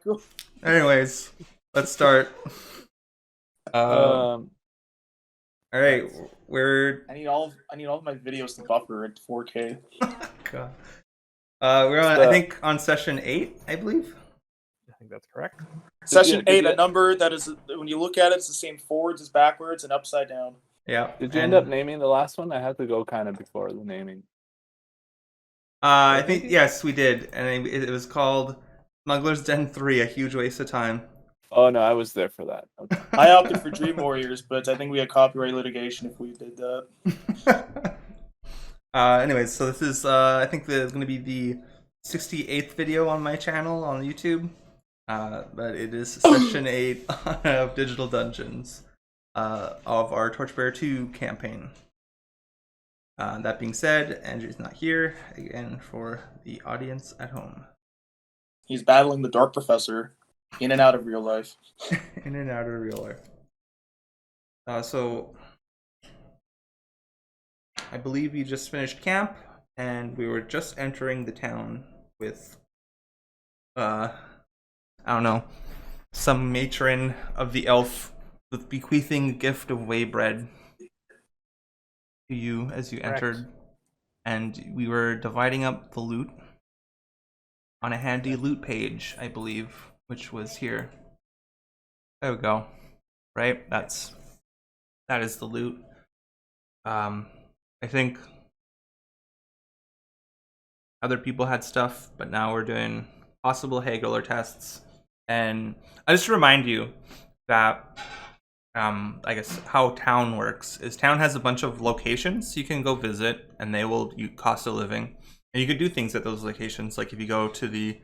Cool. Anyways, let's start. Um, All right, we're I need all of my videos to buffer at 4K. God. We're on. I think on session 8, I believe. I think that's correct. Session 8, a number that is, when you look at it, it's the same forwards as backwards and upside down. Yeah. Did you end up naming the last one? I had to go kind of before the naming. I think yes, we did, and it was called Smuggler's Den 3: A Huge Waste of Time. Oh no, I was there for that. Okay. I opted for Dream Warriors, but I think we had copyright litigation if we did that. Anyways, so this is I think it's going to be the 68th video on my channel on YouTube, but it is session 8 of Digital Dungeons of our Torchbearer 2 campaign. That being said, Andrew's not here again for the audience at home. He's battling the Dark Professor in and out of real life. In and out of real life. So I believe we just finished camp, and we were just entering the town with, I don't know, some matron of the elf with bequeathing a gift of whey bread to you as you entered, and we were dividing up the loot on a handy loot page, I believe, which was here. There we go. Right? That is the loot. I think other people had stuff, but now we're doing possible Hagler tests. And I just remind you that I guess how town works is town has a bunch of locations you can go visit, and they will cost of living, and you could do things at those locations. Like if you go to the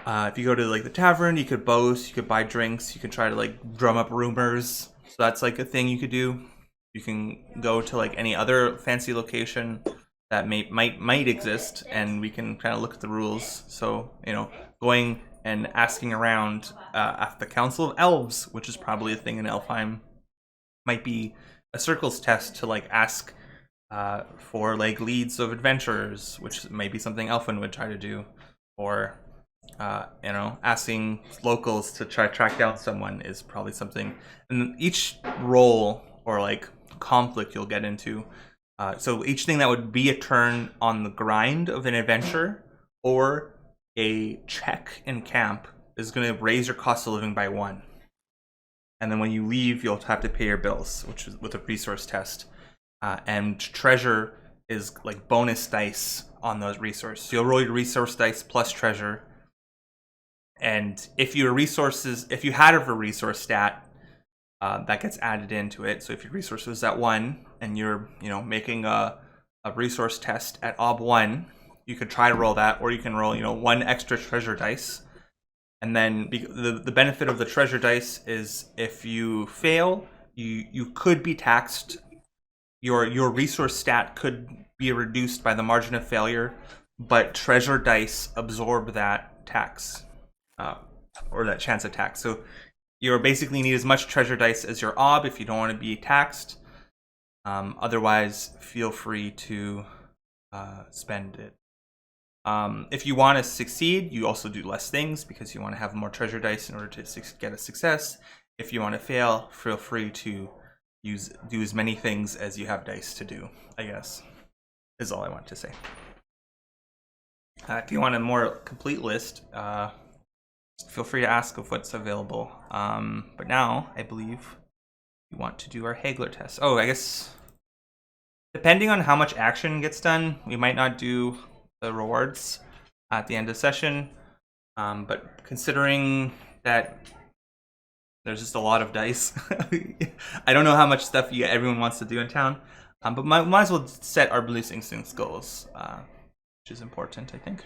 like the tavern, you could boast, you could buy drinks, you could try to like drum up rumors. So that's like a thing you could do. You can go to like any other fancy location that might exist, and we can kind of look at the rules. So going and asking around at the Council of Elves, which is probably a thing in Elfheim, might be a circles test to like ask for like leads of adventurers, which may be something Elfin would try to do, or asking locals to try to track down someone is probably something. And each role or like conflict you'll get into, so each thing that would be a turn on the grind of an adventure or a check in camp is going to raise your cost of living by 1. And then when you leave, you'll have to pay your bills, which is with a resource test. And treasure is like bonus dice on those resources. So you'll roll your resource dice plus treasure. And if you had a resource stat, that gets added into it. So if your resource was at 1 and you're making a resource test at ob 1, you could try to roll that, or you can roll 1 extra treasure dice. And then the benefit of the treasure dice is if you fail, you could be taxed. Your resource stat could be reduced by the margin of failure, but treasure dice absorb that tax, or that chance of tax. So you basically need as much treasure dice as your ob if you don't want to be taxed. Otherwise, feel free to spend it. If you want to succeed, you also do less things because you want to have more treasure dice in order to get a success. If you want to fail, feel free to do as many things as you have dice to do, I guess, is all I want to say. If you want a more complete list, feel free to ask of what's available. But now, I believe we want to do our Hagler test. Oh, I guess depending on how much action gets done, we might not do the rewards at the end of session. But considering that there's just a lot of dice, I don't know how much stuff everyone wants to do in town. But might as well set our Blue Instincts goals, which is important, I think.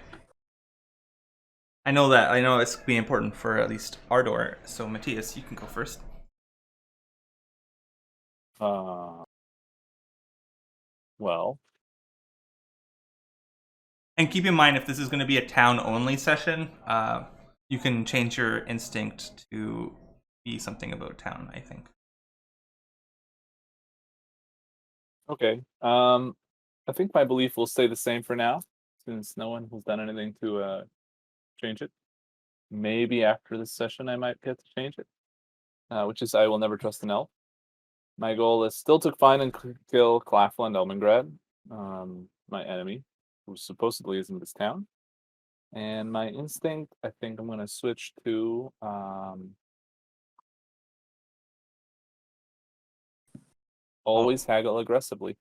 I know it's be important for at least Ardor. So Matthias, you can go first. Well. And keep in mind, if this is going to be a town-only session, you can change your instinct to be something about town, I think. Okay. I think my belief will stay the same for now, since no one has done anything to change it. maybe after this session I might get to change it. Which is I will never trust an elf. My goal is still to find and kill Claflin Elmengrad, my enemy, who supposedly is in this town. And my instinct, I think I'm gonna switch to always haggle aggressively.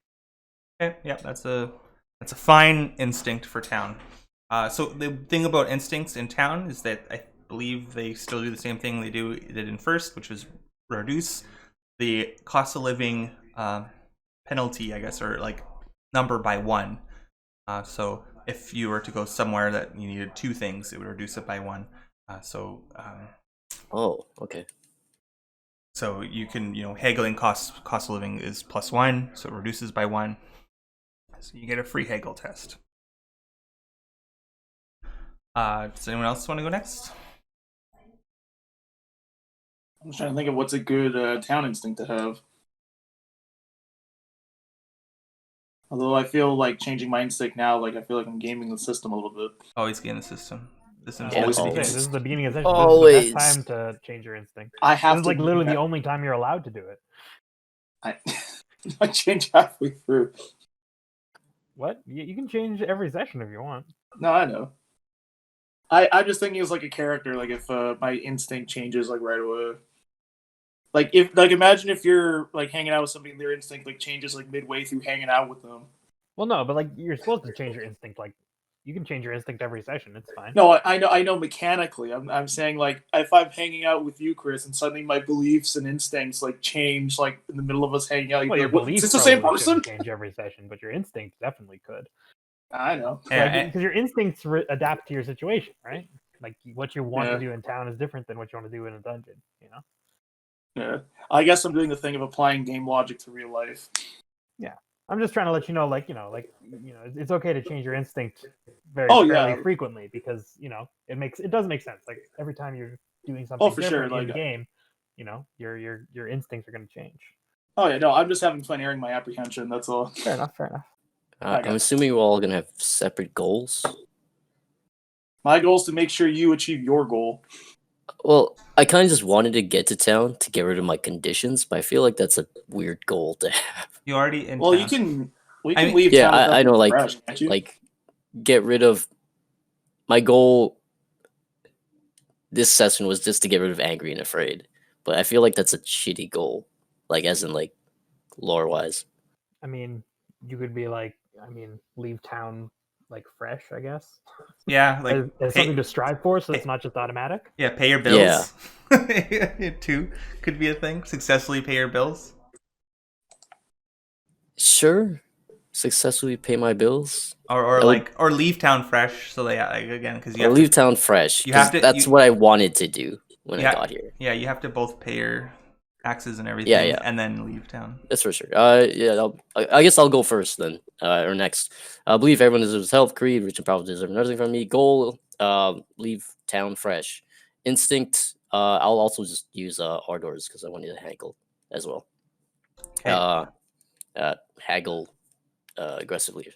Okay, yeah, that's a fine instinct for town. So the thing about instincts in town is that I believe they still do the same thing they did in first, which was reduce the cost of living penalty, I guess, or like number by 1. So if you were to go somewhere that you needed 2 things, it would reduce it by 1. Oh, okay. So you can, haggling cost of living is +1, so it reduces by 1. So you get a free haggle test. Does anyone else want to go next? I'm trying to think of what's a good town instinct to have. Although I feel like changing my instinct now, like I feel like I'm gaming the system a little bit. Always game the system. Always This is the beginning of the session. Always. This is the best time to change your instinct. I have This is to like literally the only time you're allowed to do it. I change halfway through. What? You can change every session if you want. No, I know. I'm just thinking as like a character, like if my instinct changes like right away. Like imagine if you're like hanging out with somebody and their instinct like changes like midway through hanging out with them. Well, no, but like you're supposed to change your instinct. Like you can change your instinct every session. It's fine. No, I know mechanically. I'm saying like if I'm hanging out with you, Chris, and suddenly my beliefs and instincts like change like in the middle of us hanging out. Well, your like, beliefs is this the same probably person? shouldn't change every session, but your instinct definitely could. I know. Because your instincts adapt to your situation, right? Like what you want to do in town is different than what you want to do in a dungeon. Yeah, I guess I'm doing the thing of applying game logic to real life. Yeah, I'm just trying to let you know, it's okay to change your instinct fairly frequently because it does make sense. Like every time you're doing something different in the game, your instincts are going to change. Oh yeah, no, I'm just having fun airing my apprehension. That's all. Fair enough. I'm assuming we're all gonna have separate goals. My goal is to make sure you achieve your goal. Well, I kind of just wanted to get to town to get rid of my conditions, but I feel like that's a weird goal to have. You already in Well, town. we can leave. Yeah, town I know. like Get rid of. My goal this session was just to get rid of angry and afraid, but I feel like that's a shitty goal, like as in like lore wise. I mean, you could be like, leave town like fresh, I guess. Yeah, like as something to strive for, so it's not just automatic. Yeah, pay your bills. Yeah. 2 could be a thing. Successfully pay your bills. Sure, successfully pay my bills, or leave town fresh. So because you have leave town fresh. You have to. That's what I wanted to do when I got here. Yeah, you have to both pay your taxes and everything, and then leave town. That's for sure. I guess I'll go first then, or next. I believe everyone deserves health, creed, rich and powerful deserve nothing from me. Goal: leave town fresh. Instinct: I'll also just use Ardors because I wanted to haggle as well. Okay. Haggle aggressively.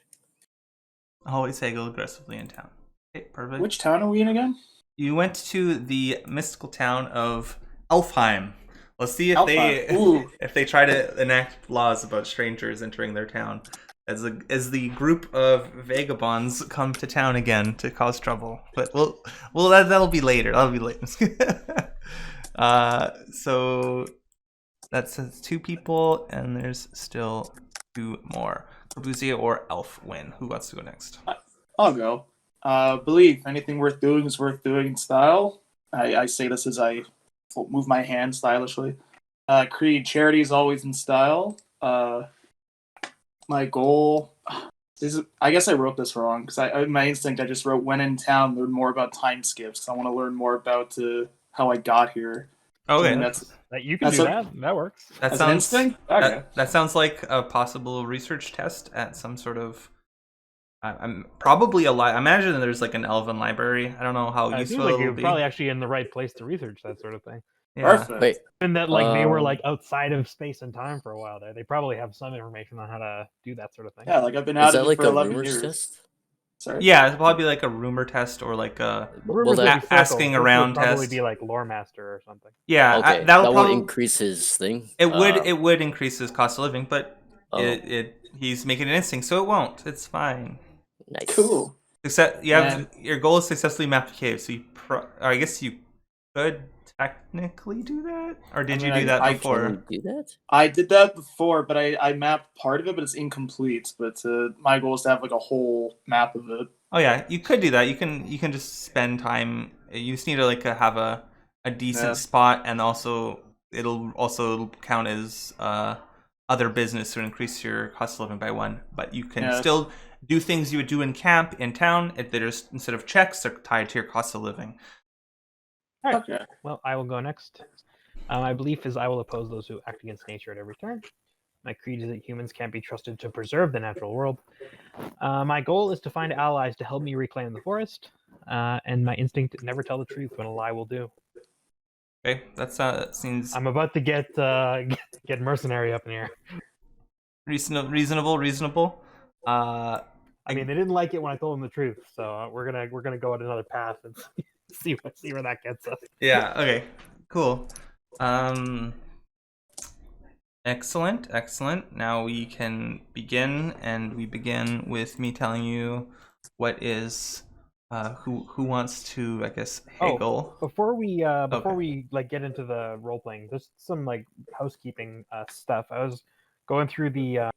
Always haggle aggressively in town. Okay, perfect. Which town are we in again? You went to the mystical town of Elfheim. Let's see if they try to enact laws about strangers entering their town, as the group of vagabonds come to town again to cause trouble. But that'll be later. That'll be later. So that's 2 people, and there's still 2 more. Corbusier or Elfwin. Who wants to go next? I'll go. Believe anything worth doing is worth doing in style. I say this as I move my hand stylishly. Creed: charity is always in style. My goal is, I guess I wrote this wrong because my instinct I just wrote when in town learn more about time skips. I want to learn more about how I got here. Okay, you can do that. That works. That sounds instinct. Okay. That sounds like a possible research test at some sort of. I'm probably I imagine there's like an elven library. I don't know how useful it will be. You're probably actually in the right place to research that sort of thing. Yeah. Perfect. Wait, and that they were like outside of space and time for a while there. They probably have some information on how to do that sort of thing. Yeah, like I've been out of it for 11 rumors years. test? Sorry. Yeah, it'll probably be like a rumor test or like a Rumors would be circles. asking This around would probably test. be like lore master or something. Yeah, Okay, that'll that probably won't increase his thing. It would increase his cost of living, but he's making an instinct, so it won't. It's fine. Nice. Cool. Except your goal is successfully map the cave, so or I guess you could technically do that, or did you do that before? Can you do that? I did that before, but I mapped part of it, but it's incomplete. But my goal is to have like a whole map of it. Oh yeah, you could do that. You can just spend time. You just need to like have a decent spot, and also it'll count as other business to increase your cost of living by 1. But you can still do things you would do in camp in town. If they're just, instead of checks, they're tied to your cost of living. All right. Okay. Well, I will go next. My belief is I will oppose those who act against nature at every turn. My creed is that humans can't be trusted to preserve the natural world. My goal is to find allies to help me reclaim the forest. And my instinct never tell the truth when a lie will do. Okay, that seems. I'm about to get mercenary up in here. Reasonable. I mean, they didn't like it when I told them the truth, so we're gonna go at another path and see where that gets us. Yeah. Okay. Cool. Excellent. Now we can begin, and we begin with me telling you what is who wants to, I guess, haggle. Before we like get into the role playing, there's some like housekeeping stuff. I was going through the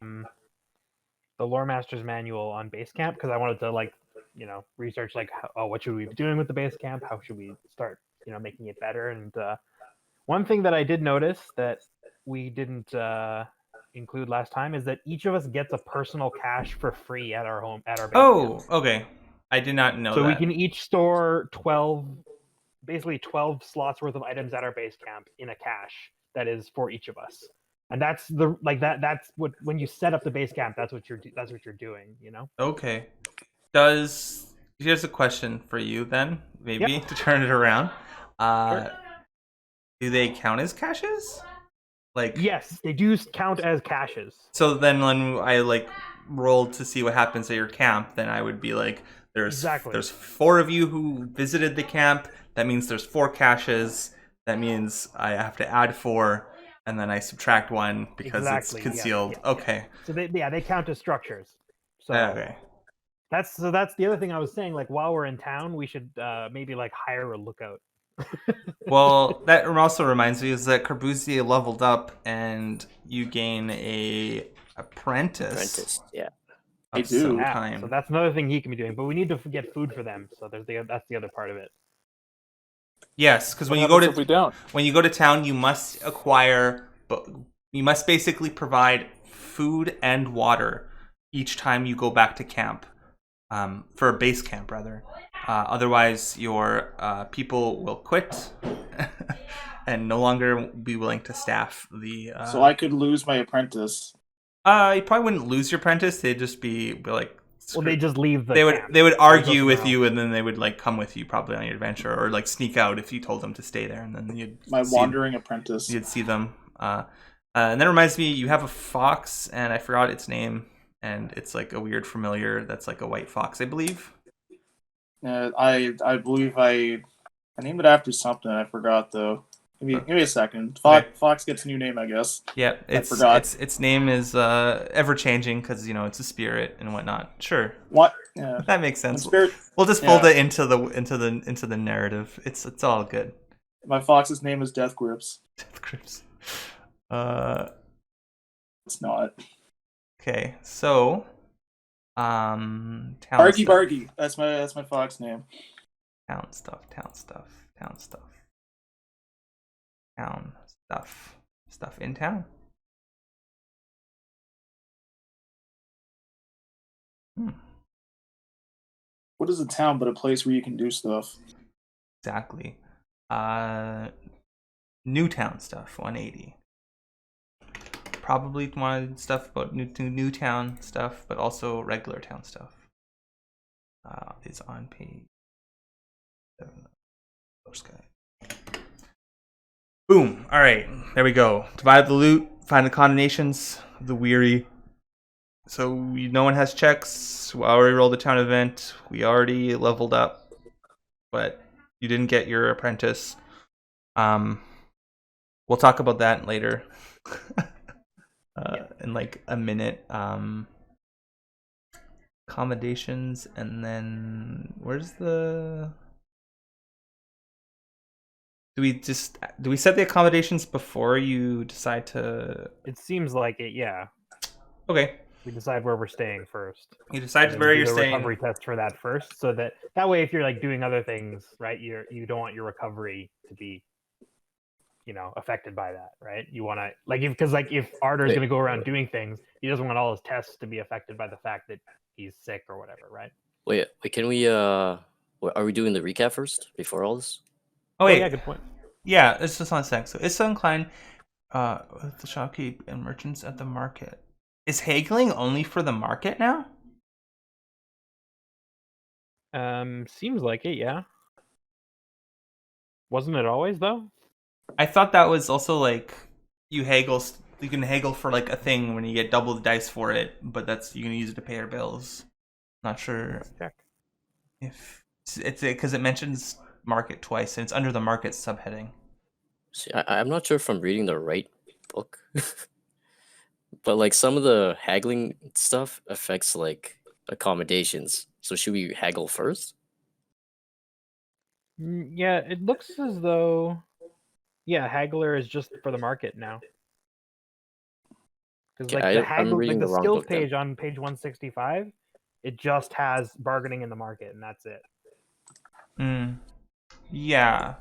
lore master's manual on Basecamp because I wanted to like research like what should we be doing with the Basecamp, how should we start making it better. And one thing that I did notice that we didn't include last time is that each of us gets a personal cache for free at our base camp. Okay. I did not know that. So we can each store 12 slots worth of items at our base camp in a cache that is for each of us. And that's that's what, when you set up the base camp, that's what you're doing, Okay. Here's a question for you then, maybe to turn it around. Sure. Do they count as caches? Like, yes, they do count as caches. So then when I like rolled to see what happens at your camp, then I would be like, there's 4 of you who visited the camp. That means there's 4 caches. That means I have to add 4, and then I subtract 1 because it's concealed. Yeah. Okay. So they count as structures. So okay. That's the other thing I was saying. Like while we're in town, we should maybe like hire a lookout. Well, that also reminds me is that Corbusier leveled up, and you gain a apprentice. Yeah. I do. So that's another thing he can be doing. But we need to get food for them. So that's the other part of it. Yes, because when you go to town, you must basically provide food and water each time you go back to camp, for a base camp rather. Otherwise, your people will quit and no longer be willing to staff the. So I could lose my apprentice. You probably wouldn't lose your apprentice. They'd just be like. Well, they just leave the. They would argue with you, and then they would like come with you probably on your adventure, or like sneak out if you told them to stay there, and then you'd. Wandering apprentice. You'd see them. And that reminds me, you have a fox, and I forgot its name, and it's like a weird familiar that's like a white fox, I believe. I believe I named it after something. I forgot though. Give me a second. Fox gets a new name, I guess. Yeah, I forgot. Its name is ever changing because it's a spirit and whatnot. Sure. What? Yeah. That makes sense. Spirit, we'll just fold it into the narrative. It's all good. My fox's name is Death Grips. Death Grips. It's not. Okay, so Barky. That's my fox name. Town stuff. Stuff in town. What is a town but a place where you can do stuff? Exactly. New town stuff, 180. Probably wanted stuff about new town stuff, but also regular town stuff. Is on page 7. Boom. All right, there we go. Divide the loot, find the condemnations, the weary. So no one has checks. We already rolled the town event. We already leveled up, but you didn't get your apprentice. We'll talk about that later. In like a minute. Accommodations, and then where's the? Do we set the accommodations before you decide to? It seems like it, yeah. Okay. We decide where we're staying first. You decide where you're staying. Recovery test for that first, so that way, if you're like doing other things, right, you don't want your recovery to be, affected by that, right? You want to if Arter's going to go around doing things, he doesn't want all his tests to be affected by the fact that he's sick or whatever, right? Wait, can we are we doing the recap first before all this? Oh wait, yeah, good point. Yeah, it's just on a sec. So Issa and Klein, with the shopkeep and merchants at the market. Is haggling only for the market now? Seems like it, yeah. Wasn't it always though? I thought that was also like you can haggle for like a thing when you get double the dice for it, but you can use it to pay your bills. Not sure. Let's check. If it's because it mentions market twice and it's under the market subheading. See, I'm not sure if I'm reading the right book, but like some of the haggling stuff affects like accommodations. So should we haggle first? Yeah, it looks as though, haggler is just for the market now. Because I'm reading the the wrong skills book then. page on page 165, it just has bargaining in the market, and that's it. Yeah.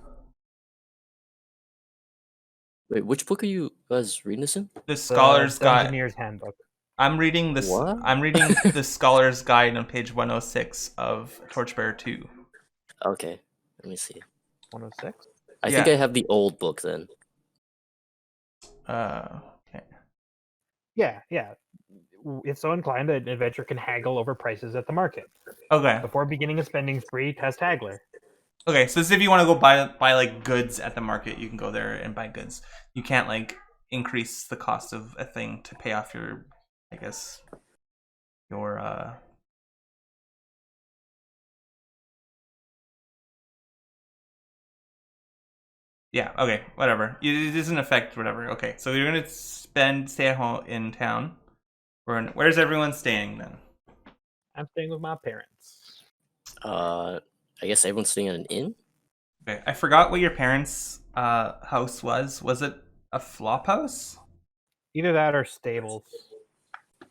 Wait, which book are you guys reading this in? The Scholar's Guide. Engineer's Handbook. I'm reading this. What? I'm reading the Scholar's Guide on page 106 of Torchbearer 2. Okay, let me see. 106. I think I have the old book then. Okay. Yeah. If so inclined, an adventurer can haggle over prices at the market. Okay. Before beginning a spending spree, test haggler. Okay, so if you want to go buy like goods at the market, you can go there and buy goods. You can't like increase the cost of a thing to pay off your, I guess, your Yeah, okay, whatever. It doesn't affect whatever. Okay, so you're gonna stay at home in town. Where's everyone staying then? I'm staying with my parents. I guess everyone's staying at an inn. Okay, I forgot what your parents' house was. Was it a flop house? Either that or stables.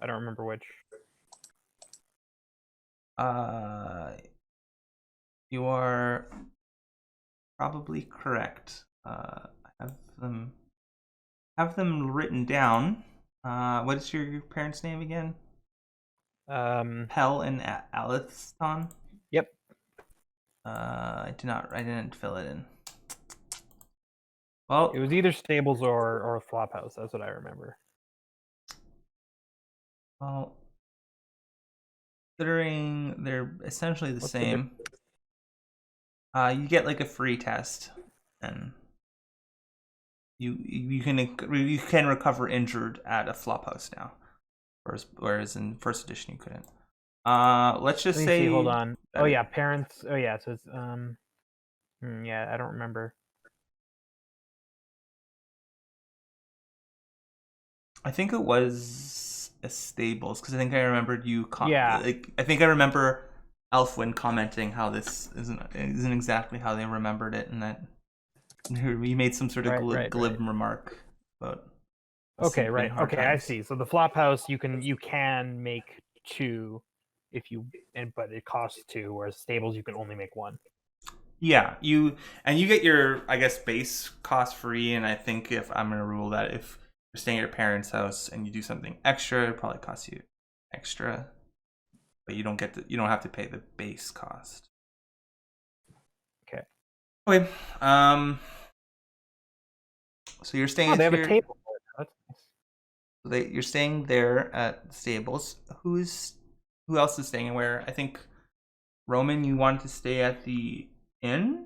I don't remember which. You are probably correct. Have them written down. What is your parents' name again? Pell and Aliston. Yep. I didn't fill it in. Well, it was either stables or a flop house. That's what I remember. Well, considering they're essentially the same, you get like a free test, and you can recover injured at a flop house now, whereas in first edition you couldn't. Let's just say. See, hold on. Oh yeah, parents. Oh yeah, so it's yeah, I don't remember. I think it was a stables because I think I remembered you. Yeah. I think I remember Elfwin commenting how this isn't exactly how they remembered it, and that he made some sort of glib remark about. Okay, right. Okay, times. I see. So the flop house you can make 2 if you but it costs 2, whereas stables you can only make 1. Yeah, you get your, I guess, base cost free, and I think if I'm gonna rule that if you're staying at your parents' house and you do something extra, it probably costs you extra, but you don't have to pay the base cost. Okay. Okay. So you're staying. They have a table. That's nice. You're staying there at the stables. Who else is staying and where? I think Roman, you wanted to stay at the inn.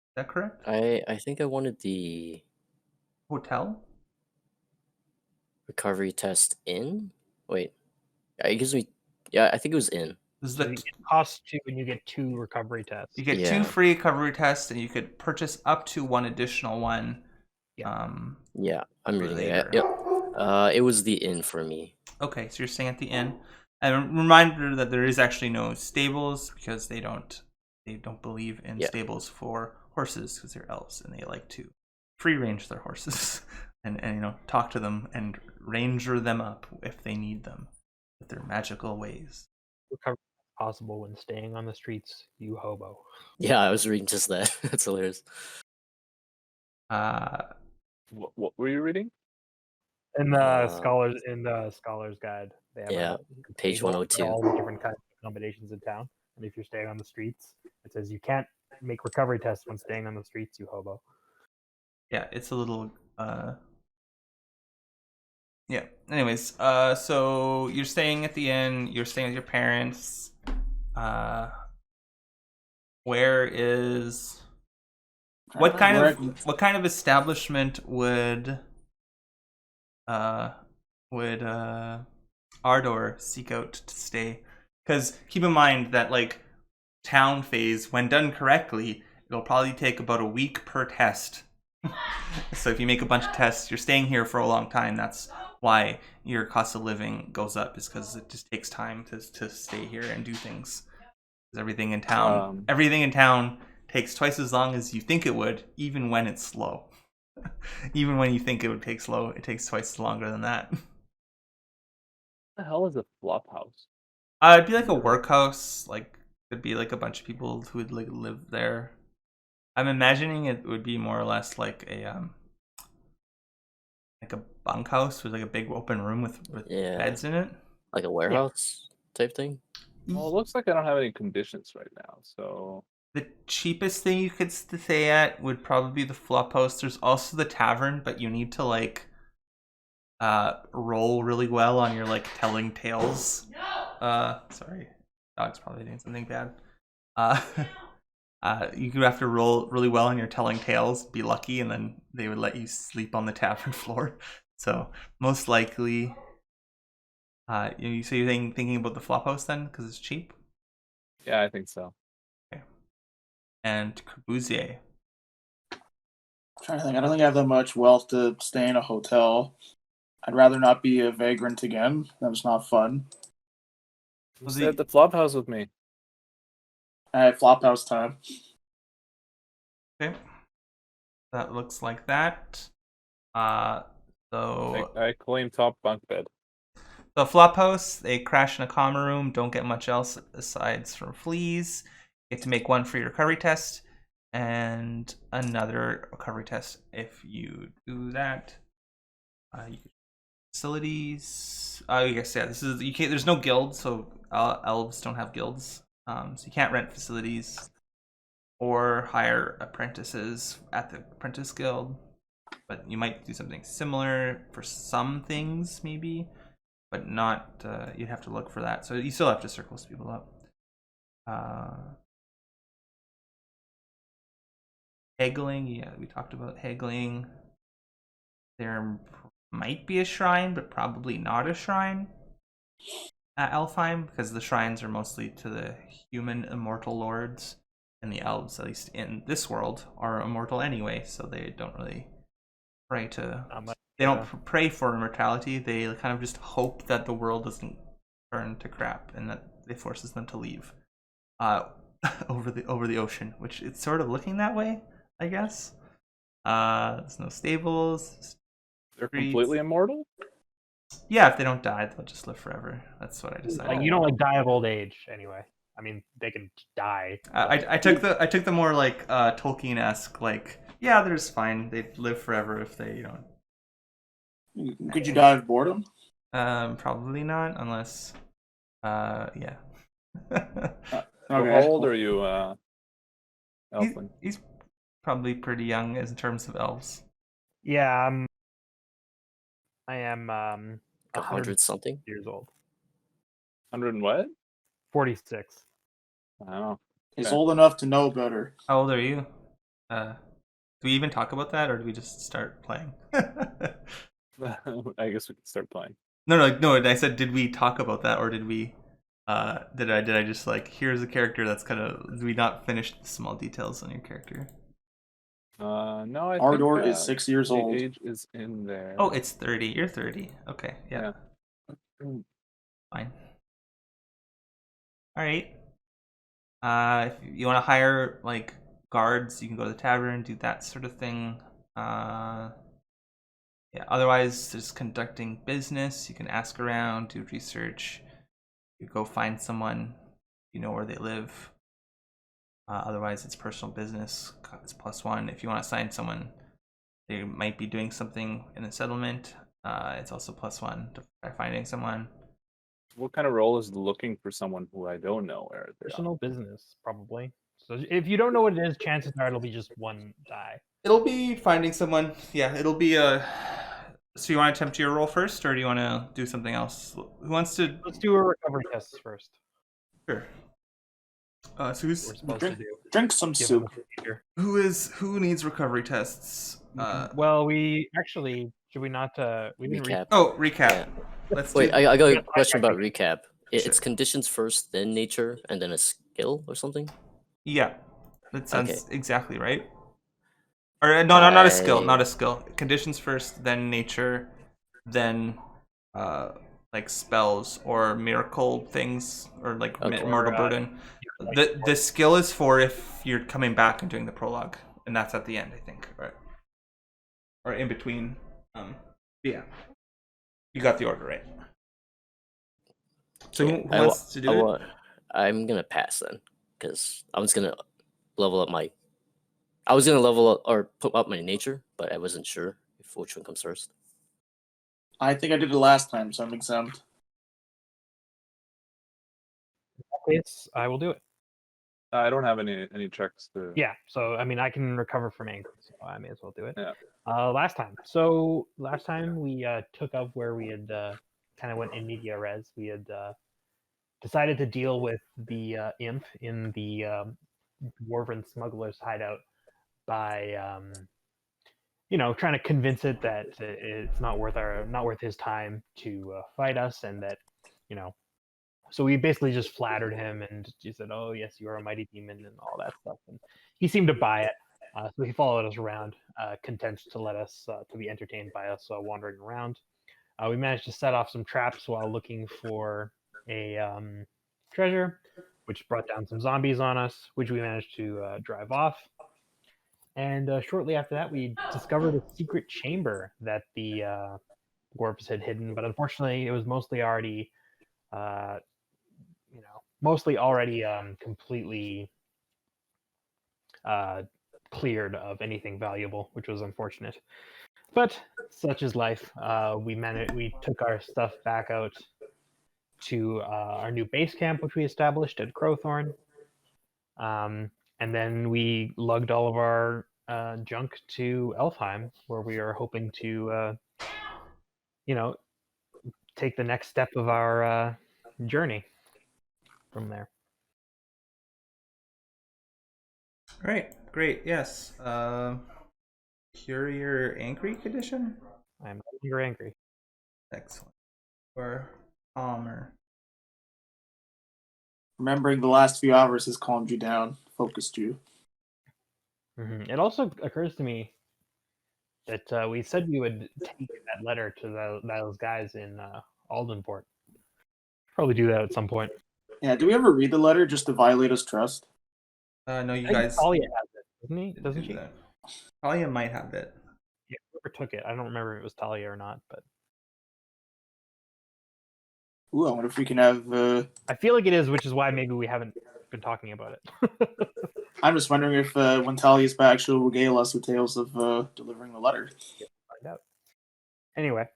Is that correct? I think I wanted the hotel. Recovery test in? Wait. It gives me. Yeah, I think it was in. It costs 2 and you get 2 recovery tests. You get 2 free recovery tests, and you could purchase up to 1 additional one. Yeah, I'm reading it. Yep. It was the inn for me. Okay, so you're staying at the inn. And a reminder that there is actually no stables because they don't believe in stables for horses because they're elves and they like to free range their horses and talk to them and ranger them up if they need them with their magical ways. Recovery possible when staying on the streets, you hobo. Yeah, I was reading just that. That's hilarious. What were you reading? In the scholar's guide, they have page 102. all the different kinds of accommodations in town. And if you're staying on the streets, it says you can't make recovery tests when staying on the streets, you hobo. Yeah, it's a little yeah. Anyways, so you're staying at the inn, you're staying with your parents. What kind of establishment would Ardor seek out to stay? Because keep in mind that like town phase, when done correctly, it'll probably take about a week per test. So if you make a bunch of tests, you're staying here for a long time. That's why your cost of living goes up, is because it just takes time to stay here and do things. Because everything in town takes twice as long as you think it would, even when it's slow. Even when you think it would take slow, it takes twice longer than that. What the hell is a flop house? It'd be like a workhouse. Like it'd be like a bunch of people who would like live there. I'm imagining it would be more or less like a bunkhouse with like a big open room with beds in it. Like a warehouse type thing. Well, it looks like I don't have any conditions right now, so the cheapest thing you could stay at would probably be the flop house. There's also the tavern, but you need to like roll really well on your like telling tales. Sorry, dog's probably doing something bad. You could have to roll really well on your telling tales, be lucky, and then they would let you sleep on the tavern floor. So most likely, so you're thinking about the flop house then because it's cheap. Yeah, I think so. Okay. And Corbusier. I'm trying to think. I don't think I have that much wealth to stay in a hotel. I'd rather not be a vagrant again. That was not fun. Stay at the flop house with me. Alright, flop house time. Okay. That looks like that. So I claim top bunk bed. The flop house, they crash in a common room, don't get much else aside from fleas. You get to make 1 free recovery test and another recovery test if you do that. Facilities. Yes, yeah. This is there's no guild, so elves don't have guilds. So you can't rent facilities or hire apprentices at the apprentice guild. But you might do something similar for some things, maybe, but not. You'd have to look for that. So you still have to circle people up. Haggling, yeah, we talked about haggling. There might be a shrine, but probably not a shrine at Elfheim, because the shrines are mostly to the human immortal lords, and the elves, at least in this world, are immortal anyway, so they don't really pray to. They don't pray for immortality. They kind of just hope that the world doesn't turn to crap and that it forces them to leave over the ocean, which it's sort of looking that way, I guess. There's no stables. They're completely immortal? Yeah, if they don't die, they'll just live forever. That's what I decided. Like you don't like die of old age anyway. I mean, they can die. I took the more like Tolkien-esque, like, yeah, they're just fine. They live forever if they, Could you die of boredom? Probably not, unless yeah. Okay. How old are you, Elfling? He's probably pretty young in terms of elves. Yeah, I am 100 something years old. 100 and what? 46. Wow. He's old enough to know better. How old are you? Do we even talk about that, or do we just start playing? I guess we can start playing. No. I said, did we talk about that, or did we? Did I just like, here's a character that's kind of? Did we not finish the small details on your character? No, I Ardor think is 6 years the old. age is in there. Oh, it's 30. You're 30. Okay, yeah. Fine. All right. If you want to hire like guards, you can go to the tavern, do that sort of thing. Yeah. Otherwise, just conducting business. You can ask around, do research. You go find someone. You know where they live. Otherwise, it's personal business. It's +1. If you want to assign someone, they might be doing something in a settlement. It's also +1 by finding someone. What kind of role is looking for someone who I don't know where they Personal business, probably. So if you don't know what it is, chances are it'll be just one die. It'll be finding someone. Yeah, it'll be a. So you want to attempt your roll first, or do you want to do something else? Who wants to? Let's do a recovery test first. Sure. So who's We're supposed to do. Drink some Given the soup. procedure. who needs recovery tests? Well, we actually should we not? We didn't Recap. Recap. Yeah. Let's Wait, do. I got a Yeah, question about recap. Sure. It's conditions first, then nature, and then a skill or something? Yeah, that sounds Okay. exactly right. Or no, not a skill. Not a skill. Conditions first, then nature, then like spells or miracle things, or like Okay. mortal burden. The skill is for if you're coming back and doing the prologue, and that's at the end, I think, right? Or in between. Yeah, you got the order right. So Okay, who wants to do it? I'm gonna pass then, because I was gonna level up my. I was gonna level up or put up my nature, but I wasn't sure if which one comes first. I think I did it last time, so I'm exempt. Yes, I will do it. I don't have any checks to. Yeah, so I mean, I can recover from anger, so I may as well do it. Yeah. Last time we took up where we had kind of went in media res. We had decided to deal with the imp in the dwarven smuggler's hideout by trying to convince it that it's not worth his time to fight us, and that so we basically just flattered him, and he said, "Oh yes, you are a mighty demon," and all that stuff, and he seemed to buy it. So he followed us around, content to let us to be entertained by us wandering around. We managed to set off some traps while looking for a treasure, which brought down some zombies on us, which we managed to drive off. And shortly after that, we discovered a secret chamber that the dwarves had hidden, but unfortunately, it was mostly already, completely cleared of anything valuable, which was unfortunate. But such is life. We took our stuff back out to our new base camp, which we established at Crowthorn. And then we lugged all of our junk to Elfheim, where we are hoping to, take the next step of our journey from there. All right, great. Yes. Cure your angry condition. I'm no longer angry. Excellent. Or calmer. Remembering the last few hours has calmed you down, focused you. Mm-hmm. It also occurs to me that we said we would take that letter to those guys in Aldenport. Probably do that at some point. Yeah, do we ever read the letter just to violate his trust? No, you I think guys. Talia has it, doesn't he? Doesn't she? That. Talia might have it. Yeah, whoever took it. I don't remember if it was Talia or not, but. Ooh, I wonder if we can have. I feel like it is, which is why maybe we haven't been talking about it. I'm just wondering if when Talia's back, she'll regale us with tales of delivering the letter. Find out. Anyway,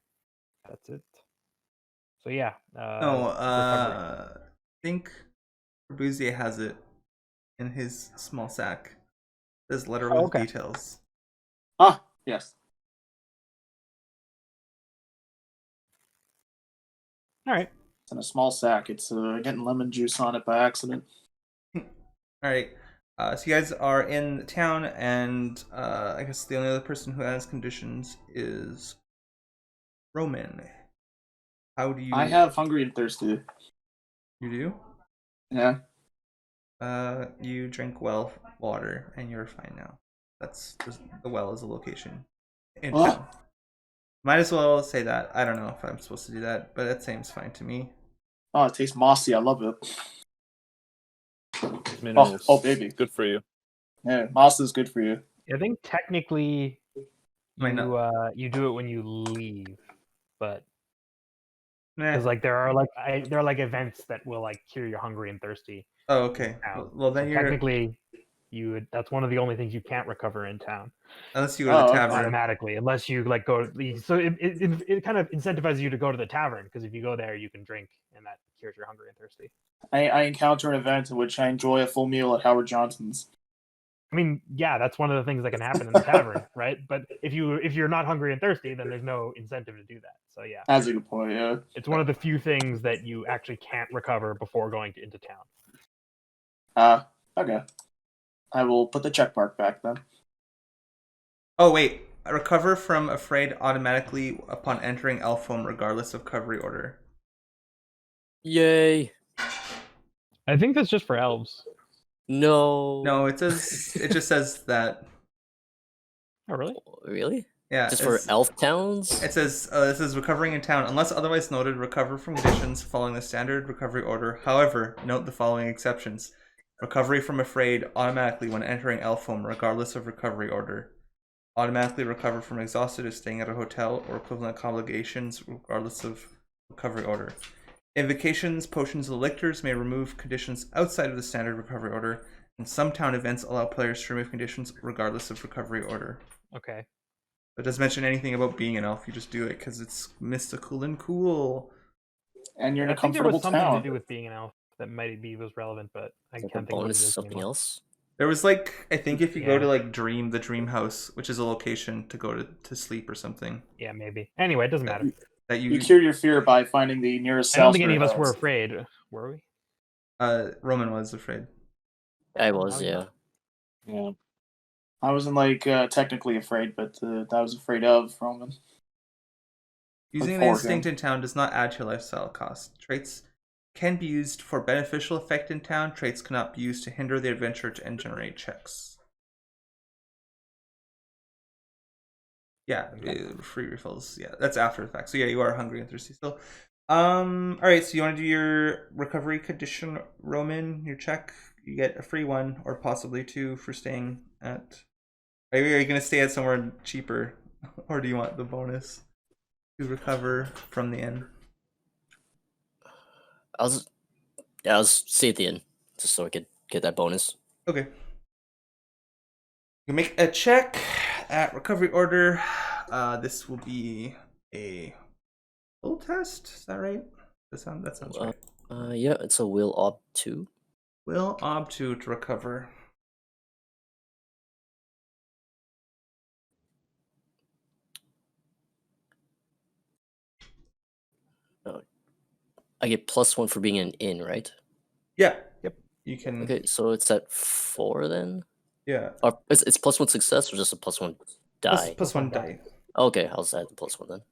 that's it. So yeah. I think Corbusier has it in his small sack. This letter with details. Ah, yes. All right. It's in a small sack. It's getting lemon juice on it by accident. All right. So you guys are in town, and I guess the only other person who has conditions is Roman, how do you? I have hungry and thirsty. You do? Yeah. You drink well water, and you're fine now. That's the well is a location in town. Might as well say that. I don't know if I'm supposed to do that, but that seems fine to me. Oh, it tastes mossy. I love it. Minerals. Oh, baby. Good for you. Yeah, moss is good for you. I think technically Might not. you do it when you leave, but Nah. because like there are like events that will like cure your hungry and thirsty. Oh, okay. Well, then so you're technically that's one of the only things you can't recover in town. Unless you go to the tavern. Automatically, unless you like go. So it kind of incentivizes you to go to the tavern, because if you go there, you can drink, and that cures your hungry and thirsty. I encounter an event in which I enjoy a full meal at Howard Johnson's. I mean, yeah, that's one of the things that can happen in the tavern, right? But if you're not hungry and thirsty, then there's no incentive to do that. So yeah, that's a good point. Yeah, it's one of the few things that you actually can't recover before going into town. Okay. I will put the check mark back then. Oh wait, recover from afraid automatically upon entering elf home, regardless of recovery order. Yay! I think that's just for elves. No, it just says that. Oh really? Really? Yeah. Just for elf towns? It says recovering in town, unless otherwise noted, recover from conditions following the standard recovery order. However, note the following exceptions. Recovery from afraid automatically when entering elf home, regardless of recovery order. Automatically recover from exhausted if staying at a hotel or equivalent obligations, regardless of recovery order. Invocations, potions, and lictors may remove conditions outside of the standard recovery order, and some town events allow players to remove conditions regardless of recovery order. Okay. It doesn't mention anything about being an elf. You just do it because it's mystical and cool. And you're in a comfortable town. I think there was something to do with being an elf that might was relevant, but I can't think bonus of it something anymore. else. There was like, I think if you go to like the dream house, which is a location to go to sleep or something. Yeah, maybe. Anyway, it doesn't matter. That you cure your fear by finding the nearest. I don't think any of us were afraid, were we? Roman was afraid. I was, yeah. Yeah. I wasn't like technically afraid, but I was afraid of Roman. Using the instinct in town does not add to your lifestyle cost. Traits can be used for beneficial effect in town. Traits cannot be used to hinder the adventure and generate checks. Yeah, free refills. Yeah, that's after the fact. So yeah, you are hungry and thirsty still. All right, so you want to do your recovery condition, Roman? Your check, you get a free one or possibly two for staying at. Are you gonna stay at somewhere cheaper, or do you want the bonus to recover from the inn? I'll stay at the inn just so I could get that bonus. Okay. You make a check at recovery order. This will be a will test. Is that right? That sounds right. Yeah, it's a will ob 2. Will ob 2 to recover. I get +1 for being an inn, right? Yeah. Yep. You can. Okay, so it's at 4 then. Yeah. Or it's +1 success or just a +1 die? Plus one die. Okay, I'll add the +1 then.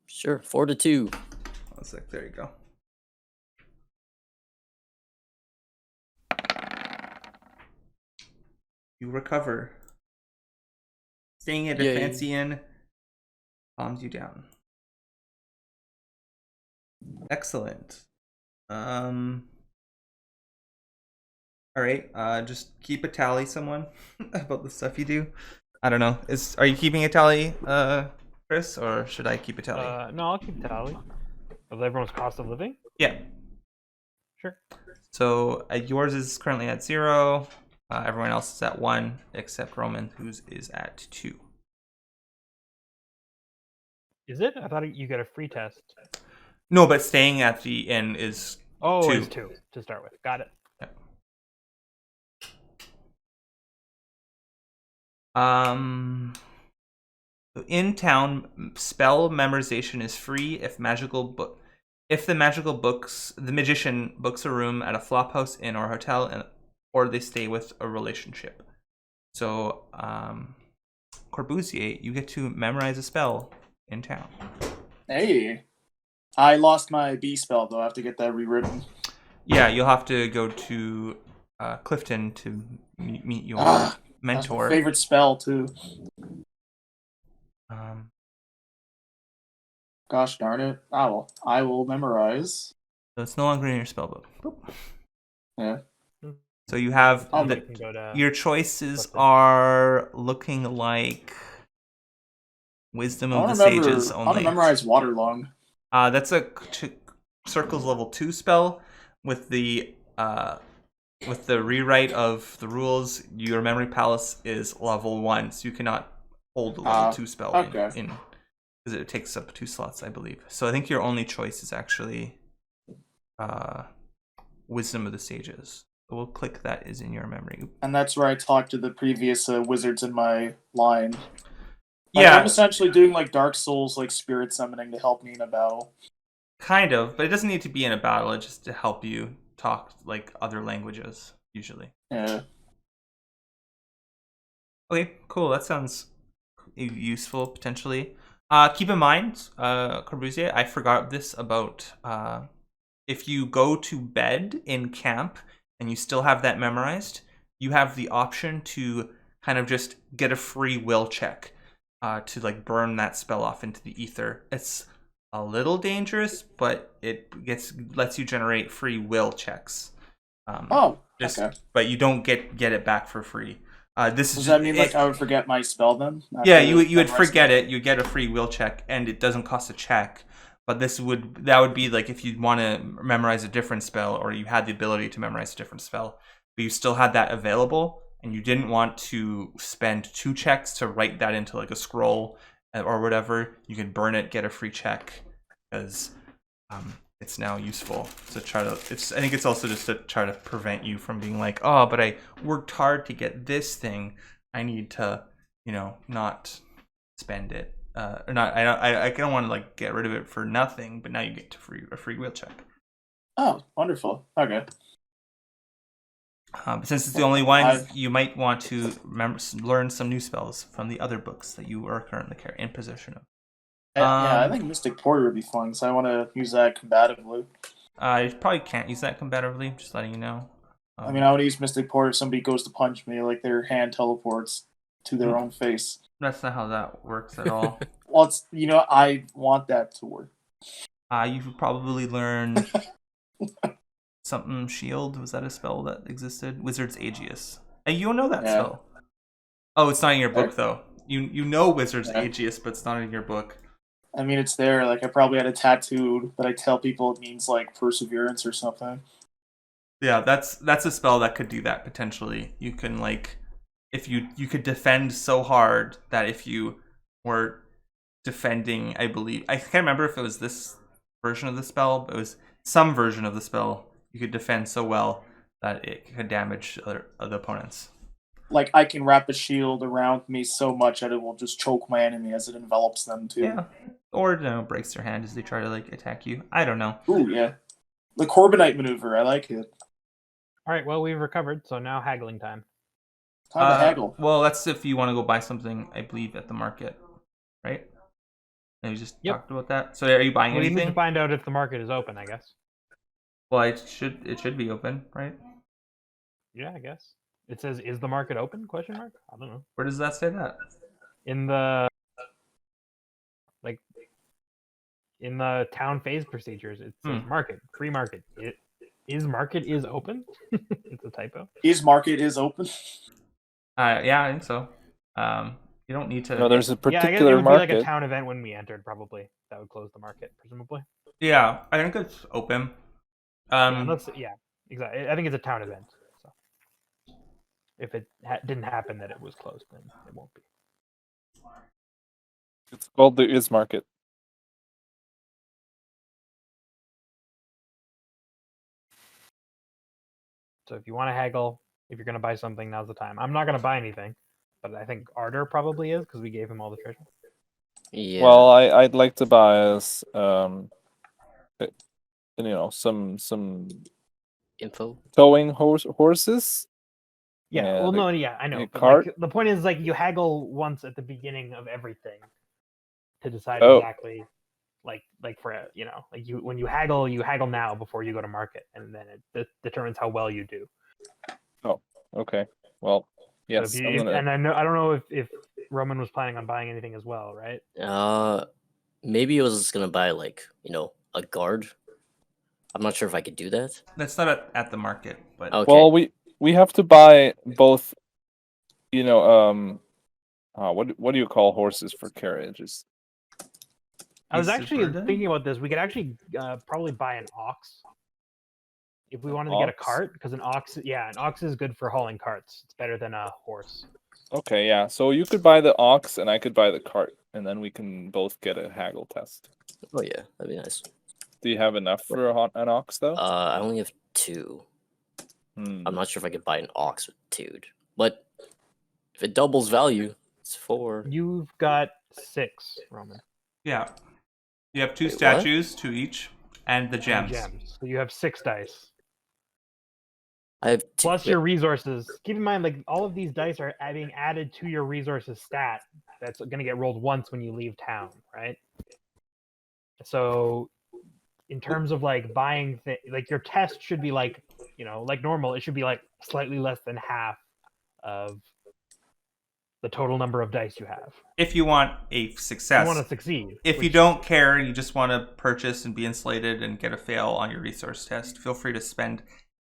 Sure, 4 to 2. 1 sec. There you go. You recover. Staying at a fancy inn calms you down. Excellent. All right. Just keep a tally, someone, about the stuff you do. I don't know. Are you keeping a tally, Chris, or should I keep a tally? No, I'll keep a tally of everyone's cost of living. Yeah. Sure. So yours is currently at 0. Everyone else is at 1, except Roman, whose is at 2. Is it? I thought you get a free test. No, but staying at the inn is 2. It's 2 to start with. Got it. Yeah. In town, spell memorization is free if the magician books a room at a flophouse, inn, or hotel, or they stay with a relationship. So, Corbusier, you get to memorize a spell in town. Hey, I lost my B spell though. I have to get that rewritten. Yeah, you'll have to go to Clifton to meet your mentor. That's my favorite spell too. Gosh darn it! I will memorize. So it's no longer in your spell book. Boop. Yeah. So you have your choices are looking like Wisdom of the Sages only. I want to memorize Waterlung. That's a Circles level 2 spell with the rewrite of the rules. Your Memory Palace is level 1, so you cannot hold a level 2 spell in because it takes up 2 slots, I believe. So I think your only choice is actually Wisdom of the Sages. So we'll click that is in your memory. And that's where I talked to the previous wizards in my line. I'm essentially doing like Dark Souls, like spirit summoning to help me in a battle. Kind of, but it doesn't need to be in a battle. It's just to help you talk like other languages, usually. Yeah. Okay, cool. That sounds useful, potentially. Keep in mind, Corbusier, I forgot this about if you go to bed in camp and you still have that memorized, you have the option to kind of just get a free will check to like burn that spell off into the ether. It's a little dangerous, but it lets you generate free will checks. Okay. But you don't get it back for free. Does that mean like I would forget my spell then? Yeah, you would forget it. You get a free will check, and it doesn't cost a check. But that would be like if you want to memorize a different spell, or you had the ability to memorize a different spell, but you still had that available, and you didn't want to spend 2 checks to write that into like a scroll or whatever. You can burn it, get a free check, because it's now useful to try to. I think it's also just to try to prevent you from being like, oh, but I worked hard to get this thing. I need to, not spend it. Or not. I don't want to like get rid of it for nothing. But now you get a free will check. Oh, wonderful. Okay. But since it's the only one, you might want to learn some new spells from the other books that you are currently in possession of. Yeah, I think Mystic Porter would be fun, so I want to use that combatively. You probably can't use that combatively, just letting you know. I want to use Mystic Porter if somebody goes to punch me, like their hand teleports to their own face. That's not how that works at all. Well, I want that to work. You could probably learn something shield. Was that a spell that existed? Wizard's Aegis. You don't know that spell. Oh, it's not in your book, though. You know Wizard's Aegis, but it's not in your book. It's there. Like, I probably had it tattooed, but I tell people it means, like, perseverance or something. Yeah, that's a spell that could do that, potentially. You can, like, if you could defend so hard that if you were defending, I believe, I can't remember if it was this version of the spell, but it was some version of the spell, you could defend so well that it could damage other opponents. Like, I can wrap a shield around me so much that it will just choke my enemy as it envelops them, too. Yeah. Or, breaks their hand as they try to, like, attack you. I don't know. Ooh, yeah. The Corbinite maneuver, I like it. Alright, well, we've recovered, so now haggling time. Time to haggle. Well, that's if you want to go buy something, I believe, at the market. Right? And we just talked about that. So are you buying anything? We need to find out if the market is open, I guess. Well, it should be open, right? Yeah, I guess. It says, "Is the market open?" ? I don't know. Where does that say that? In the town phase procedures, it says market, free market. Market is open? It's a typo. Is market is open? Yeah, I think so. You don't need to. No, there's a particular I guess it would market. be like a town event when we entered, probably. That would close the market, presumably. Yeah, I think it's open. Yeah, exactly. I think it's a town event. So if it didn't happen that it was closed, then it won't be. It's called the Is Market. So if you want to haggle, if you're going to buy something, now's the time. I'm not going to buy anything, but I think Ardor probably is because we gave him all the treasure. Yeah. Well, I'd like to buy us, some info. towing horses Yeah. Well, no, yeah, I know. But cart. like, the point is, like, you haggle once at the beginning of everything to decide Oh. exactly, like for like when you haggle now before you go to market, and then it determines how well you do. Oh, okay. Well, yes. So and I don't know if Roman was planning on buying anything as well, right? Maybe he was just gonna buy like a guard. I'm not sure if I could do that. That's not at the market, but okay. Well, we have to buy both. What do you call horses for carriages? I was actually thinking about this. We could actually probably buy an ox if we wanted to get a cart, because an ox is good for hauling carts. It's better than a horse. Okay, yeah. So you could buy the ox, and I could buy the cart, and then we can both get a haggle test. Oh yeah, that'd be nice. Do you have enough for an ox, though? I only have 2. I'm not sure if I could buy an ox with 2, but if it doubles value, it's 4. You've got 6, Roman. Yeah. You have 2 statues, 2 each, and the gems. So you have 6 dice. I have plus your resources. Keep in mind, like, all of these dice are being added to your resources stat. That's going to get rolled once when you leave town, right? So, in terms of like buying, like your test should be like, like normal. It should be like slightly less than half of the total number of dice you have. If you want a success. You want to succeed. If you don't care, you just want to purchase and be insulated and get a fail on your resource test, feel free to spend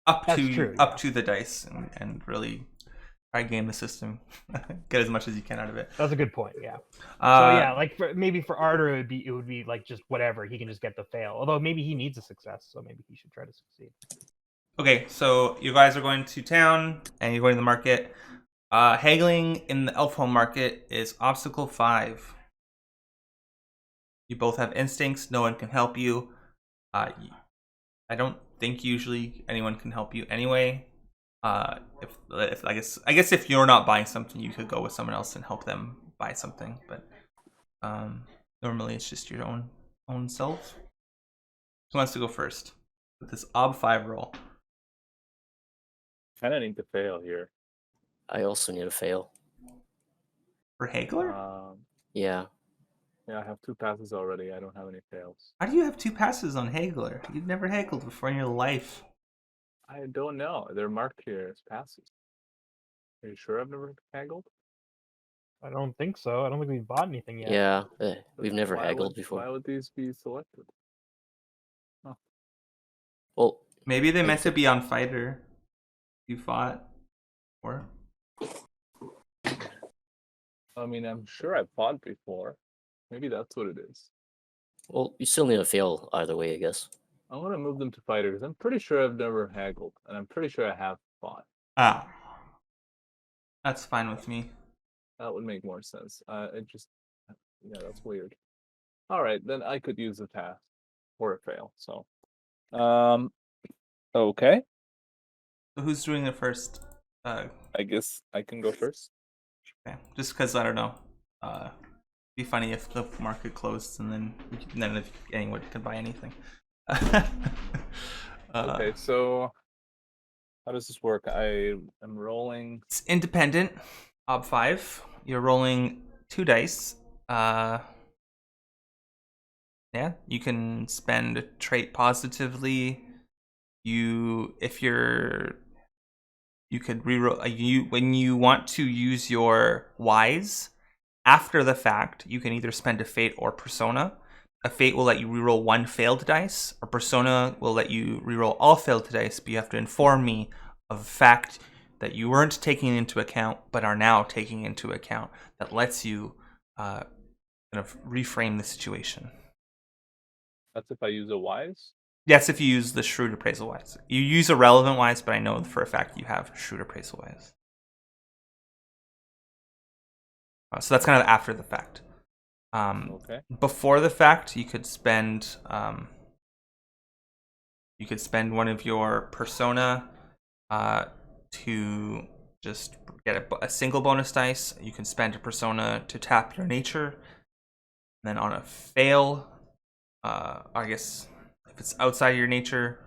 up to the dice and really try game the system. Get as much as you can out of it. That's a good point, yeah. So yeah, like maybe for Arter it would be like just whatever. He can just get the fail. Although maybe he needs a success, so maybe he should try to succeed. Okay, so you guys are going to town and you're going to the market. Haggling in the elf home market is obstacle 5. You both have instincts. No one can help you. I don't think usually anyone can help you anyway. If I guess if you're not buying something, you could go with someone else and help them buy something. But normally it's just your own self. Who wants to go first with this ob 5 roll? Kind of need to fail here. I also need a fail. For Haggler? Yeah. Yeah, I have 2 passes already. I don't have any fails. How do you have 2 passes on Haggler? You've never haggled before in your life. I don't know. They're marked here as passes. Are you sure I've never haggled? I don't think so. I don't think we've bought anything yet. Yeah, we've never haggled before. Why would these be selected? Huh. Well, maybe they meant to be on fighter. You fought, or? I mean, I'm sure I've fought before. Maybe that's what it is. Well, you still need a fail either way, I guess. I want to move them to fighters. I'm pretty sure I've never haggled, and I'm pretty sure I have fought. Ah, that's fine with me. That would make more sense. Yeah, that's weird. All right, then I could use a pass or a fail. So, okay. So who's doing it first? I guess I can go first. Okay, just because I don't know. Be funny if the market closed and then if anyone can buy anything. Okay, so how does this work? I am rolling. It's independent. Ob 5. You're rolling 2 dice. Yeah, you can spend a trait positively. You could reroll. When you want to use your wise after the fact, you can either spend a fate or persona. A fate will let you reroll 1 failed dice. A persona will let you reroll all failed dice, but you have to inform me of a fact that you weren't taking into account, but are now taking into account, that lets you kind of reframe the situation. That's if I use a wise? Yes, if you use the shrewd appraisal wise. You use a relevant wise, but I know for a fact you have shrewd appraisal wise. So that's kind of after the fact. Okay. Before the fact, you could spend one of your persona to just get a single bonus dice. You can spend a persona to tap your nature. And then on a fail, I guess if it's outside your nature,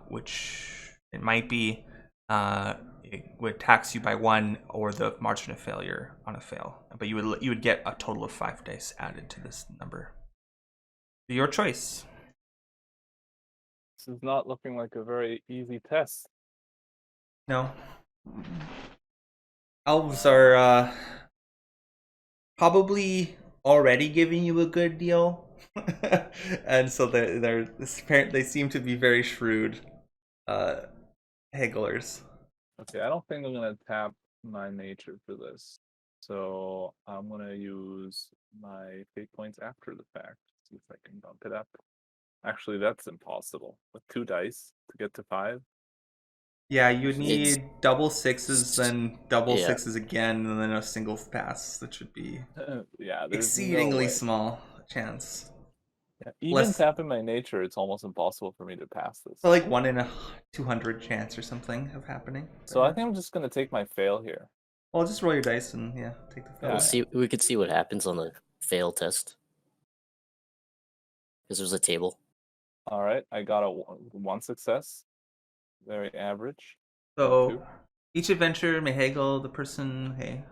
which it might be, it would tax you by 1 or the margin of failure on a fail. But you would get a total of 5 dice added to this number. Your choice. This is not looking like a very easy test. No. Elves are probably already giving you a good deal. And so they seem to be very shrewd hagglers. Okay, I don't think I'm gonna tap my nature for this. So I'm gonna use my fate points after the fact. See if I can bump it up. Actually, that's impossible. With 2 dice to get to 5. Yeah, you would need double 6s, then double Yeah. 6s again, and then a single pass. That should be Yeah, there's exceedingly no way. small chance. Yeah, even tapping my nature, it's almost impossible for me to pass this. So like 1 in a 200 chance or something of happening. So I think I'm just gonna take my fail here. Well, just roll your dice and take the fail. We could see what happens on the fail test. Because there's a table. All right, I got a 1 success. Very average. So each adventure may haggle the person. Okay.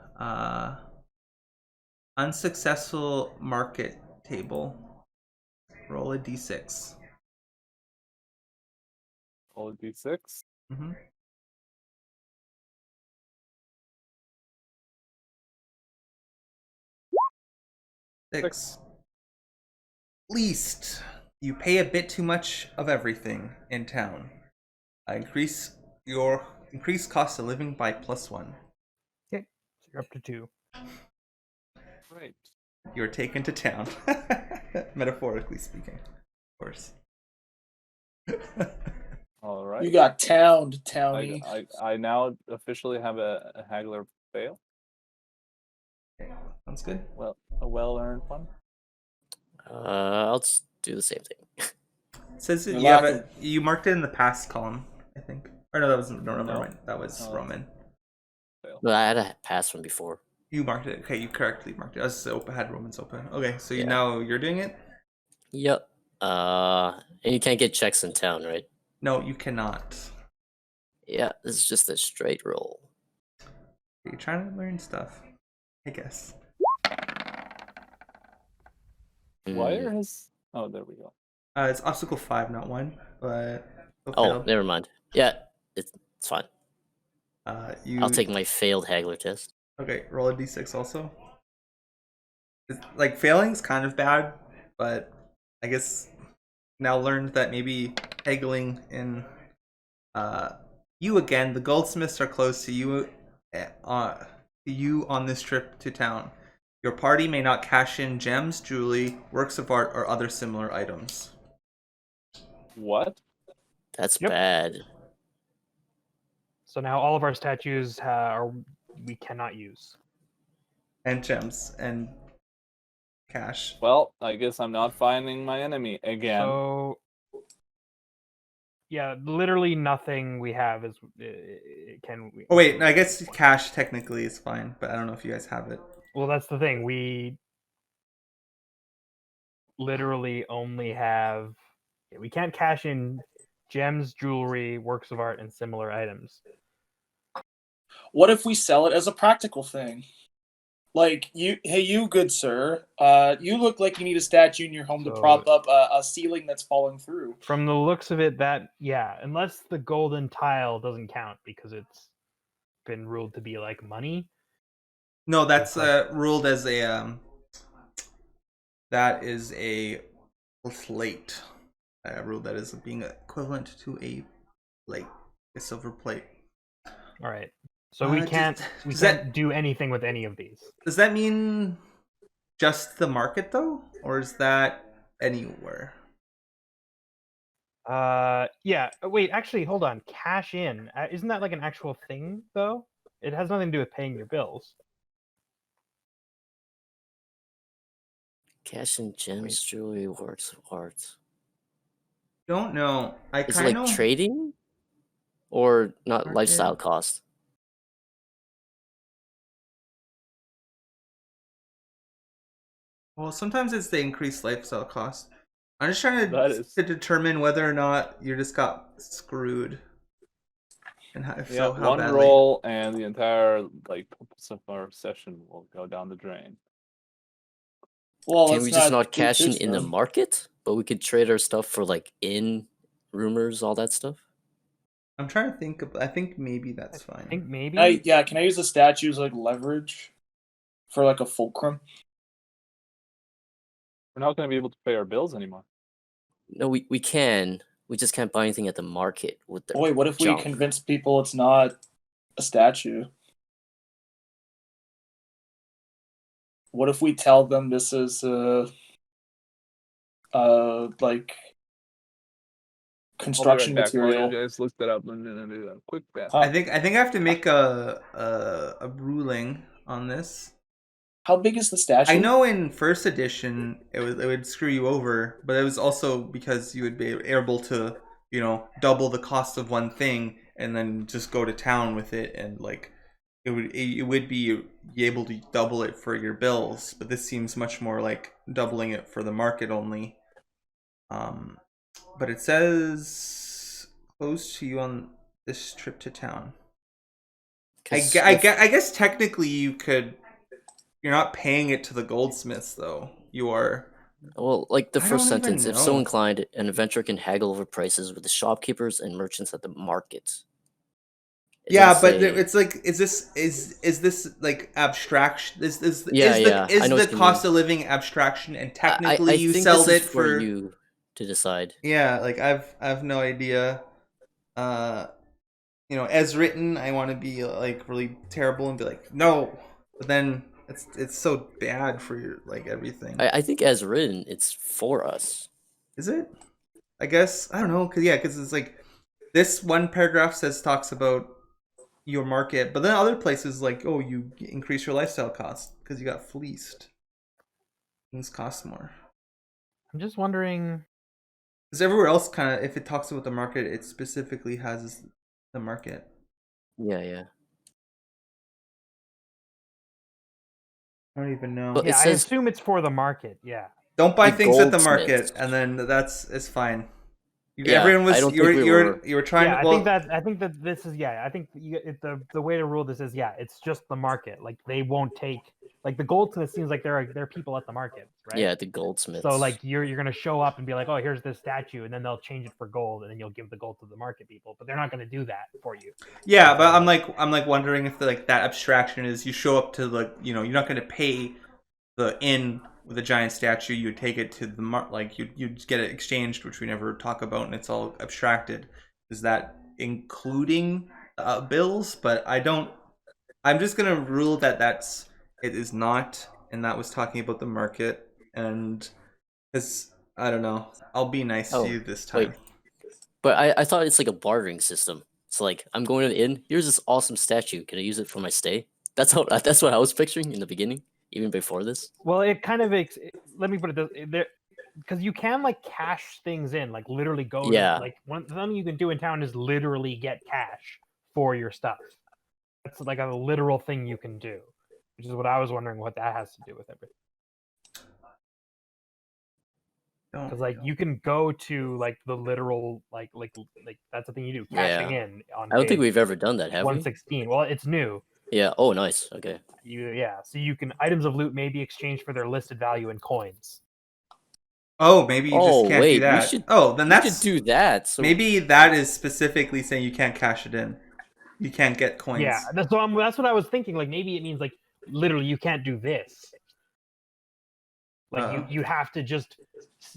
Unsuccessful market table. Roll a d6. Roll a d6. Mm-hmm. Six. Least. You pay a bit too much of everything in town. Increase cost of living by +1. Okay, so you're up to 2. Right. You're taken to town. Metaphorically speaking, of course. All right. You got towned, townie. I now officially have a haggler fail. Okay, sounds good. Well, a well-earned one. I'll just do the same thing. It says You're you marked it in the past column, I think. Or no, that was never No. mind. That was Roman. No, I had a pass from before. You marked it. Okay, you correctly marked it. I was had Romans open. Okay, so Yeah. now you're doing it? Yep. And you can't get checks in town, right? No, you cannot. Yeah, this is just a straight roll. You're trying to learn stuff, I guess. Wire has. Oh, there we go. It's obstacle 5, not 1, but Oh, never mind. Yeah, it's fine. I'll take my failed haggler test. Okay, roll a d6 also. Like failing's kind of bad, but I guess now learned that maybe haggling in you again. The goldsmiths are close to you. You on this trip to town. Your party may not cash in gems, jewelry, works of art, or other similar items. What? That's bad. So now all of our statues we cannot use. And gems and cash. Well, I guess I'm not finding my enemy again. So yeah, literally nothing we have is can we. Oh wait, I guess cash technically is fine, but I don't know if you guys have it. Well, that's the thing. We literally only have. We can't cash in gems, jewelry, works of art, and similar items. What if we sell it as a practical thing? Like, hey, you good sir, you look like you need a statue in your home to prop up a ceiling that's falling through. From the looks of it, unless the golden tile doesn't count because it's been ruled to be like money. No, that's ruled as a that is a plate. Ruled that is being equivalent to a plate, a silver plate. All right. So we can't do anything with any of these. Does that mean just the market though, or is that anywhere? Yeah. Wait, actually, hold on. Cash in. Isn't that like an actual thing though? It has nothing to do with paying your bills. Cash in gems, jewelry, works of art. Don't know. It's like trading, or not lifestyle cost. Well, sometimes it's the increased lifestyle cost. I'm just trying to determine whether or not you just got screwed. And if Yeah, so, how one badly? roll and the entire like purpose of our session will go down the drain. Well, Can let's we just not do cash this, in the then. market? But we could trade our stuff for like in rumors, all that stuff. I'm trying to think of. I think maybe that's I fine. think maybe. Can I use the statues like leverage for like a fulcrum? We're not going to be able to pay our bills anymore. No, we can. We just can't buy anything at the market with the Boy, what if we junk. convince people it's not a statue? What if we tell them this is like construction I'll be right back. material? You guys look that up and then do a quick bet. I think I have to make a ruling on this. How big is the statue? I know in first edition it would screw you over, but it was also because you would be able to, you know, double the cost of one thing and then just go to town with it, and like it would be able to double it for your bills. But this seems much more like doubling it for the market only. But it says close to you on this trip to town. I guess technically you could. You're not paying it to the goldsmiths, though. You are. Well, like the I first don't even sentence, if so know. inclined, an adventurer can haggle over prices with the shopkeepers and merchants at the market. It Yeah, doesn't but say- it's like, is this like abstraction? Is I know the what you cost mean. of living abstraction, and technically I you think sold this it is for you to decide. Yeah, like I've no idea. You know, as written, I want to be like really terrible and be like, no, but then it's so bad for your like everything. I think as written, it's for us. Is it? I guess I don't know, cause it's like this one paragraph talks about your market, but then other places like, oh, you increase your lifestyle costs because you got fleeced. Things cost more. I'm just wondering. Because everywhere else, kind of, if it talks about the market, it specifically has the market. Yeah. I don't even know. But Yeah, it I says assume it's for the market. Yeah. Don't buy the things at the goldsmith. market, and then it's fine. Yeah, Everyone was I don't think we were. you were trying Yeah, to. Well, I think that this is I think the way to rule this is it's just the market. Like they won't take like the goldsmith seems like they're people at the market, right? Yeah, the goldsmiths. So like you're gonna show up and be like, oh, here's this statue, and then they'll change it for gold, and then you'll give the gold to the market people. But they're not gonna do that for you. yeah, but I'm like wondering if like that abstraction is you show up to like, you know, you're not going to pay the inn with a giant statue. You would take it to the like you get it exchanged, which we never talk about, and it's all abstracted. Is that including bills? But I don't. I'm just gonna rule that it is not, and that was talking about the market, and because I don't know, I'll be nice to you this time. Wait. But I thought it's like a bartering system. It's like I'm going to the inn. Here's this awesome statue. Can I use it for my stay? That's what I was picturing in the beginning, even before this. Well, it kind of let me put it this because you can like cash things in, like literally go to like something you can do in town is literally get cash for your stuff. That's like a literal thing you can do, which is what I was wondering what that has to do with everything. Because like you can go to like the literal like that's the thing you do, cashing in on. I don't think we've ever done that, have we? 116. Well, it's new. Yeah. Oh, nice. Okay. So you can items of loot may be exchanged for their listed value in coins. Oh, maybe you just can't do that. Then we should do that. So maybe that is specifically saying you can't cash it in. You can't get coins. Yeah, that's what I was thinking. Like maybe it means like literally you can't do this. Like you have to just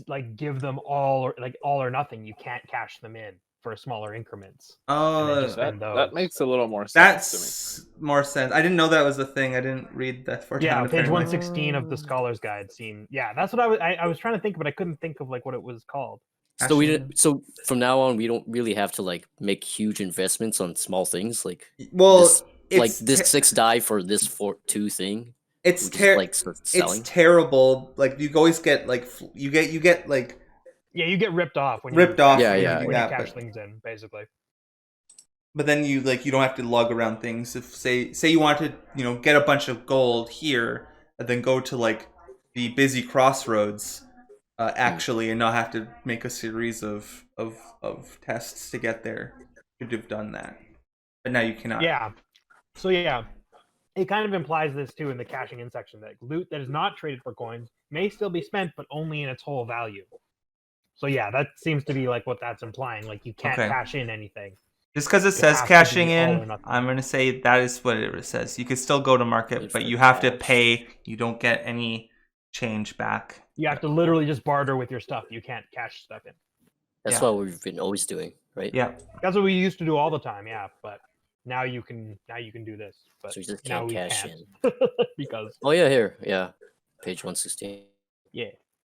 like give them all or nothing. You can't cash them in for smaller increments. Oh, that makes a little more sense. That's more sense. I didn't know that was a thing. I didn't read that far down. Yeah, page 116 of the Scholar's Guide seemed. Yeah, that's what I was trying to think, but I couldn't think of like what it was called. So we didn't. So from now on, we don't really have to like make huge investments on small things like. Well, this 6 die for this 2 thing. It's terrible. Like you always get like you get like. Yeah, you get ripped off when you cash things in, basically. But then you don't have to lug around things. If say you want to get a bunch of gold here and then go to like the busy crossroads actually and not have to make a series of tests to get there, you could have done that. but now you cannot. Yeah. So yeah, it kind of implies this too in the cashing in section that loot that is not traded for coins may still be spent, but only in its whole value. So yeah, that seems to be like what that's implying. Like you can't cash in anything. Just because it says cashing in, I'm going to say that is what it says. You could still go to market, but you have to pay. You don't get any change back. You have to literally just barter with your stuff. You can't cash stuff in. That's what we've been always doing, right? Yeah. That's what we used to do all the time, yeah. But now you can do this. But So we just now can't we cash can't. in. Because yeah. Page 116. Yeah.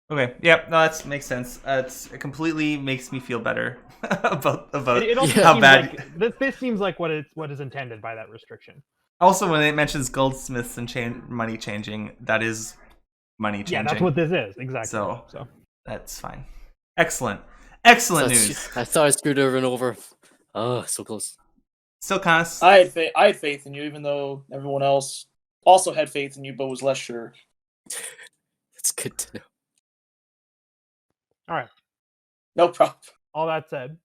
Okay. Yep. No, that makes sense. It completely makes me feel better about it also how seems bad. Like, this seems like what is intended by that restriction. Also, when it mentions goldsmiths and money changing, that is money changing. Yeah, that's what this is exactly. So that's fine. Excellent news. I thought I screwed over and over. Oh, so close. Still kind of. I had faith in you, even though everyone else also had faith in you, but was less sure. That's good to know. All right. No problem. All that said,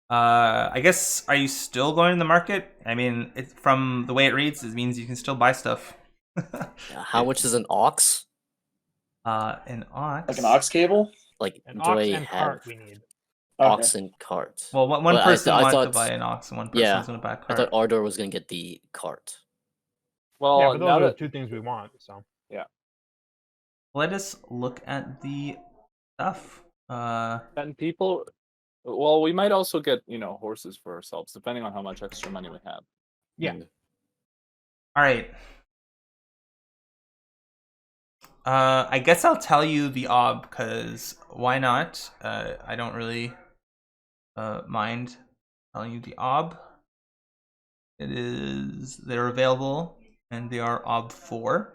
I guess, are you still going to the market? I mean, from the way it reads, it means you can still buy stuff. How much is an ox? An ox? Like an ox cable? Like, an do ox I and have cart we need. ox and cart? Well, one person wants to buy an ox and one person is going to buy a cart. I thought Ardor was going to get the cart. Well, yeah, but those are the two things we want. So yeah. Let us look at the stuff. 10 people. Well, we might also get, horses for ourselves, depending on how much extra money we have. Yeah. All right. I guess I'll tell you the ob, because why not? I don't really mind telling you the ob. They're available, and they are ob 4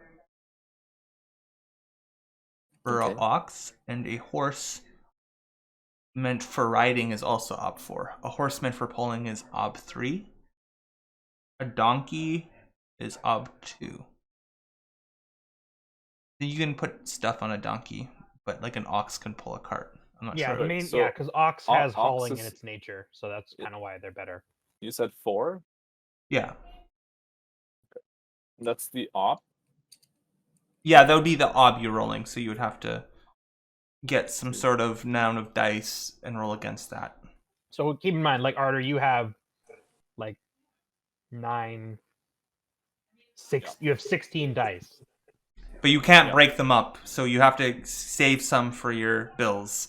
for an ox, and a horse meant for riding is also ob 4. A horse meant for pulling is ob 3. A donkey is ob 2. You can put stuff on a donkey, but like an ox can pull a cart. I'm not sure. Because ox has hauling in its nature, so that's kind of why they're better. You said 4? Yeah. Okay. That's the op? Yeah, that would be the ob you're rolling, so you would have to get some sort of noun of dice and roll against that. So keep in mind, like Ardor, you have like 9, 6. You have 16 dice. But you can't break them up, so you have to save some for your bills,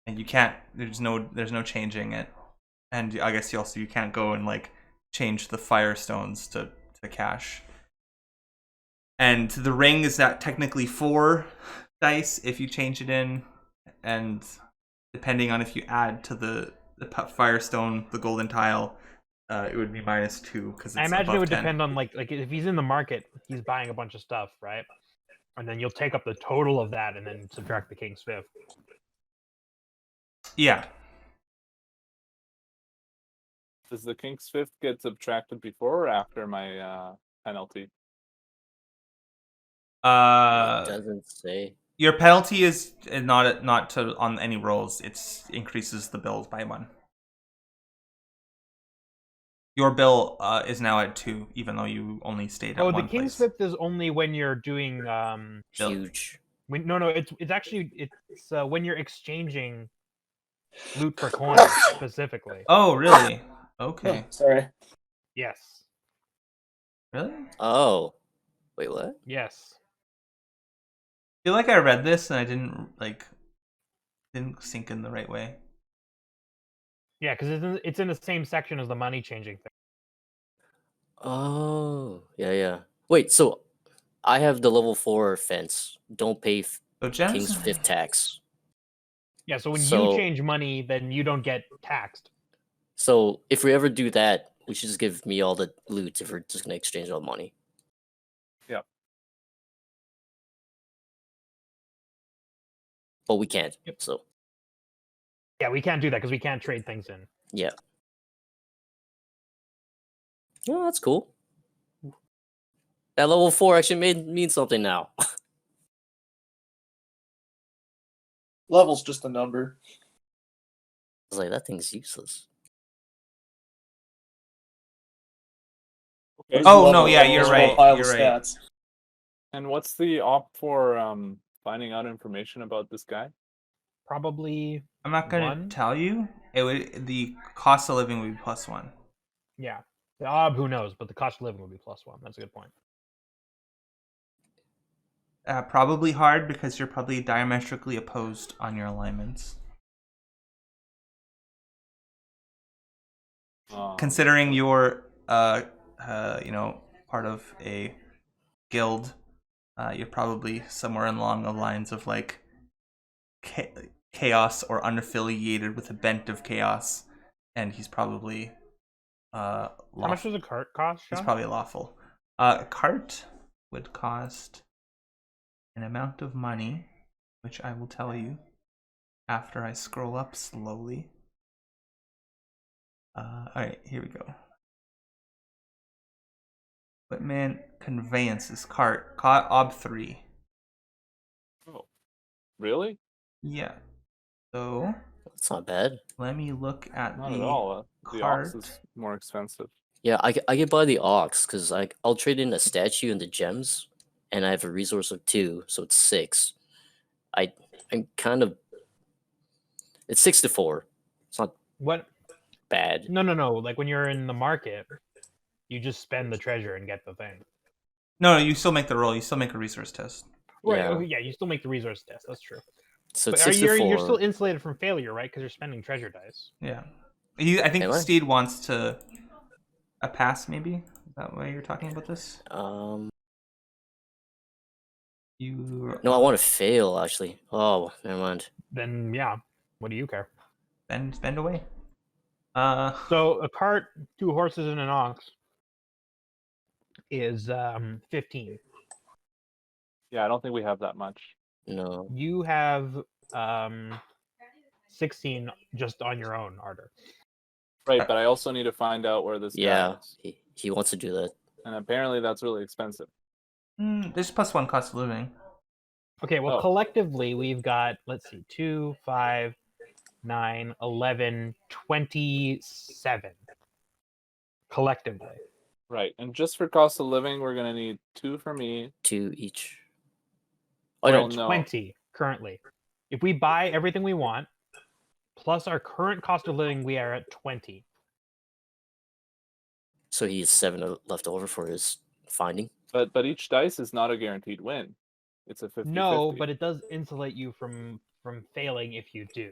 and you can't. There's no changing it, and I guess you can't go and like change the firestones to cash. And the ring is that technically 4 dice if you change it in, and depending on if you add to the firestone the golden tile, it would be -2 because I imagine it would 10. depend on like if he's in the market, he's buying a bunch of stuff, right? And then you'll take up the total of that and then subtract the king's fifth. Yeah. Does the king's fifth get subtracted before or after my penalty? It doesn't say. Your penalty is not on any rolls. It increases the bills by 1. Your bill is now at 2, even though you only stayed at 1 the king's fifth is only when you're doing huge. It's actually when you're exchanging loot for coins specifically. Oh, really? Okay. Sorry. Yes. Really? Oh. Wait, what? Yes. I feel like I read this and I didn't sink in the right way. Yeah, because it's in the same section as the money changing thing. Oh, yeah. Wait, so I have the level 4 fence. Don't pay king's fifth tax. Yeah, so when you change money, then you don't get taxed. So if we ever do that, we should just give me all the loot if we're just gonna exchange all money. Yep. But we can't. Yep. So. Yeah, we can't do that because we can't trade things in. Yeah. Oh, that's cool. That level 4 actually means something now. Level's just a number. I was like, that thing's useless. Oh no, yeah, you're right. You're right. And what's the op for finding out information about this guy? Probably. I'm not gonna tell you. The cost of living would be +1. Yeah. Who knows? But the cost of living would be +1. That's a good point. Probably hard because you're probably diametrically opposed on your alignments. Considering you're part of a guild, you're probably somewhere along the lines of like chaos or unaffiliated with a bent of chaos, and he's probably How much does a cart cost, Sean? He's probably lawful. A cart would cost an amount of money, which I will tell you after I scroll up slowly. Alright, here we go. Equipment, conveyances, cart, ob 3. Oh, really? Yeah. So That's not bad. let me look at Not the at all. The cart. ox is more expensive. Yeah, I could buy the ox because I'll trade in a statue and the gems, and I have a resource of 2, so it's 6. I'm kind of. It's 6 to 4. It's not what bad. No. Like when you're in the market, you just spend the treasure and get the thing. No, you still make the roll. You still make a resource test. Right. Yeah. Yeah, you still make the resource test. That's true. So but it's 6 to 4. You're still insulated from failure, right? Because you're spending treasure dice. Yeah. I think Steed wants to a pass, maybe? Is that why you're talking about this? No, I want to fail, actually. Oh, never mind. Then, yeah. What do you care? Bend away. So, a cart, 2 horses, and an ox is 15. Yeah, I don't think we have that much. No. You have 16 just on your own, Arter. Right, but I also need to find out where this guy is. He wants to do that. And apparently that's really expensive. There's +1 cost of living. Okay, well, collectively, we've got, let's see, 2, 5, 9, 11, 27. Collectively. Right, and just for cost of living, we're going to need 2 for me. 2 each. Oh, no, 20 currently. If we buy everything we want, plus our current cost of living, we are at 20. So he has 7 left over for his finding. But each dice is not a guaranteed win. It's a 50-50. No, but it does insulate you from failing if you do.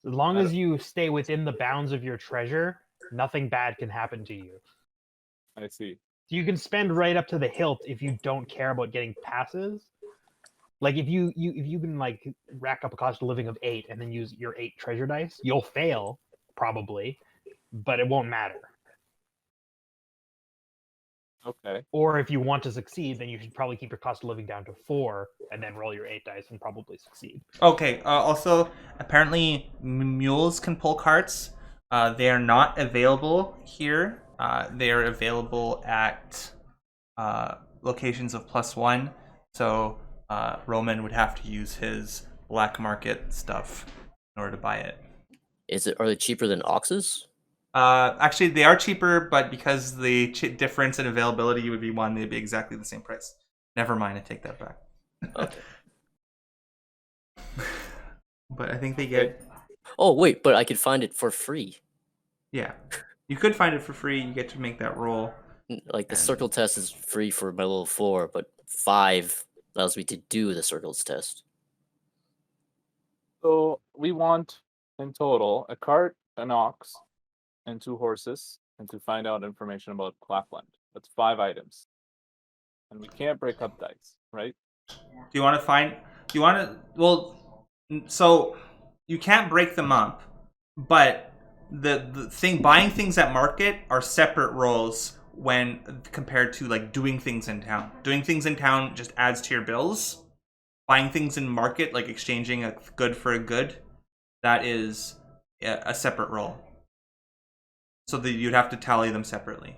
As long as you stay within the bounds of your treasure, nothing bad can happen to you. I see. You can spend right up to the hilt if you don't care about getting passes. Like if you can like rack up a cost of living of 8 and then use your 8 treasure dice, you'll fail probably, but it won't matter. Okay. Or if you want to succeed, then you should probably keep your cost of living down to 4 and then roll your 8 dice and probably succeed. Okay. Also, apparently mules can pull carts. They are not available here. They are available at locations of +1. So Roman would have to use his black market stuff in order to buy it. Are they cheaper than oxes? Actually, they are cheaper, but because the difference in availability would be 1, they'd be exactly the same price. Never mind, I take that back. Okay. But I think they get... Oh, wait, but I could find it for free. Yeah. You could find it for free, you get to make that roll. Like, the circle test is free for my level 4, but 5 allows me to do the circles test. So we want, in total, a cart, an ox, and 2 horses, and to find out information about Clafland. That's 5 items. And we can't break up dice, right? So you can't break them up, but the thing, buying things at market are separate rolls when compared to like doing things in town. Doing things in town just adds to your bills. Buying things in market, like exchanging a good for a good, that is a separate roll. So that you'd have to tally them separately.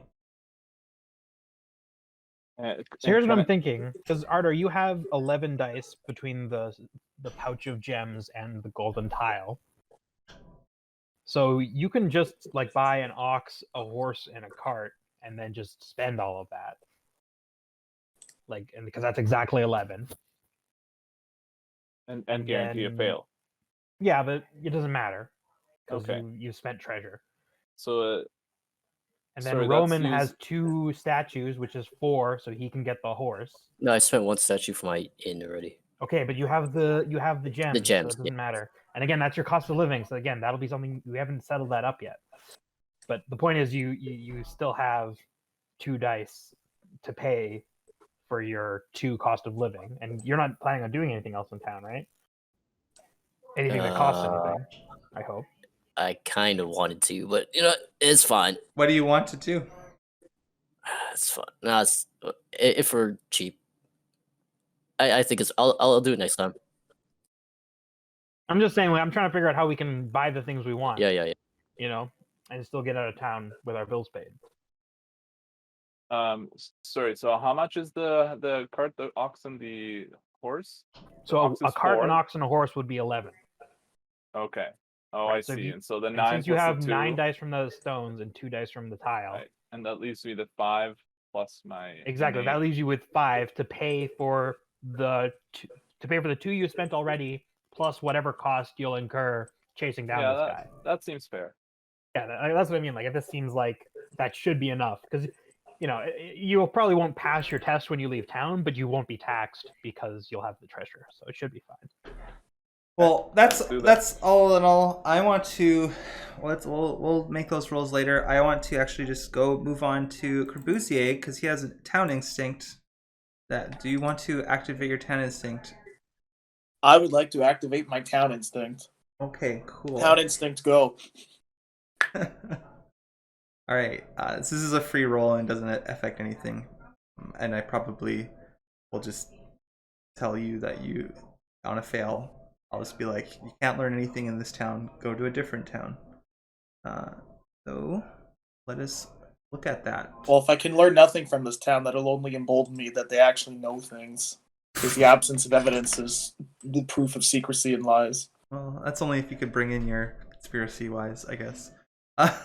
So here's what I'm thinking, because Arter, you have 11 dice between the pouch of gems and the golden tile. So you can just like buy an ox, a horse, and a cart and then just spend all of that. Like, and because that's exactly 11. And guarantee a fail. Yeah, but it doesn't matter because Okay. you spent treasure. So and then sorry, Roman has 2 statues, which is 4, so he can get the horse. No, I spent 1 statue for my inn already. Okay, but you have the gems. The gems, so it doesn't matter. And again, that's your cost of living. So again, that'll be something we haven't settled that up yet. But the point is, you still have 2 dice to pay for your 2 cost of living, and you're not planning on doing anything else in town, right? Anything that costs anything, I hope. I kind of wanted to, but you know, it's fine. What do you want to do? It's fine. No, it's if we're cheap. I think it's. I'll do it next time. I'm just saying, I'm trying to figure out how we can buy the things we want. Yeah. You know, and still get out of town with our bills paid. Sorry. So how much is the cart, the ox, and the horse? So a cart, an ox, and a horse would be 11. Okay. Oh, right, I see. And so the 9. Since you have 9 dice from the stones and 2 dice from the tile, right. And that leaves me the 5 plus my. Exactly. That leaves you with 5 to pay for the 2 you spent already, plus whatever cost you'll incur chasing down this guy. That seems fair. Yeah, that's what I mean. Like, this seems like that should be enough because, you know, you probably won't pass your test when you leave town, but you won't be taxed because you'll have the treasure, so it should be fine. Well, that's all in all. I want to we'll make those rolls later. I want to actually just move on to Corbusier because he has a town instinct. Do you want to activate your town instinct? I would like to activate my town instinct. Okay, cool. Town instinct, go. All right. This is a free roll and doesn't affect anything, and I probably will just tell you that you on a fail. I'll just be like, you can't learn anything in this town. Go to a different town. So let us look at that. Well, if I can learn nothing from this town, that'll only embolden me that they actually know things. Because the absence of evidence is the proof of secrecy and lies. Well, that's only if you could bring in your conspiracy-wise, I guess.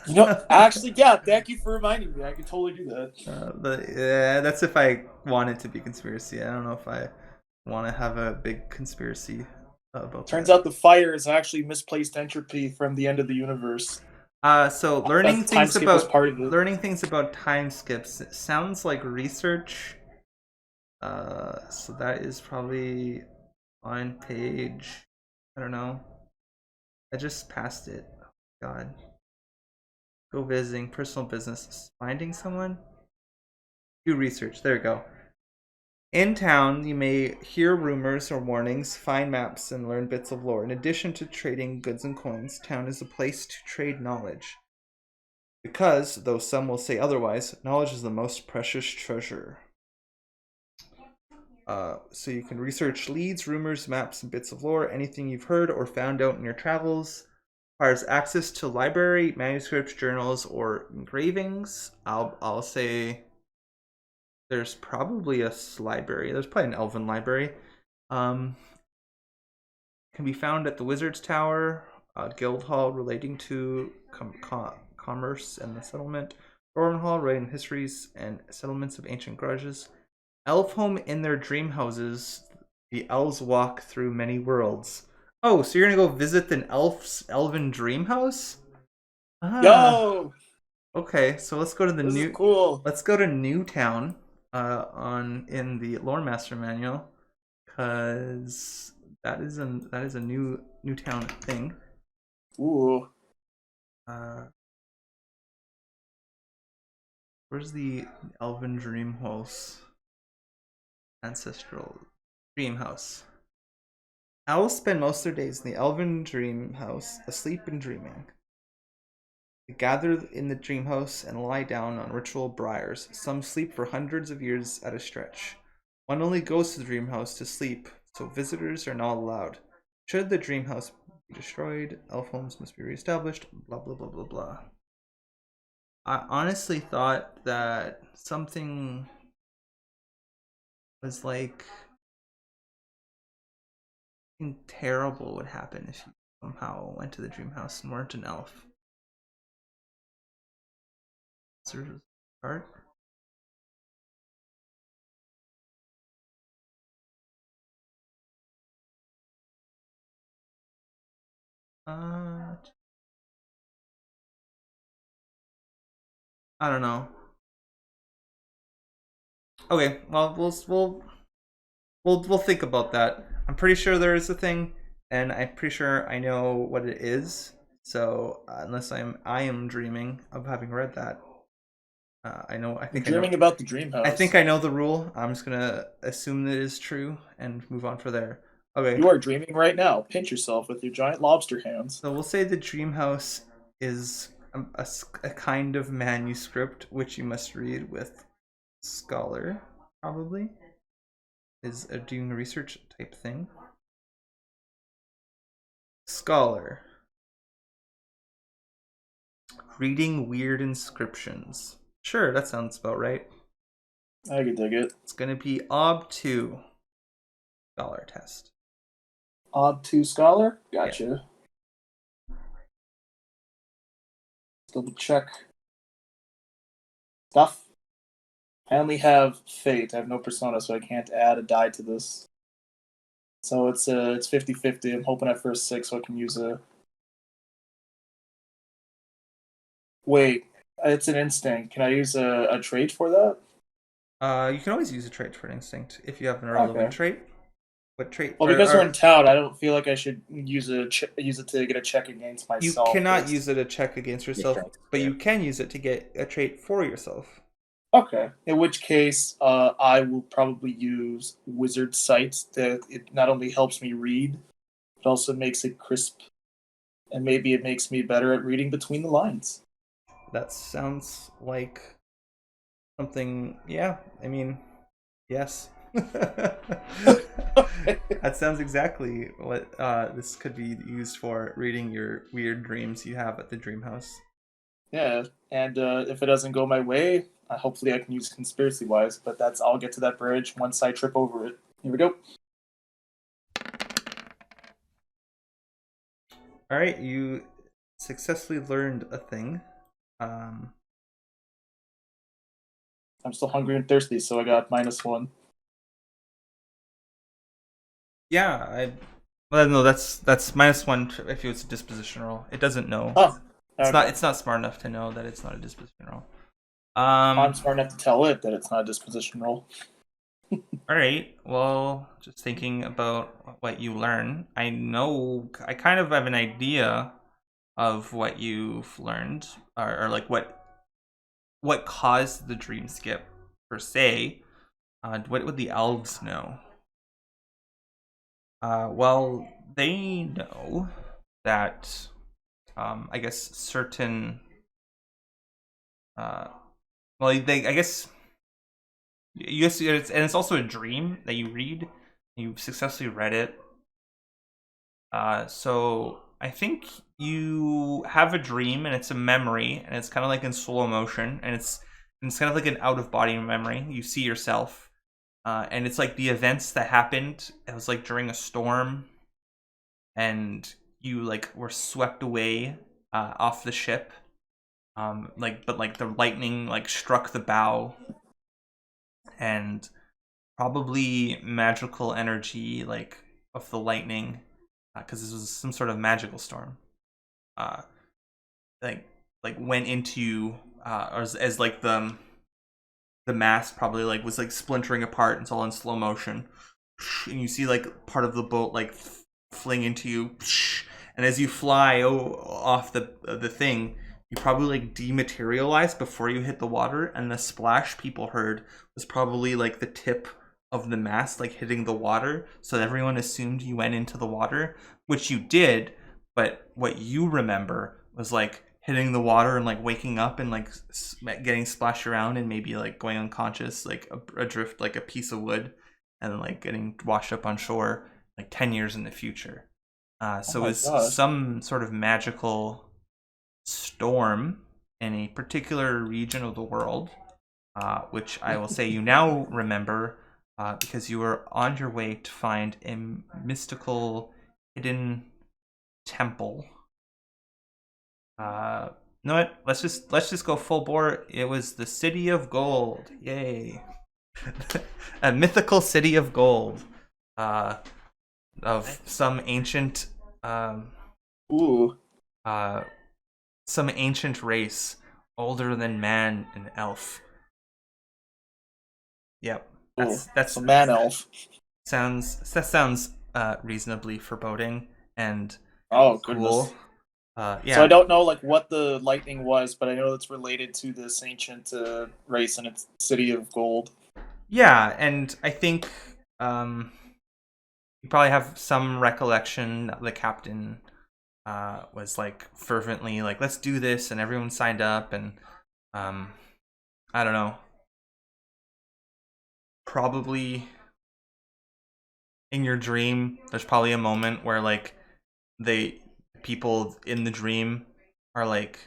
You know, actually, yeah, thank you for reminding me. I could totally do that. That's if I want it to be conspiracy. I don't know if I want to have a big conspiracy. Turns out the fire is actually misplaced entropy from the end of the universe. So learning things about time skips sounds like research. So that is probably on page. I don't know. I just passed it. Oh, God. Go visiting, personal business, finding someone. Do research. There we go. In town, you may hear rumors or warnings, find maps, and learn bits of lore. In addition to trading goods and coins, town is a place to trade knowledge. Because, though some will say otherwise, knowledge is the most precious treasure. So you can research leads, rumors, maps, and bits of lore. Anything you've heard or found out in your travels requires access to library, manuscripts, journals, or engravings. I'll say there's probably a library. There's probably an elven library. Can be found at the Wizard's Tower, Guild Hall relating to commerce and the settlement, Roran Hall relating histories and settlements of ancient grudges, Elf Home in their dream houses. The elves walk through many worlds. Oh, so you're gonna go visit the elven dream house? Yo! Okay, so let's go to This is cool. Let's go to Newtown. In the Lore Master Manual, because that is a new town thing. Ooh. Where's the Elven Dream House? Ancestral Dream House. Owls spend most of their days in the Elven Dream House, asleep and dreaming. They gather in the dream house and lie down on ritual briars. Some sleep for hundreds of years at a stretch. One only goes to the dream house to sleep, so visitors are not allowed. Should the dream house be destroyed, elf homes must be reestablished, blah blah blah blah blah. I honestly thought that something was like something terrible would happen if you somehow went to the dream house and weren't an elf. card. I don't know. Okay, well, we'll think about that. I'm pretty sure there is a thing, and I'm pretty sure I know what it is. So unless I am dreaming of having read that, I know. I think You're dreaming about the dream house. I think I know the rule. I'm just gonna assume that it is true and move on from there. Okay. You are dreaming right now. Pinch yourself with your giant lobster hands. So we'll say the dream house is a kind of manuscript which you must read with scholar, probably. Is a doing research type thing. Scholar. Reading weird inscriptions. Sure, that sounds about right. I could dig it. It's gonna be Ob 2 scholar test. Ob 2 scholar? Gotcha. Yeah. Double check. Stuff. I only have fate. I have no persona, so I can't add a die to this. So it's 50-50. I'm hoping at first 6 so I can use a... Wait, it's an instinct. Can I use a trait for that? You can always use a trait for an instinct if you have an irrelevant trait. What trait? Well, because we're in town, I don't feel like I should use it to get a check against myself. You cannot use it to check against yourself, but you can use it to get a trait for yourself. Okay. In which case, I will probably use Wizard Sight. That it not only helps me read, it also makes it crisp, and maybe it makes me better at reading between the lines. That sounds like something. Yeah, I mean, yes. That sounds exactly what this could be used for, reading your weird dreams you have at the dream house. Yeah, and if it doesn't go my way, hopefully I can use Conspiracy Wise, but I'll get to that bridge once I trip over it. Here we go. Alright, you successfully learned a thing. I'm still hungry and thirsty, so I got -1. Yeah, well, no, that's -1 if it's a disposition roll. It doesn't know. Oh, okay. It's not smart enough to know that it's not a disposition roll. I'm smart enough to tell it that it's not a disposition roll. All right. Well, just thinking about what you learn, I kind of have an idea of what you've learned, or like what caused the dream skip per se. What would the elves know? Well, they know that I guess certain it's also a dream that you read. You've successfully read it. So I think you have a dream and it's a memory and it's kind of like in slow motion and it's kind of like an out of body memory. You see yourself. And it's like the events that happened. It was like during a storm, and you like were swept away off the ship. But the lightning like struck the bow, and probably magical energy like of the lightning, because this was some sort of magical storm. Like went into or as like the mast probably like was like splintering apart. It's all in slow motion, and you see like part of the boat like fling into you, and as you fly off the thing, you probably like dematerialize before you hit the water, and the splash people heard was probably like the tip of the mast like hitting the water, so everyone assumed you went into the water, which you did, but what you remember was like hitting the water and like waking up and like getting splashed around and maybe like going unconscious, like adrift like a piece of wood, and then like getting washed up on shore like 10 years in the future. So it's some sort of magical storm in a particular region of the world, which I will say you now remember because you were on your way to find a mystical hidden temple You know what? Let's just go full bore. It was the City of Gold. Yay. A mythical city of gold. Of some ancient some ancient race older than man and elf. Yep. That's a man elf. That sounds reasonably foreboding and cool. Goodness. Yeah. So I don't know like what the lightning was, but I know it's related to this ancient race and its city of gold. Yeah, and I think you probably have some recollection that the captain was like fervently like, let's do this, and everyone signed up, and I don't know. Probably in your dream, there's probably a moment where like people in the dream are like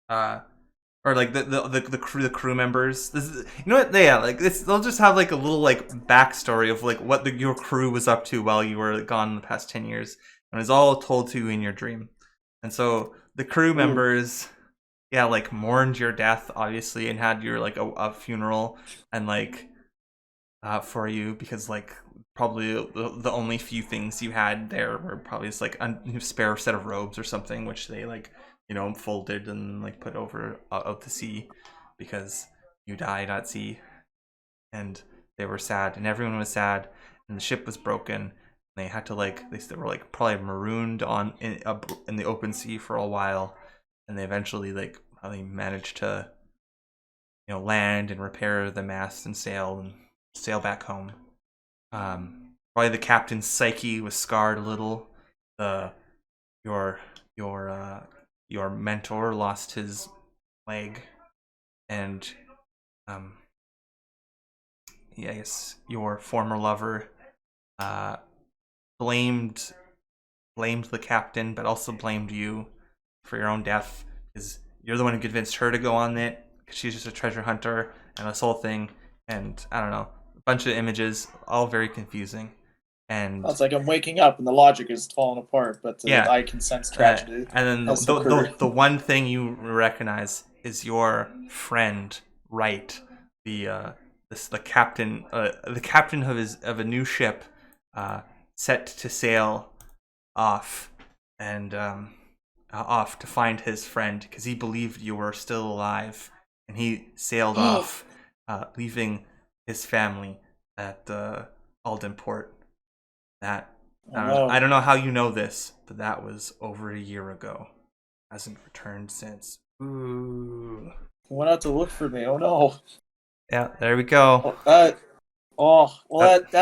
or like the crew members. You know what? Yeah, like they'll just have like a little like backstory of like what your crew was up to while you were gone the past 10 years, and it's all told to you in your dream. And so the crew members, yeah, like mourned your death obviously, and had your like a funeral and like for you, because like probably the only few things you had there were probably just like a spare set of robes or something, which they like, you know, folded and like put over out to sea because you died at sea. And they were sad, and everyone was sad, and the ship was broken, and they had to like, they were like probably marooned in the open sea for a while, and they eventually like probably managed to, you know, land and repair the mast and sail back home. Probably the captain's psyche was scarred a little. Your mentor lost his leg, and yeah, I guess your former lover blamed the captain, but also blamed you for your own death, because you're the one who convinced her to go on it, because she's just a treasure hunter, and this whole thing. And I don't know, a bunch of images, all very confusing. And it's like I'm waking up and the logic is falling apart, but yeah, I can sense tragedy. And then the one thing you recognize is your friend, Wright, the captain of a new ship, set to sail off and off to find his friend, because he believed you were still alive, and he sailed off, leaving his family at Alden Port. That I don't know how you know this, but that was over a year ago. Hasn't returned since. Ooh. Went out to look for me. Oh no. Yeah, there we go. That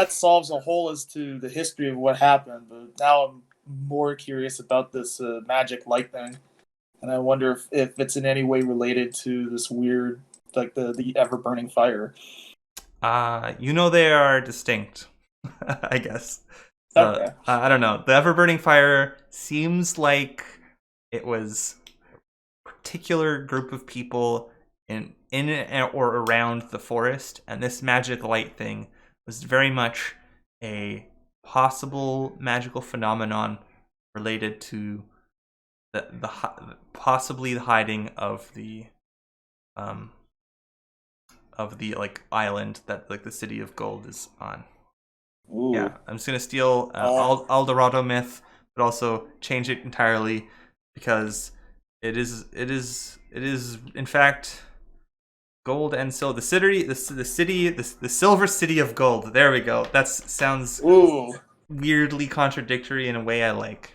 solves a hole as to the history of what happened. But now I'm more curious about this magic light thing, and I wonder if it's in any way related to this weird, like the ever burning fire. You know they are distinct, I guess. Okay. I don't know. The ever-burning fire seems like it was a particular group of people in or around the forest, and this magic light thing was very much a possible magical phenomenon related to possibly the hiding of the like island that like the City of Gold is on. Ooh. Yeah, I'm just gonna steal El Dorado myth, but also change it entirely, because it is in fact gold and silver. The Silver City of Gold. There we go. That sounds weirdly contradictory in a way I like.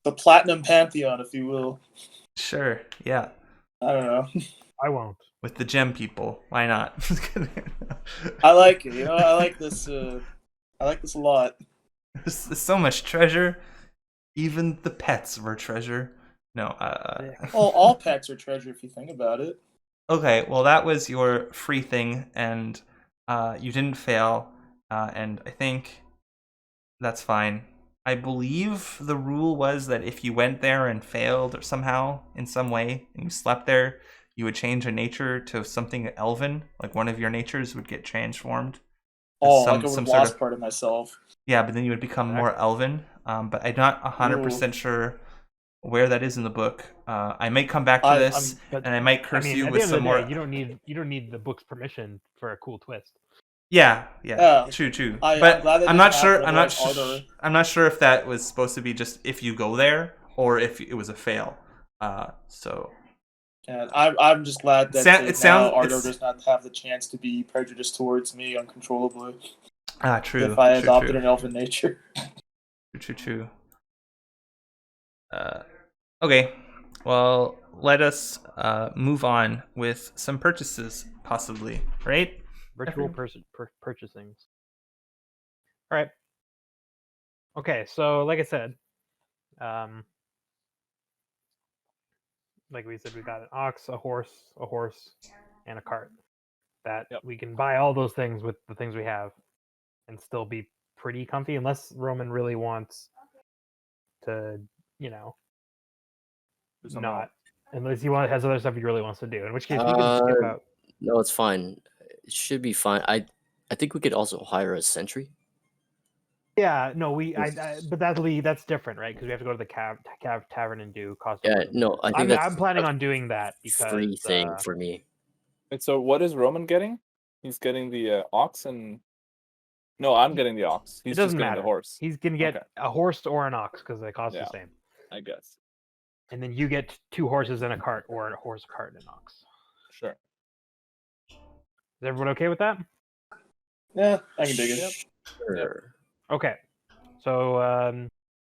The Platinum Pantheon, if you will. Sure. Yeah. I don't know. I won't. With the gem people, why not? I like it. You know, I like this. I like this a lot. There's so much treasure. Even the pets were treasure. No. All pets are treasure if you think about it. Okay, well that was your free thing, and you didn't fail, and I think that's fine. I believe the rule was that if you went there and failed or somehow in some way, and you slept there, you would change a nature to something elven, like one of your natures would get transformed. Like I would have lost part of myself. Yeah, but then you would become more elven. But I'm not 100% sure where that is in the book. I might come back to this, and I might curse you with some more. You don't need the book's permission for a cool twist. Yeah, true. But I'm not sure. I'm not sure if that was supposed to be just if you go there or if it was a fail. So. And I'm just glad that now Ardor does not have the chance to be prejudiced towards me uncontrollably. True. If I adopted an elven nature. True. Okay. Well, let us move on with some purchases, possibly, right? Virtual purchasings. All right. Okay, so like I said, like we said, we got an ox, a horse, and a cart. That we can buy all those things with the things we have, and still be pretty comfy, unless Roman really wants to, not. Unless he has other stuff he really wants to do. In which case, we can skip out. No, it's fine. It should be fine. I think we could also hire a sentry. Yeah, no, but that's different, right? Because we have to go to the tavern and do costume. Yeah, no, I think I'm planning on doing that because free thing for me. Wait, so what is Roman getting? He's getting the ox and. No, I'm getting the ox. He's just getting the horse. He's gonna get a horse or an ox because they cost the same. I guess. And then you get 2 horses and a cart, or a horse, a cart, and an ox. Sure. Is everyone okay with that? Yeah, I can dig it. Sure. Okay. So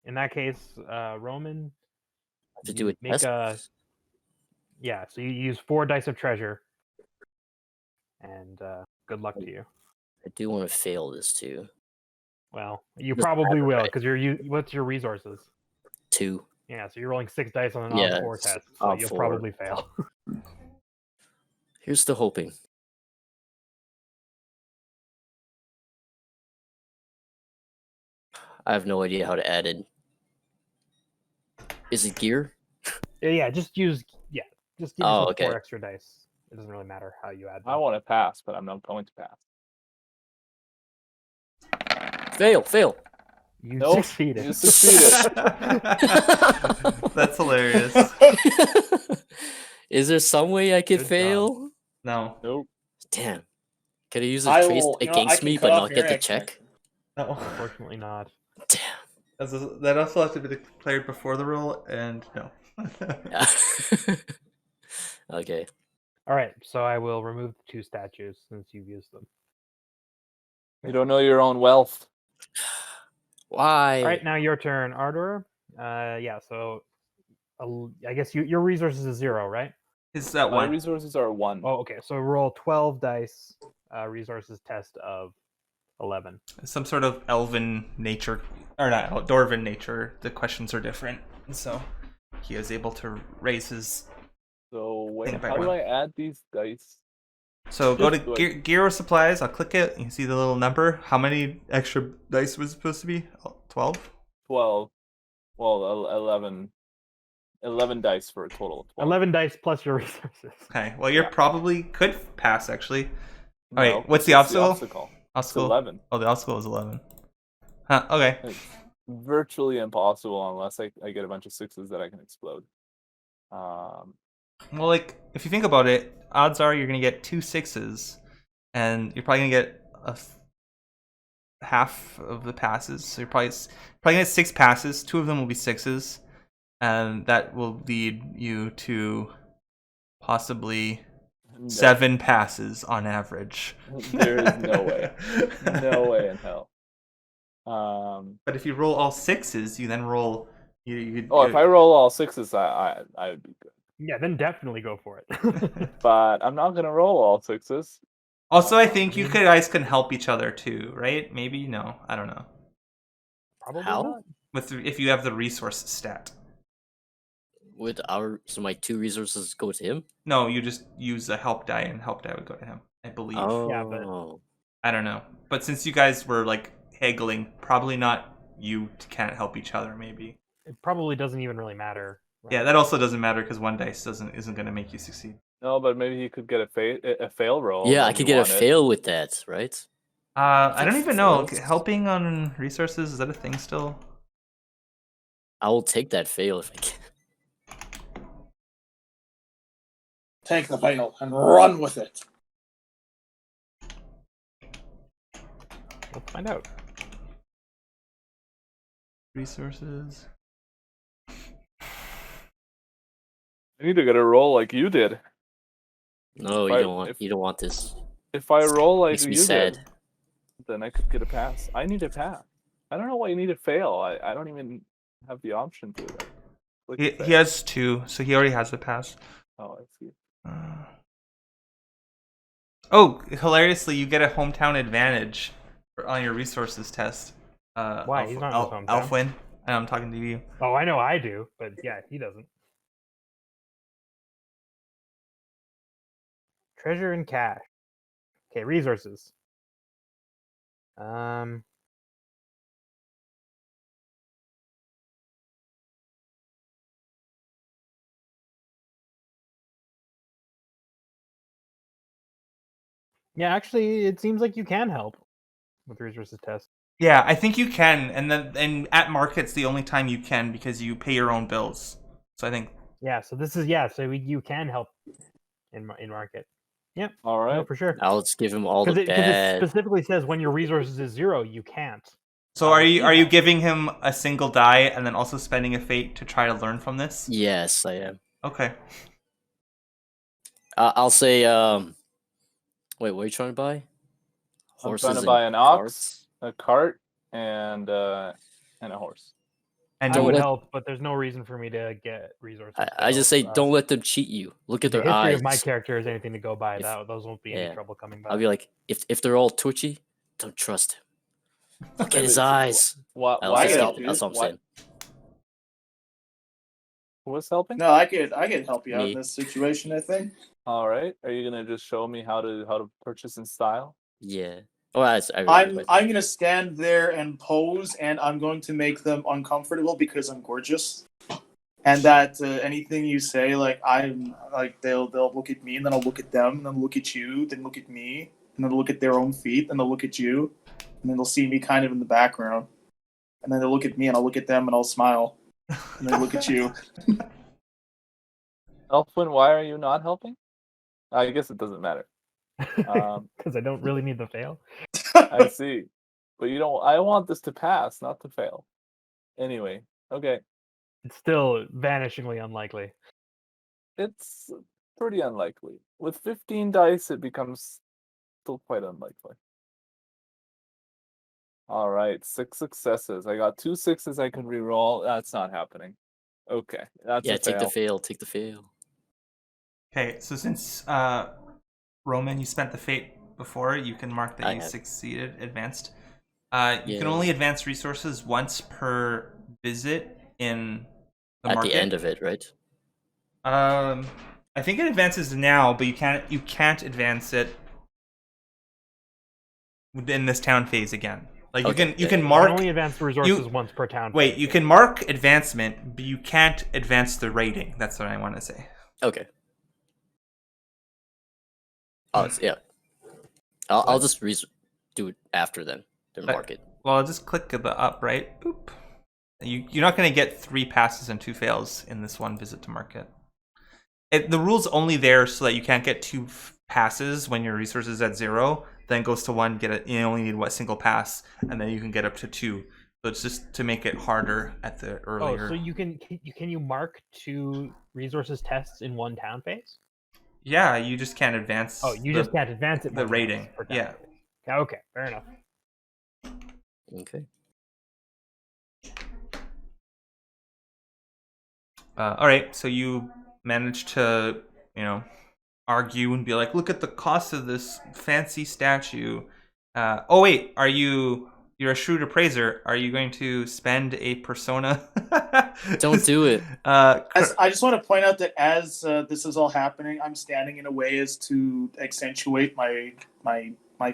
in that case, Roman, to do it. Make so you use 4 dice of treasure, and good luck to you. I do want to fail this too. Well, you probably will, because what's your resources? 2. Yeah, so you're rolling 6 dice on an odd 4 test, so you'll probably fail. Here's to hoping. I have no idea how to add it. Is it gear? Yeah, just give yourself 4 extra dice. It doesn't really matter how you add them. I want to pass, but I'm not going to pass. Fail. You nope, succeeded. You succeeded. That's hilarious. Is there some way I could fail? No. Nope. Damn. Could I use a trace against me but not get the check? No. Unfortunately not. Damn. That also has to be declared before the roll, and no. Okay. All right, so I will remove the 2 statues since you've used them. You don't know your own wealth. Why? All right, now your turn, Ardor. So I guess your resources is 0, right? Is that My 1? resources are 1. Oh, okay. So roll 12 dice. Resources test of 11. Some sort of elven nature, or not, dwarven nature. The questions are different, so he is able to raise his. So wait, how do I add these dice? So go to gear or supplies. I'll click it. You see the little number. How many extra dice was it supposed to be? 12? 12. Well, 11. 11 dice for a total of 12. 11 dice plus your resources. Okay. Well, you probably could pass, actually. No, all right. What's the obstacle? Obstacle. It's 11. Oh, the obstacle is 11. Huh. Okay. It's virtually impossible unless I get a bunch of 6s that I can explode. Well, like, if you think about it, odds are you're going to get 2 6s, and you're probably going to get half of the passes. So you're probably going to get 6 passes. 2 of them will be 6s, and that will lead you to possibly 7 passes on average. There is no way. No way in hell. But if you roll all 6s, you then roll... if I roll all 6s, I would be good. Yeah, then definitely go for it. But I'm not going to roll all 6s. Also, I think you guys can help each other too, right? Maybe? No, I don't know. Probably How? not. If you have the resource stat. So my 2 resources go to him? No, you just use a help die, and help die would go to him, I believe. Oh. Yeah, but I don't know. But since you guys were like haggling, probably not you can't help each other, maybe. It probably doesn't even really matter. Right? Yeah, that also doesn't matter because 1 dice isn't going to make you succeed. No, but maybe he could get a fail roll. Yeah, I could get a fail with that, right? I don't even know. Helping on resources, is that a thing still? I will take that fail if I can. take the veil and run with it. Let's find out. Resources. I need to get a roll like you did. No, If you don't want this. If I roll like Makes me you sad. did, then I could get a pass. I need a pass. I don't know why you need to fail. I don't even have the option to. He has 2, so he already has the pass. Oh, I see. Oh, hilariously, you get a hometown advantage on your resources test. Why? He's not in his hometown. Alfwin. I'm talking to you. Oh, I know I do, but yeah, he doesn't. Treasure and cash. Okay, resources. Yeah, actually, it seems like you can help with resources test. Yeah, I think you can, and at market's the only time you can because you pay your own bills. So I think. Yeah, so this is you can help in market. Yep. All right. No, for sure. I'll just give him all the Because bad. it specifically says when your resources is 0, you can't. So are you giving him a single die and then also spending a fate to try to learn from this? Yes, I am. Okay. I'll say. Wait, what are you trying to buy? Horses. I'm trying to buy an ox, a cart, and a horse. And I would help, but there's no reason for me to get resources. I just say don't let them cheat you. Look at their history eyes. Of my character is anything to go by. Those won't be any trouble coming by. I'll be like, if they're all twitchy, don't trust him. Look at his eyes. Why? That's what I'm saying. Who's helping? No, I could help you out in this situation, I think. All right. Are you gonna just show me how to purchase in style? Yeah. Oh, I'm gonna stand there and pose, and I'm going to make them uncomfortable because I'm gorgeous, and that anything you say, like I'm like they'll look at me, and then I'll look at them, and then look at you, then look at me, and then look at their own feet, and they'll look at you, and then they'll see me kind of in the background, and then they'll look at me, and I'll look at them, and I'll smile, and then look at you. Elfwin, why are you not helping? I guess it doesn't matter. Because I don't really need the fail. I see. But you don't. I want this to pass, not to fail. Anyway, okay. It's still vanishingly unlikely. It's pretty unlikely. With 15 dice, it becomes still quite unlikely. All right, 6 successes. I got 2 6s I can reroll. That's not happening. Okay, that's a take fail. the fail. Take the fail. Okay, so since Roman, you spent the fate before, you can mark that you succeeded, advanced. You can only advance resources once per visit in the market. At the end of it, right? I think it advances now, but you can't advance it in this town phase again. Like you can mark. You only advance the resources once per town. Wait, you can mark advancement, but you can't advance the rating. That's what I want to say. Okay. Oh, yeah. I'll just do it after then. Mark it. Well, I'll just click the up, right? Boop. You're not going to get 3 passes and 2 fails in this one visit to market. The rule's only there so that you can't get 2 passes when your resource is at 0. Then goes to 1. You only need single pass, and then you can get up to 2. So it's just to make it harder at the earlier. Oh, so you can mark 2 resources tests in one town phase? Yeah, you just can't advance. Oh, you just can't advance it. The rating. Yeah. Okay, fair enough. Okay. All right, so you managed to, argue and be like, look at the cost of this fancy statue. Oh wait, you're a shrewd appraiser. Are you going to spend a persona? Don't do it. I just want to point out that as this is all happening, I'm standing in a way as to accentuate my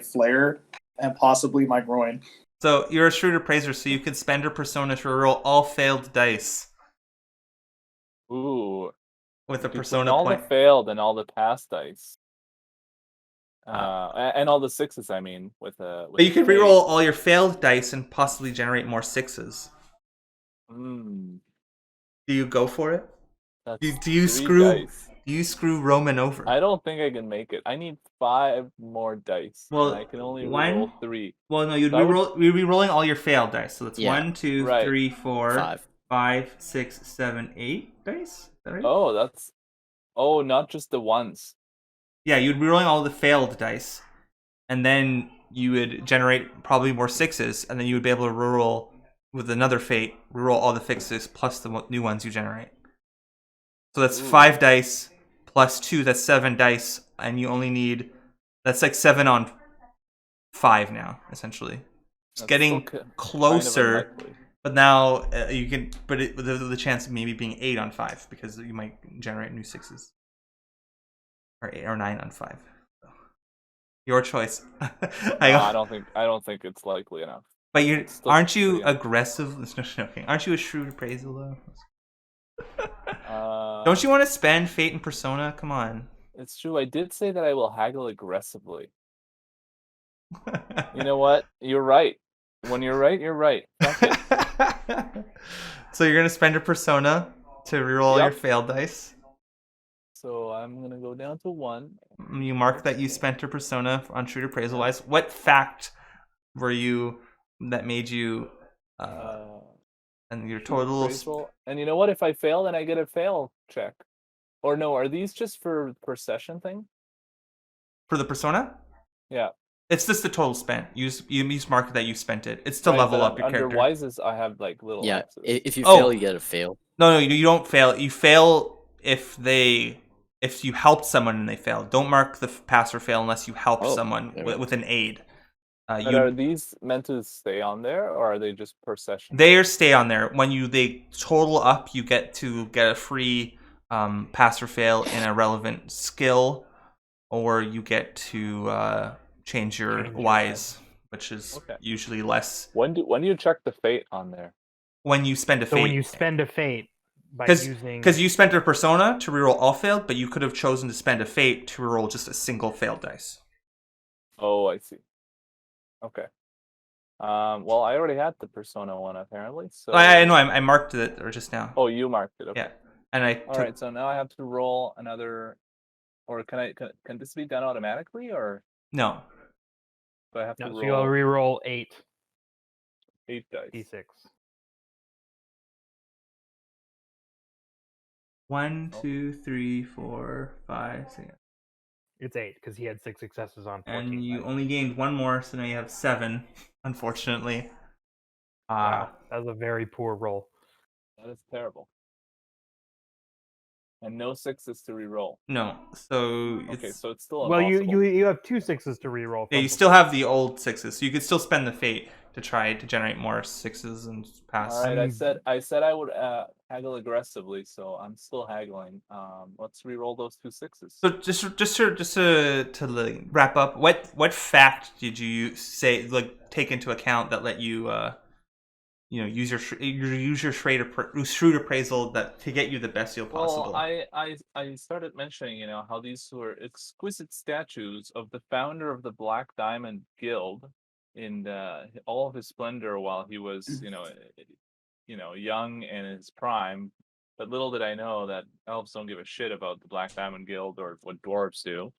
flare and possibly my groin. So you're a shrewd appraiser, so you can spend a persona to roll all failed dice. Ooh. With a persona all point. The failed and all the passed dice. And all the 6s, I mean, with but you can reroll all your failed dice and possibly generate more 6s. Mm. Do you go for it? That's do you screw? Dice. You screw Roman over. I don't think I can make it. I need 5 more dice. Well, and I can only one- roll 3. Well, no, you'd So I would- you'd be rolling all your failed dice. So that's Yeah. 1, 2, Right. 3, 4, 5. 5, 6, 7, 8 dice. Is that right? Oh, that's. Oh, not just the ones. Yeah, you'd be rolling all the failed dice, and then you would generate probably more 6s, and then you would be able to reroll with another fate, reroll all the 6s plus the new ones you generate. So that's 5 dice plus 2. That's 7 dice, and you only need. That's like 7 on 5 now, essentially. It's That's getting still closer. Kind of unlikely. But now you can, but the chance of maybe being 8 on 5 because you might generate new 6s, or 8 or 9 on 5. So, your choice. I don't think it's likely enough. But you It's still aren't you pretty aggressive? No, joking. Aren't you a shrewd appraisal though? Uh, Don't you want to spend fate and persona? Come on. It's true. I did say that I will haggle aggressively. You know what? You're right. When you're right, you're right. Fuck it. So you're gonna spend a persona to reroll Yep. your failed dice. So I'm gonna go down to 1. You mark that you spent a persona on shrewd appraisal wise. What fact were you that made you and your total Appraisal. And you know what? If I fail, then I get a fail check. Or no, are these just for per session thing? for the persona? Yeah. It's just the total spent. You just mark that you spent it. It's to Right, level but up your under character. Wises, I have like little Yeah. X's. If you Oh. fail, you get a fail. No, you don't fail. You fail if you helped someone and they fail. Don't mark the pass or fail unless you help Oh, someone there we go. with an aid. But are these meant to stay on there, or are they just per session? They stay on there. When they total up, you get a free pass or fail in a relevant skill, or you get to change your wise, which is usually less. When do you check the fate on there? When you spend a fate. So when you spend a fate by using, because you spent a persona to reroll all failed, but you could have chosen to spend a fate to reroll just a single failed dice. Oh, I see. Okay. Well, I already had the persona one apparently. So I know I marked it or just now. Oh, you marked it. Okay. Yeah, and I. All right. So now I have to roll another, or can this be done automatically, or No. do I have to no, roll? so you'll re-roll 8 dice. d6. 1, 2, 3, 4, 5, 6. It's 8 because he had 6 successes on 14. And you only gained 1 more, so now you have 7. Unfortunately. Wow, that was a very poor roll. That is terrible. And no 6s to re-roll. No, so Okay, so it's still Well, impossible. you have 2 6s to re-roll. Yeah, you still have the old 6s, so you could still spend the fate to try to generate more 6s and pass. All right, I said I would haggle aggressively, so I'm still haggling. Let's re-roll those 2 6s. So just to like, wrap up, what fact did you say take into account that let you use your shrewd appraisal that to get you the best deal possible? Well, I started mentioning how these were exquisite statues of the founder of the Black Diamond Guild in all of his splendor while he was young and in his prime. But little did I know that elves don't give a shit about the Black Diamond Guild or what dwarves do.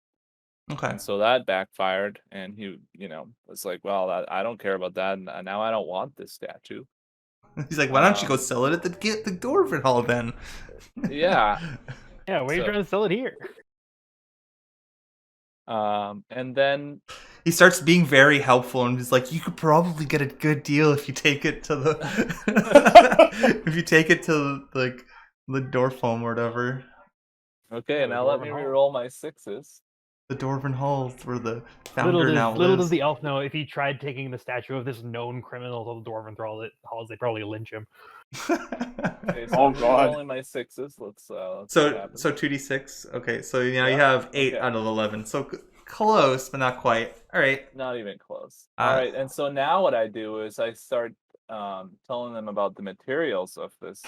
Okay. And so that backfired, and he was like, well, I don't care about that, and now I don't want this statue. He's like, why don't you go sell it at the Dwarven Hall then? Yeah. Yeah, why are you trying to sell it here? And then he starts being very helpful and he's like, you could probably get a good deal if you take it to the the Dwarf Home or whatever. Okay, now let me re-roll my 6s. The Dwarven Halls where the founder now lives. Little does the elf know, if he tried taking the statue of this known criminal to the Dwarven Halls, they'd probably lynch him. Okay, so I'm rolling my 6s. Let's so 2d6. Okay, so now you have 8 out of 11. So close, but not quite. All right. Not even close. All right, and so now what I do is I start telling them about the materials of this,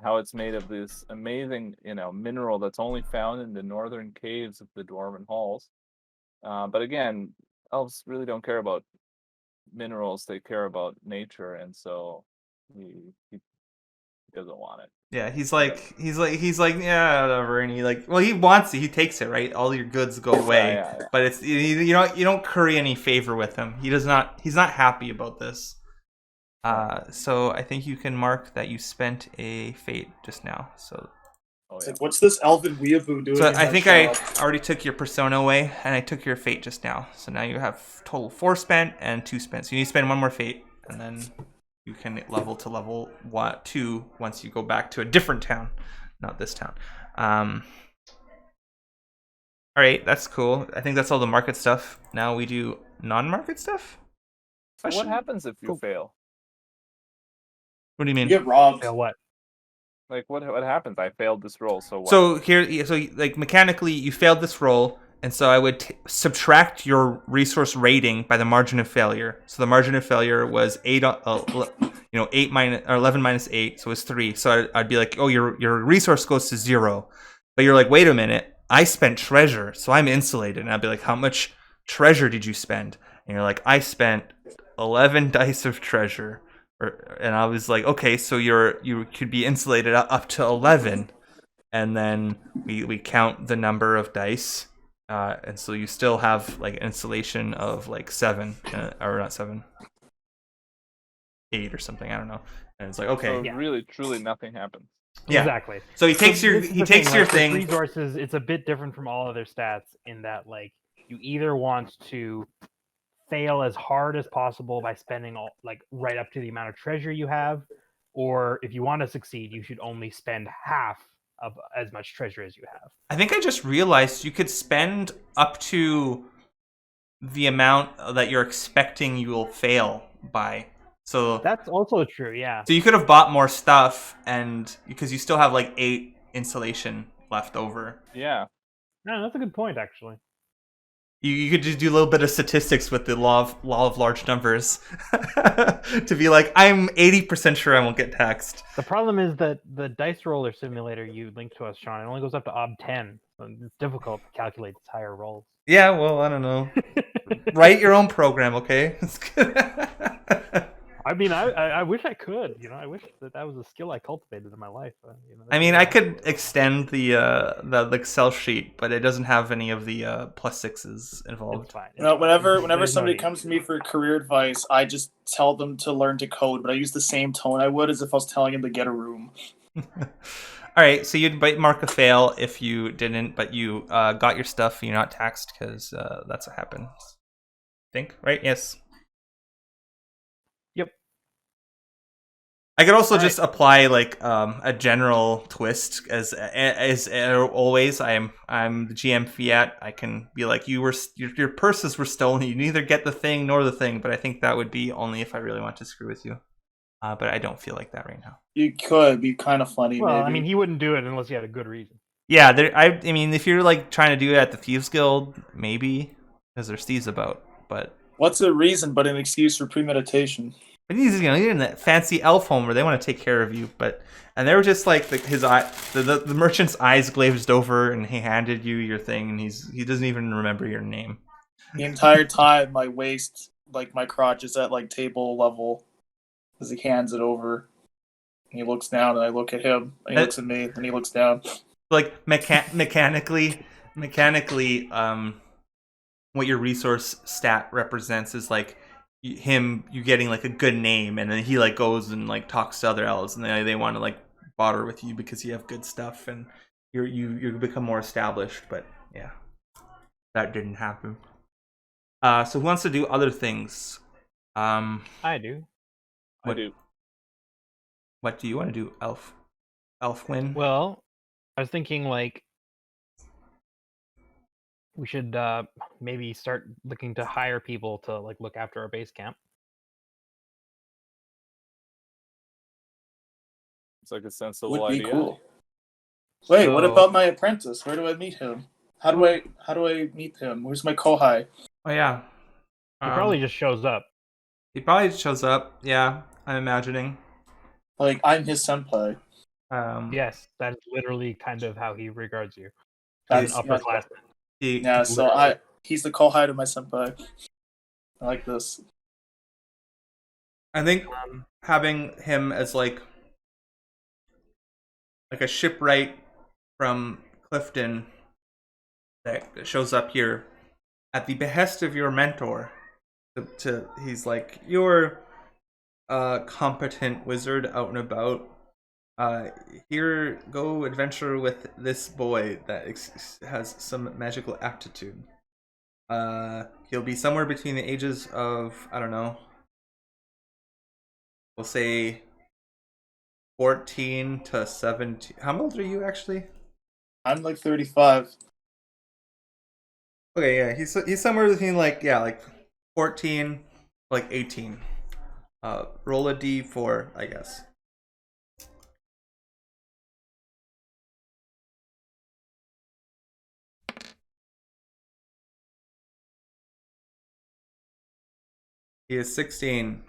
how it's made of this amazing, mineral that's only found in the northern caves of the Dwarven Halls. But again, elves really don't care about minerals; they care about nature, and so he doesn't want it. Yeah, he's like, yeah, whatever, and he wants it, he takes it, right? All your goods go away, Yeah. but it's you don't curry any favor with him. He's not happy about this. So I think you can mark that you spent a fate just now. So. It's like, what's this elven weeaboo doing? So I think I already took your persona away, and I took your fate just now. So now you have total 4 spent and 2 spent. So you need to spend 1 more fate, and then you can level to level 2 once you go back to a different town, not this town. All right, that's cool. I think that's all the market stuff. Now we do non-market stuff. So what happens if you fail? What do you mean? You get robbed. Fail what? Like what happens? I failed this roll, so what? So like mechanically, you failed this roll, and so I would subtract your resource rating by the margin of failure. So the margin of failure was 8, 8 minus or 11 minus 8, so it's 3. So I'd be like, oh, your resource goes to 0, but you're like, wait a minute, I spent treasure, so I'm insulated. And I'd be like, how much treasure did you spend? And you're like, I spent 11 dice of treasure. And I was like, okay, so you could be insulated up to 11, and then we count the number of dice, and so you still have like insulation of like 7, or not 7, 8 or something. I don't know. And it's like, okay, so really, truly, nothing happens. Yeah, Exactly. So he takes your like, thing. Resources. It's a bit different from all other stats in that like you either want to fail as hard as possible by spending all like right up to the amount of treasure you have, or if you want to succeed, you should only spend half of as much treasure as you have. I think I just realized you could spend up to the amount that you're expecting you will fail by. So that's also true, yeah. So you could have bought more stuff, and because you still have like 8 insulation left over. Yeah. No, that's a good point, actually. You could just do a little bit of statistics with the law of large numbers to be like, I'm 80% sure I won't get taxed. The problem is that the dice roller simulator you linked to us, Sean, it only goes up to ob 10, so it's difficult to calculate these higher rolls. Yeah, well, I don't know. Write your own program, okay? I mean, I wish I could. I wish that was a skill I cultivated in my life. I mean, I could extend the Excel sheet, but it doesn't have any of the +6s involved. It's fine. Whenever somebody comes to me for career advice, I just tell them to learn to code, but I use the same tone I would as if I was telling him to get a room. All right, so you'd mark a fail if you didn't, but you got your stuff. You're not taxed because that's what happens. Think right? Yes. Yep. I could also just apply like a general twist as always. I'm the GM Fiat. I can be like, your purses were stolen. You neither get the thing nor the thing. But I think that would be only if I really want to screw with you. But I don't feel like that right now. You could be kind of funny. Well, maybe. I mean, he wouldn't do it unless he had a good reason. Yeah, I mean, if you're like trying to do it at the Thieves Guild, maybe because there's thieves about. But what's a reason but an excuse for premeditation? He's in that fancy elf home where they want to take care of you, and they were just like the merchant's eyes glazed over, and he handed you your thing, and he doesn't even remember your name. The entire time, my waist, like my crotch, is at like table level, as he hands it over. And he looks down, and I look at him, and he looks at me, and he looks down. Like mechanically, what your resource stat represents is like you getting like a good name, and then he like goes and like talks to other elves, and they want to like barter with you because you have good stuff, and you become more established. But yeah, that didn't happen. So who wants to do other things? I do. I do. What do you want to do, Elfwin? Well, I was thinking like we should maybe start looking to hire people to like look after our base camp. It's like a sensible Would be idea. cool. Wait, what about my apprentice? Where do I meet him? How do I meet him? Where's my kohai? Oh yeah, He probably just shows up. He probably shows up. Yeah, I'm imagining. Like I'm his senpai. Yes, that is literally kind of how he regards you. That's an upperclassman. Yeah, so he's the kohai to my senpai. I like this. I think having him as like like a shipwright from Clifton that shows up here at the behest of your mentor. He's like, you're a competent wizard out and about. Here, go adventure with this boy that has some magical aptitude. He'll be somewhere between the ages of, I don't know, we'll say 14 to 17. How old are you actually? I'm like 35. Okay, yeah, he's somewhere between like 14, like 18. Roll a d4, I guess. He is 16,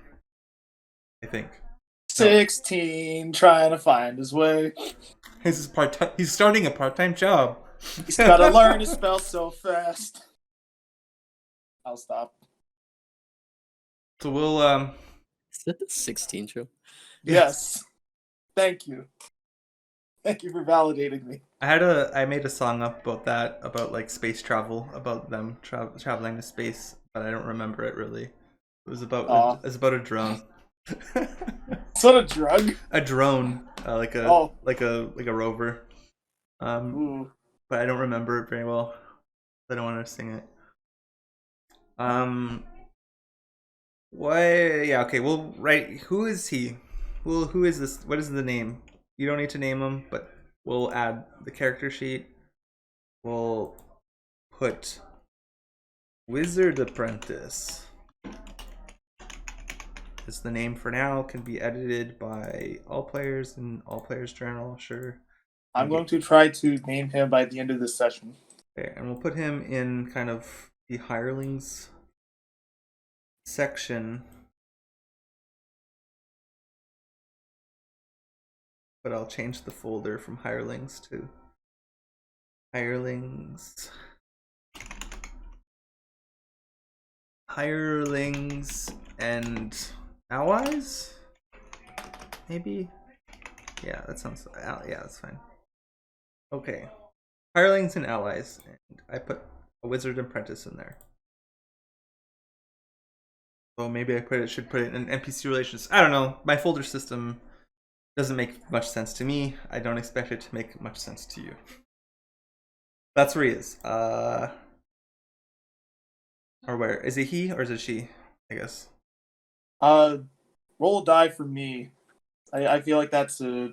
I think. 16, trying to find his way. He's starting a part-time job. He's gotta learn to spell so fast. I'll stop. So we'll Is that the 16 show? Yes. Thank you. Thank you for validating me. I made a song up about that, about like space travel, about them traveling to space, but I don't remember it really. It was about a drone. Is that a drug? A drone, like a rover. Ooh. But I don't remember it very well. I don't want to sing it. What? Yeah, okay. We'll write. Who is he? Well, who is this? What is the name? You don't need to name him, but we'll add the character sheet. We'll put Wizard Apprentice. Is the name for now. Can be edited by all players in all players journal. Sure. I'm going to try to name him by the end of this session. Okay, and we'll put him in kind of the hirelings section. But I'll change the folder from hirelings to hirelings and allies, maybe. Yeah, that sounds. Yeah, that's fine. Okay, hirelings and allies, and I put a wizard apprentice in there. So maybe should put it in NPC relations. I don't know. My folder system doesn't make much sense to me. I don't expect it to make much sense to you. That's where he is. Or where? Is it he or is it she? I guess. Roll a die for me. I feel like that's a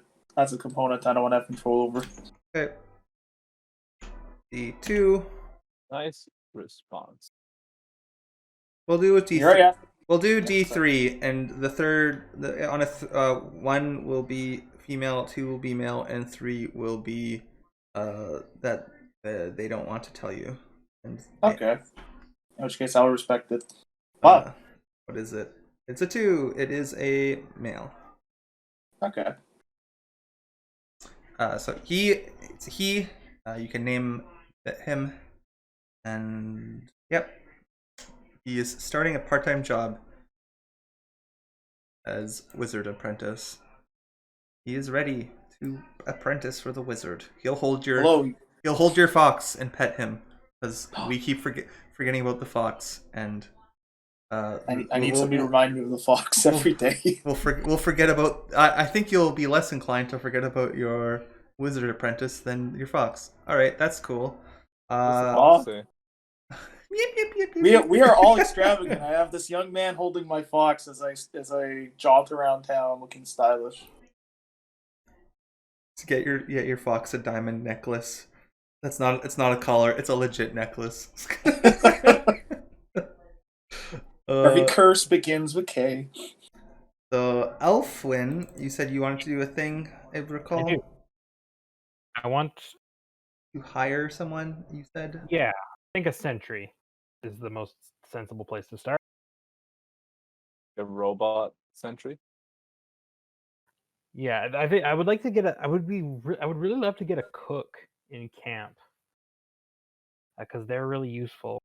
component I don't want to have control over. Okay. D2. Nice response. We'll do a D3. Right, we'll do D3, and the third on a 1 will be female, 2 will be male, and 3 will be that they don't want to tell you. And, okay. In which case, I'll respect it. Wow. What is it? It's a 2. It is a male. Okay. So it's he. You can name him, and yep, he is starting a part-time job as wizard apprentice. He is ready to apprentice for the wizard. He'll hold your fox and pet him, because we keep forgetting about the fox, and I need somebody to remind me of the fox every day. We'll forget about. I think you'll be less inclined to forget about your wizard apprentice than your fox. All right, that's cool. We are all extravagant. I have this young man holding my fox as I jaunt around town, looking stylish. To get your fox a diamond necklace. It's not a collar. It's a legit necklace. Every curse begins with K. So, Elfwin, you said you wanted to do a thing, I recall? I do. I want to hire someone, you said? Yeah, I think a sentry is the most sensible place to start. A robot sentry? Yeah, I think I would like to get I would really love to get a cook in camp. Because they're really useful.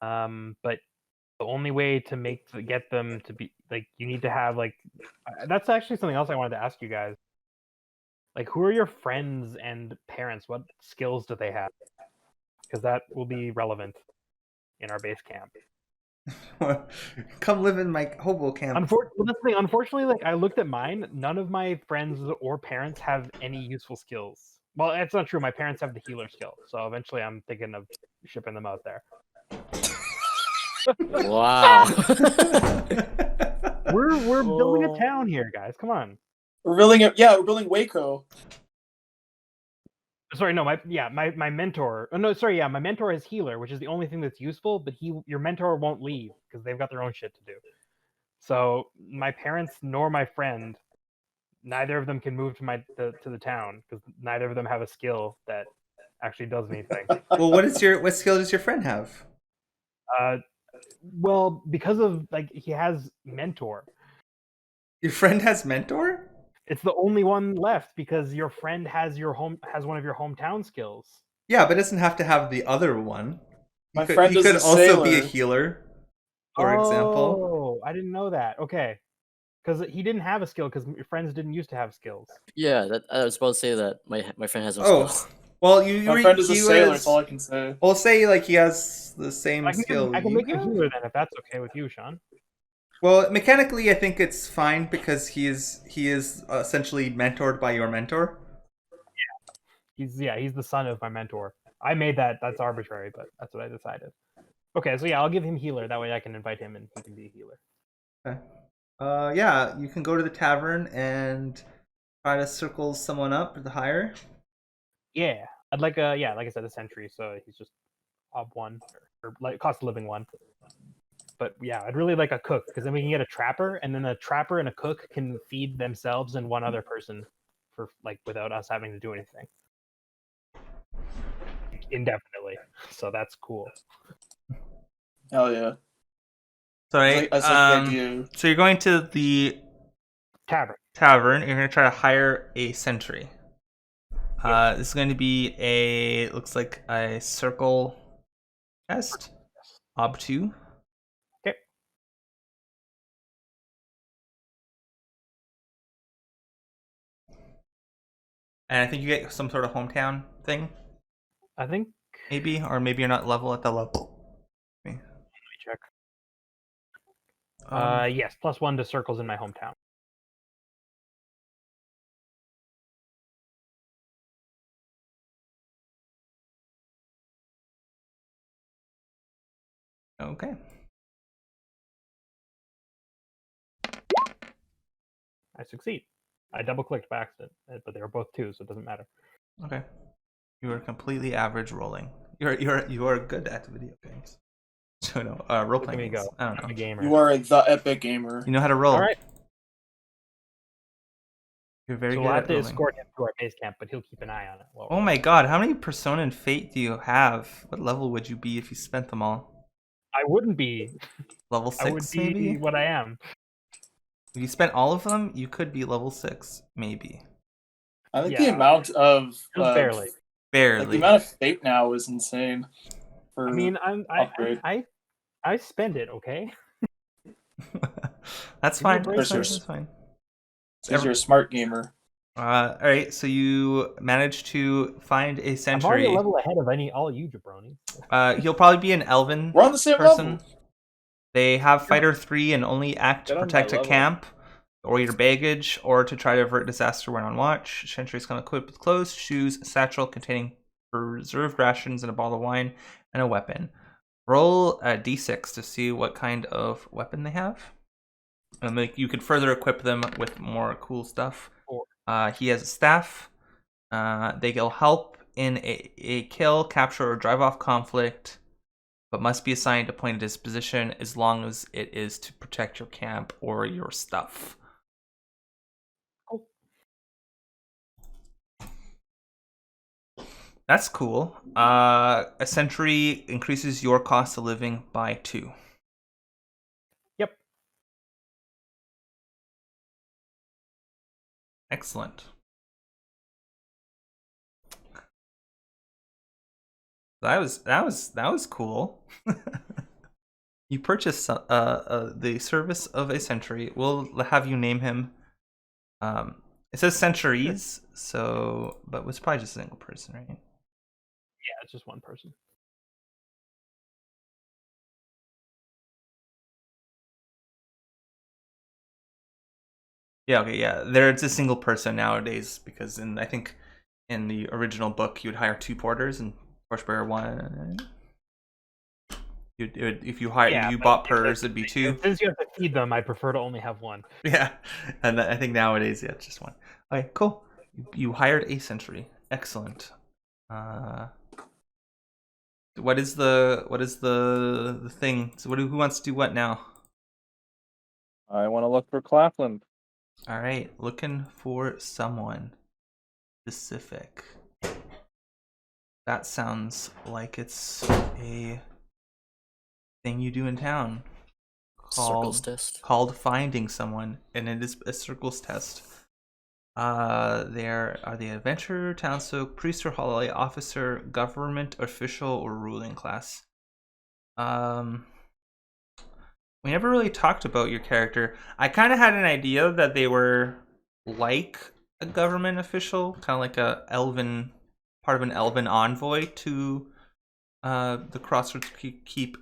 But the only way to get them to be like, you need to have like, that's actually something else I wanted to ask you guys. Like, who are your friends and parents? What skills do they have? Because that will be relevant in our base camp. Come live in my hobo camp. Well, that's the thing. Unfortunately, like I looked at mine, none of my friends or parents have any useful skills. Well, that's not true. My parents have the healer skill, so eventually I'm thinking of shipping them out there. Wow. We're building a town here, guys. Come on. We're building Waco. Sorry, no, my mentor. Oh, no, sorry, yeah, my mentor is healer, which is the only thing that's useful. But your mentor won't leave because they've got their own shit to do. So my parents nor my friend, neither of them can move to to the town because neither of them have a skill that actually does anything. Well, what skill does your friend have? Well, because of like he has mentor. Your friend has mentor? It's the only one left because your friend has one of your hometown skills. Yeah, but it doesn't have to have the other one. My friend is a also sailor. be a healer, for example. Oh, I didn't know that. Okay, because he didn't have a skill because your friends didn't used to have skills. Yeah, I was about to say that my friend has no skills. Well, my friend is a sailor. That's all I can say. We'll say like he has the same skill. I can make a healer then if that's okay with you, Sean. Well, mechanically, I think it's fine because he is essentially mentored by your mentor. Yeah, he's the son of my mentor. I made that. That's arbitrary, but that's what I decided. Okay, so yeah, I'll give him healer. That way I can invite him and he can be a healer. Okay. Yeah, you can go to the tavern and try to circle someone up to hire. Yeah, I'd like like I said, a sentry. So he's just ob 1 or like cost of living 1. But yeah, I'd really like a cook because then we can get a trapper, and then a trapper and a cook can feed themselves and one other person for like without us having to do anything indefinitely. So that's cool. Hell yeah! Sorry. So you're going to the tavern. You're going to try to hire a sentry. This is going to be looks like a circle test. Ob 2. Okay. And I think you get some sort of hometown thing. I think maybe, or maybe you're not level at the level. Let me check. Yes, +1 to circles in my hometown. Okay. I succeed. I double-clicked by accident, but they were both 2, so it doesn't matter. Okay. You are completely average rolling. You are good at video games. So no, role playing games. I don't know. I'm a gamer. You are the epic gamer. You know how to roll. All right. You're very good we'll have at to rolling. escort him to our base camp, but he'll keep an eye on it. Oh my god, how many Persona and Fate do you have? What level would you be if you spent them all? I wouldn't be. Level 6, I would be maybe? what I am. If you spent all of them, you could be level 6, maybe. I think the amount of barely. Like, the amount of Fate now is insane. I mean, I spend it, okay? That's fine. That's fine. Because you're a smart gamer. All right, so you managed to find a sentry. I'm already a level ahead of all you jabronis. He'll probably be an elven We're on the same person. level. They have fighter 3 and only act to protect a camp or your baggage or to try to avert disaster when on watch. Sentry's come equipped with clothes, shoes, a satchel containing preserved rations and a bottle of wine and a weapon. Roll a d6 to see what kind of weapon they have. And you can further equip them with more cool stuff. He has a staff. They will help in a kill, capture, or drive off conflict, but must be assigned a point of disposition as long as it is to protect your camp or your stuff. That's cool. A sentry increases your cost of living by 2. Yep. Excellent. That was cool. You purchased the service of a sentry. We'll have you name him It says centuries, so but it's probably just a single person, right? Yeah, it's just one person. Yeah, okay, yeah. It's a single person nowadays because I think in the original book you'd hire 2 porters and Torchbearer 1. If you bought porters, it'd be 2. Since you have to feed them, I prefer to only have 1. Yeah, and I think nowadays, yeah, it's just 1. Okay, cool. You hired a sentry. Excellent. What is the thing? So who wants to do what now? I want to look for Claflin. All right, looking for someone specific. That sounds like it's a thing you do in town. Circles test. Called finding someone, and it is a circles test. There are the adventurer, townsfolk, priest or holiday officer, government official, or ruling class. We never really talked about your character. I kind of had an idea that they were like a government official, kind of like part of an elven envoy to the Crossroads Keep.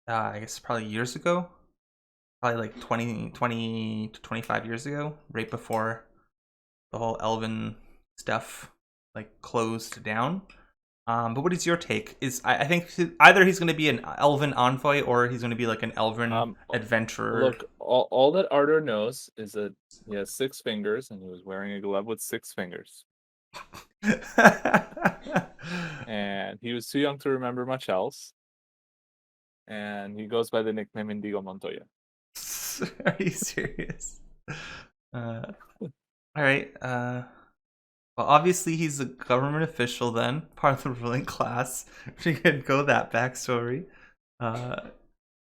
I guess probably years ago, probably like 20 to 25 years ago, right before the whole elven stuff like closed down. But what is your take? I think either he's going to be an elven envoy or he's going to be like an elven adventurer. Look, all that Ardor knows is that he has 6 fingers and he was wearing a glove with 6 fingers. And he was too young to remember much else. And he goes by the nickname Indigo Montoya. Are you serious? All right. Well, obviously he's a government official then, part of the ruling class. If you could go that backstory.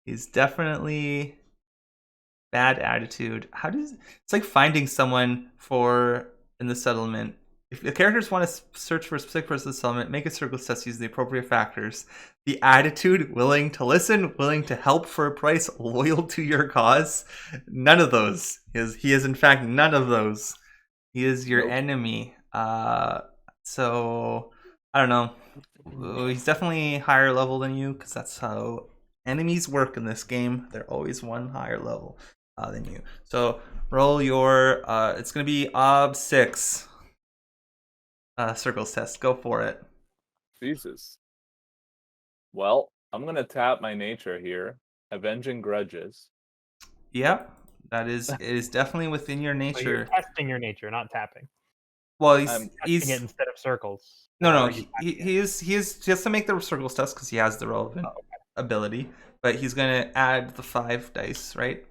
He's definitely bad attitude. It's like finding someone in the settlement. If the characters want to search for a specific person in the settlement, make a circle test using the appropriate factors. The attitude, willing to listen, willing to help for a price, loyal to your cause. None of those. He is in fact none of those. He is your enemy. So I don't know. He's definitely higher level than you because that's how enemies work in this game. They're always one higher level than you. So roll your. It's gonna be Ob 6. Circles test. Go for it. Jesus. Well, I'm gonna tap my nature here. Avenging grudges. Yep, it is definitely within your nature. So you're testing your nature, not tapping. Well, he's testing it instead of circles. No, he is just to make the circles test because he has the relevant ability. But he's gonna add the 5 dice, right?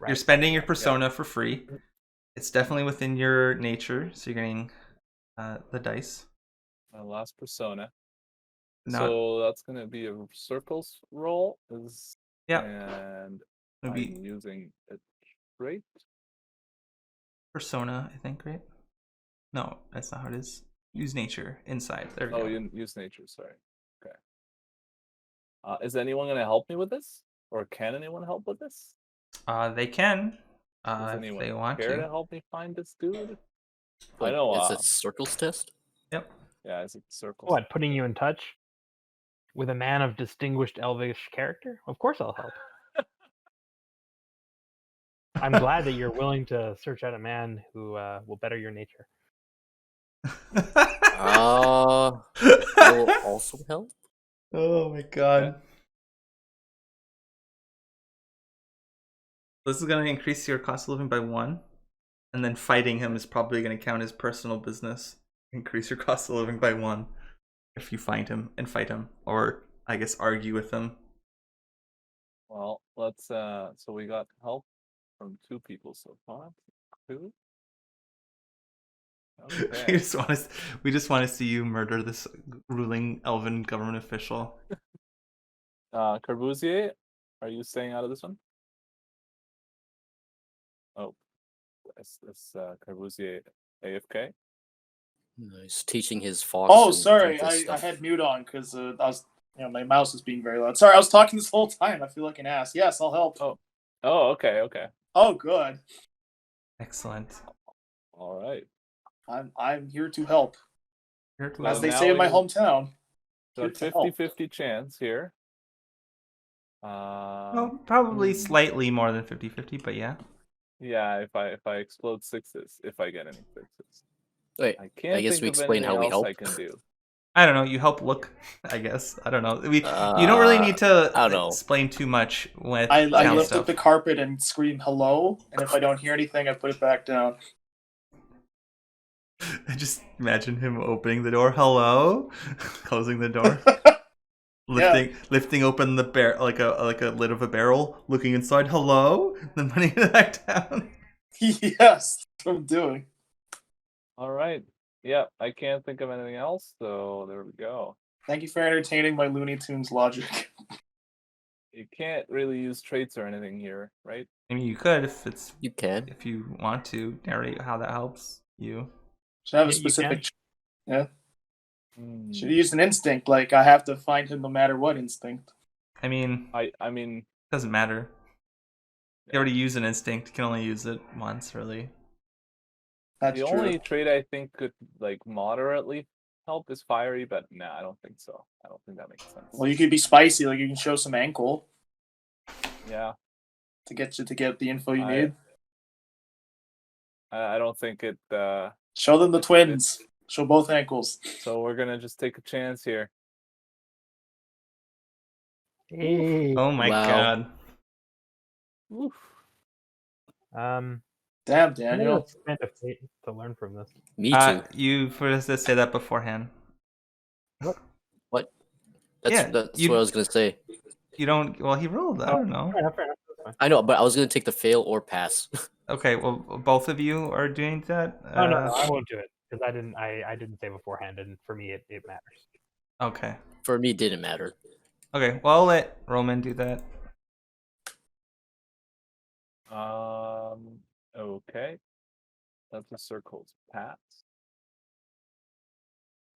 You're spending your persona for free. It's definitely within your nature, so you're getting the dice. My last persona. So that's gonna be a circles roll. Yeah. And I'm using a trait. Persona, I think, right? No, that's not how it is. Use nature inside. There we go. Use nature. Sorry. Okay. Is anyone gonna help me with this, or can anyone help with this? They can. Does anyone if they want care to help me find this dude? Wait, I know. Is it circles test? Yep. Yeah, it's a circles. What, putting you in touch with a man of distinguished elvish character? Of course I'll help. I'm glad that you're willing to search out a man who will better your nature. I will also help. Oh my god. This is going to increase your cost of living by 1. And then fighting him is probably going to count as personal business. Increase your cost of living by 1 if you find him and fight him. Or, I guess, argue with him. Well, let's so we got help from 2 people so far. 2? Okay. we just want to see you murder this ruling elven government official. Corbusier, are you staying out of this one? Oh, it's Corbusier AFK. He's teaching his fox. Oh, sorry, I had mute on because I was, my mouse is being very loud. Sorry, I was talking this whole time. I feel like an ass. Yes, I'll help. Oh, okay. Oh, good. Excellent. All right. I'm here to help. Well, As they now say in my we- hometown. So Here to help. 50-50 chance here. Well, probably slightly more than 50-50, but yeah. Yeah, if I explode 6s, if I get any 6s. Wait, I can't guess think we of explain anything how we else help. I can do. I don't know. You help look, I guess. I don't know. You don't really need to I don't know. explain too much with I town lift stuff. up the carpet and scream hello, and if I don't hear anything, I put it back down. I just imagine him opening the door. Hello, closing the door, lifting open the like a lid of a barrel, looking inside. Hello, then putting it back down. Yes, that's what I'm doing. All right. Yeah, I can't think of anything else, so there we go. Thank you for entertaining my Looney Tunes logic. You can't really use traits or anything here, right? I mean, you could if you want to narrate how that helps you. Should have a Yeah, you specific. Yeah. Hmm. Should use an instinct. Like I have to find him no matter what instinct. I mean, I mean, doesn't matter. You already use an instinct. You can only use it once, really. That's the true. only trait I think could like moderately help is fiery, but nah, I don't think so. I don't think that makes sense. Well, you could be spicy. Like you can show some ankle Yeah, to get the info you need. I don't think it. Show them the twins. Show both ankles. So we're gonna just take a chance here. Hey. Oh my Wow. god. Oof. Damn, I'm Daniel. gonna spend a fate to learn from this. Me too. You first to say that beforehand. What? That's Yeah, what I was gonna say. You don't. Well, he rolled. I don't know. Fair enough, that's fine. I know, but I was gonna take the fail or pass. Okay, well, both of you are doing that. Oh no, I won't do it because I didn't say beforehand, and for me it matters. Okay. For me, it didn't matter. Okay. Well, I'll let Roman do that. Okay. That's a circle's pass.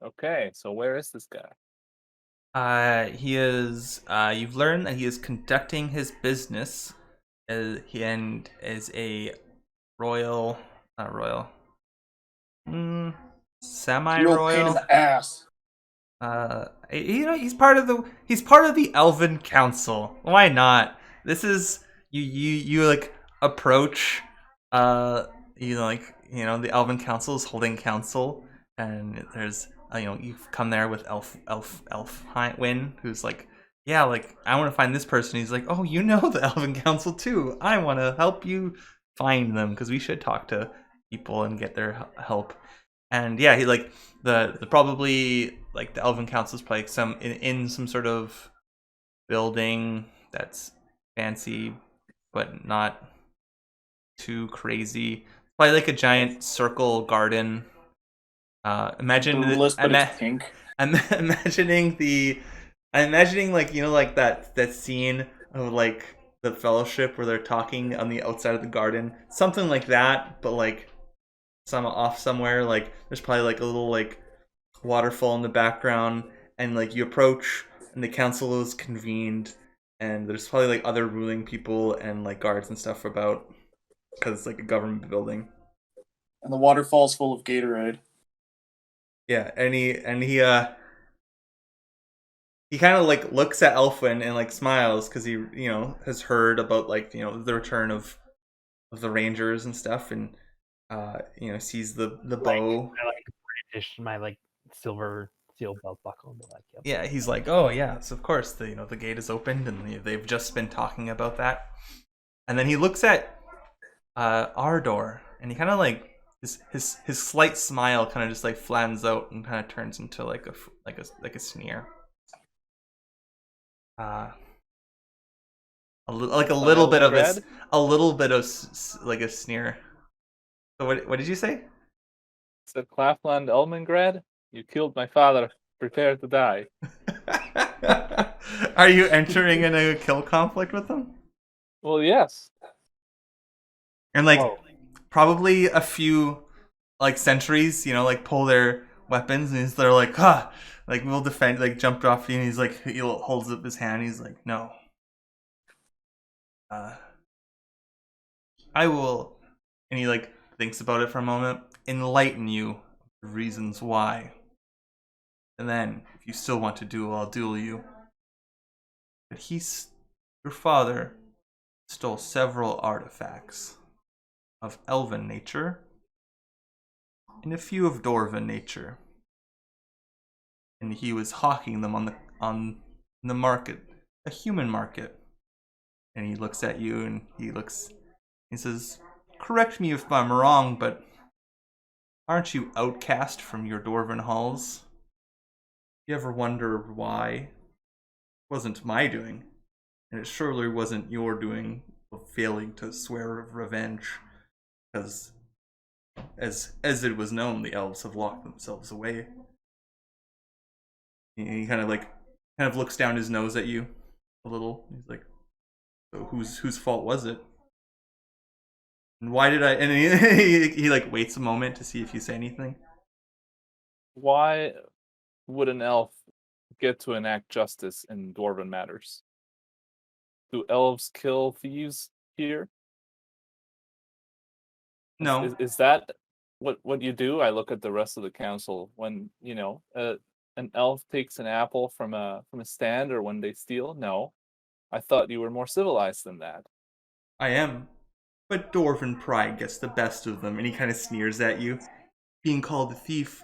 Okay, so where is this guy? He is. You've learned that he is conducting his business, and is a royal, not royal, Real pain semi-royal. in the ass. He's part of the Elven Council. Why not? This is you like approach, the Elven Council is holding council, and there's you've come there with Elf Win, who's like, yeah, like I want to find this person. He's like, oh, you know the Elven Council too. I want to help you find them because we should talk to people and get their help. And yeah, he like the probably like the Elven Council is probably some in some sort of building that's fancy but not too crazy. Probably like a giant circle garden. Imagine Pink. I'm imagining like like that scene of like the Fellowship where they're talking on the outside of the garden, something like that, but like off somewhere. Like there's probably like a little like waterfall in the background, and like you approach and the council is convened, and there's probably like other ruling people and like guards and stuff about, because it's like a government building. And the waterfall's full of Gatorade. Yeah, and he kind of like looks at Elfwin and like smiles because he has heard about like the return of the Rangers and stuff, and sees the bow. I like British my like silver seal belt buckle and be like, yep. Yeah, he's like, oh yeah, so of course the gate is opened and they've just been talking about that. And then he looks at our door, and he kind of like his slight smile kind of just like flattens out and kind of turns into like a sneer. A little bit of like a sneer. So what did you say? Said Clafland Elmengrad, you killed my father. Prepare to die. Are you entering in a kill conflict with them? Well, yes. And like probably a few like sentries, like pull their weapons, and they're like, like we'll defend, like jumped off you, and he's like, he holds up his hand, he's like, no. I will, and he like thinks about it for a moment. enlighten you of the reasons why. And then, if you still want to duel, I'll duel you. But your father stole several artifacts of elven nature and a few of dwarven nature. And he was hawking them on the market, a human market. And he looks at you and he says, correct me if I'm wrong, but aren't you outcast from your dwarven halls? You ever wonder why? It wasn't my doing, and it surely wasn't your doing of failing to swear of revenge, because as it was known, the elves have locked themselves away. He kind of looks down his nose at you a little. He's like, so whose fault was it? And why did I? And he like waits a moment to see if you say anything. Why would an elf get to enact justice in dwarven matters? Do elves kill thieves here? No. Is that what you do? I look at the rest of the council when an elf takes an apple from a stand, or when they steal. No, I thought you were more civilized than that. I am, but dwarven pride gets the best of them, and he kind of sneers at you. Being called a thief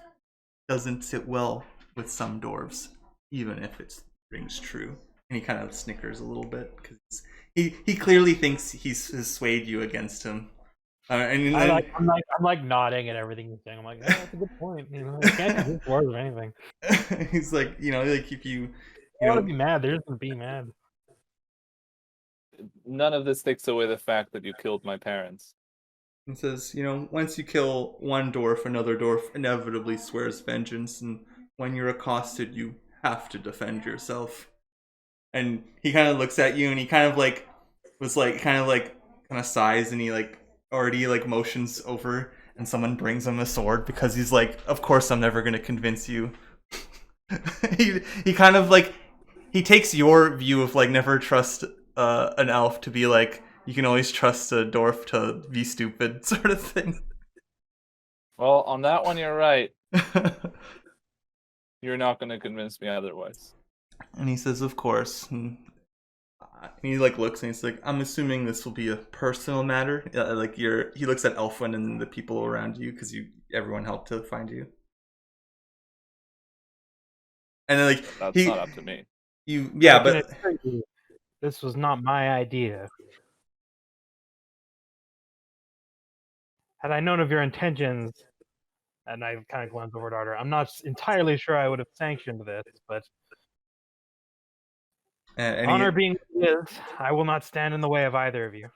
doesn't sit well with some dwarves, even if it rings true. And he kind of snickers a little bit because he clearly thinks has swayed you against him. And I'm like nodding at everything he's saying. I'm like, that's a good point. You know, you can't convince dwarves of anything. He's like, like if you want to be mad, they're just gonna be mad. None of this takes away the fact that you killed my parents. He says, once you kill one dwarf, another dwarf inevitably swears vengeance, and when you're accosted, you have to defend yourself. And he kind of looks at you, and he kind of sighs, and he already motions over, and someone brings him a sword because he's like, of course I'm never gonna convince you. he kind of he takes your view of never trust an elf to be you can always trust a dwarf to be stupid sort of thing. Well, on that one you're right. You're not going to convince me otherwise. And he says, of course. And he looks and he's like, I'm assuming this will be a personal matter. He looks at Elfwin and the people around you because everyone helped to find you. And then that's not up to me. But this was not my idea. Had I known of your intentions, and I kind of glance over at Arter, I'm not entirely sure I would have sanctioned this, but honor being is, I will not stand in the way of either of you.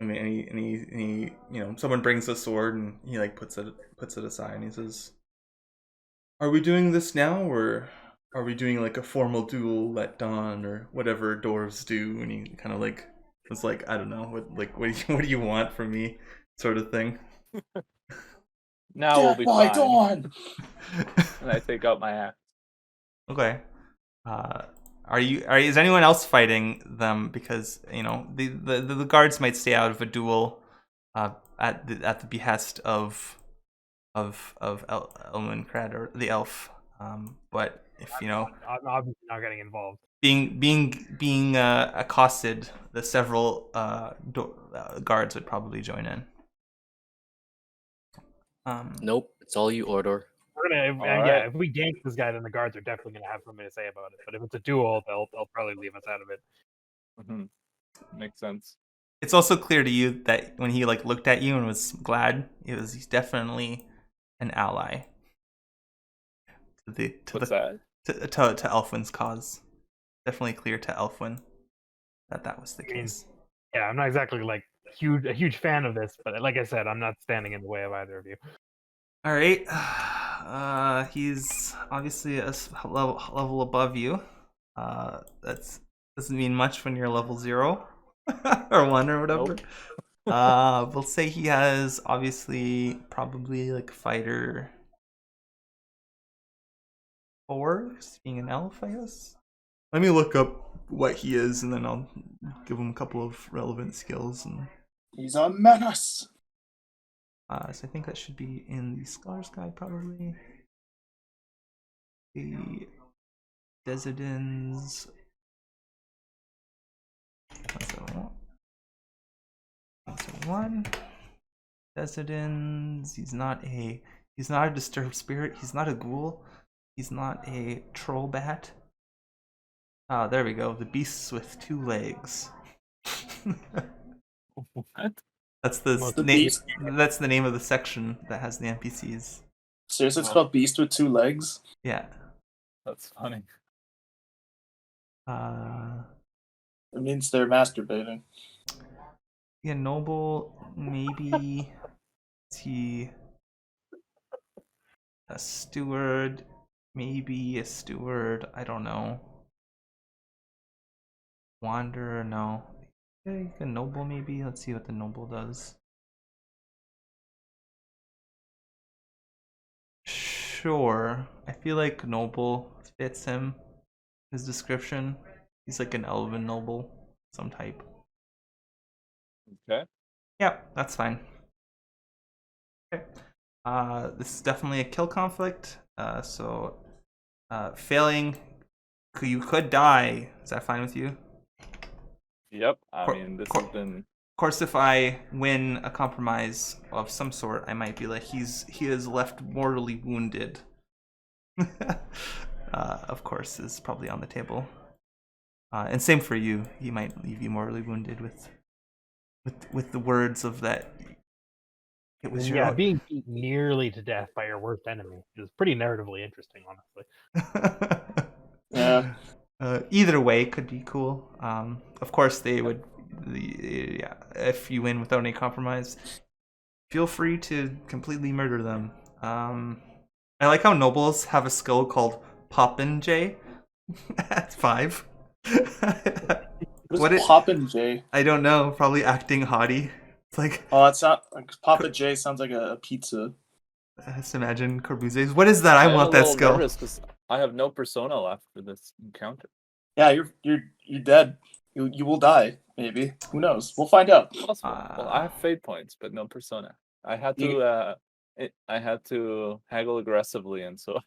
I mean, and he someone brings a sword and he puts it aside and he says, "Are we doing this now, or are we doing a formal duel at dawn, or whatever dwarves do?" And he kind of was like, "I don't know, what do you want from me?" sort of thing. Now we'll be fine. Dawn. And I take out my axe. Okay. Is anyone else fighting them? Because the guards might stay out of a duel at the behest of Elmenkrad or the elf. But if I'm obviously not getting involved. Being accosted, the several guards would probably join in. Nope, it's all you, Ordor. If we gank this guy, then the guards are definitely gonna have something to say about it. But if it's a duel, they'll probably leave us out of it. Mm-hmm. Makes sense. It's also clear to you that when he looked at you and was glad, he's definitely an ally. To Elfwin's cause. Definitely clear to Elfwin that was the case. Yeah, I'm not exactly a huge fan of this, but like I said, I'm not standing in the way of either of you. All right. He's obviously a level above you. That doesn't mean much when you're level 0 or 1 or whatever. Nope. We'll say he has obviously probably fighter 4, being an elf, I guess. Let me look up what he is, and then I'll give him a couple of relevant skills. And he's a menace. So I think that should be in the Scholar's Guide, probably. The Desidens. One. Desidens. He's not a disturbed spirit. He's not a ghoul. He's not a troll bat. Ah, there we go. The beasts with 2 legs. What? That's that's the name of the section that has the NPCs. Seriously, it's called Beast with 2 legs? Yeah. That's funny. It means they're masturbating. Yeah, noble, maybe. Is he a steward? Maybe a steward. I don't know. Wanderer, no. Okay, a noble, maybe. Let's see what the noble does. Sure. I feel like noble fits him. His description. He's like an elven noble, some type. Okay. Yep, that's fine. Okay. This is definitely a kill conflict. So failing, you could die. Is that fine with you? Yep. I mean, this has been. Of course, if I win a compromise of some sort, I might be like, he is left mortally wounded. Of course, is probably on the table. And same for you. He might leave you mortally wounded with the words of that. It was your being beat nearly to death by your worst enemy is pretty narratively interesting, honestly. Yeah. Either way could be cool. Of course, they would. Yeah, if you win without any compromise, feel free to completely murder them. I like how nobles have a skill called Poppin' J at 5. What is Poppin' J? I don't know. Probably acting haughty. It's like, oh, it's not like Papa J sounds like a pizza. Just imagine Corbusiers. What is that? I want that skill. I'm nervous because I have no persona left for this encounter. Yeah, you're dead. You will die. Maybe. Who knows? We'll find out. Possible. Well, I have fate points, but no persona. I had to. I had to haggle aggressively, and so.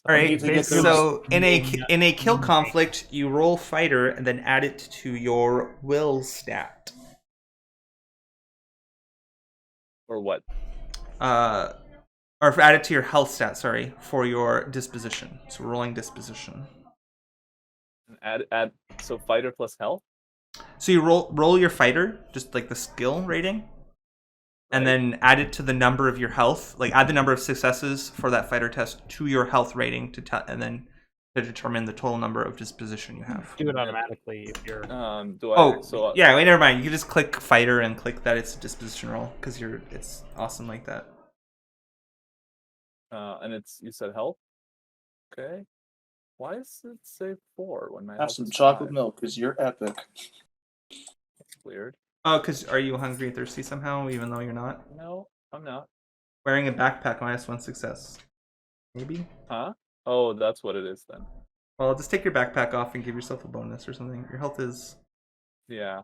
All right. So in a kill conflict, you roll fighter and then add it to your will stat. Or what? Or add it to your health stat. Sorry, for your disposition. So rolling disposition. Add so fighter plus health. So you roll your fighter, just like the skill rating, and then add it to the number of your health. Like add the number of successes for that fighter test to your health rating and then to determine the total number of disposition you have. Do it automatically if you're. Yeah. Wait, never mind. You can just click fighter and click that it's a disposition roll because it's awesome like that. And you said health. Okay. Why does it say 4 when my have some chocolate milk because you're epic. That's weird. Oh, because are you hungry and thirsty somehow, even though you're not? No, I'm not. Wearing a backpack -1 success. Maybe? Huh? Oh, that's what it is then. Well, just take your backpack off and give yourself a bonus or something. Your health is... Yeah.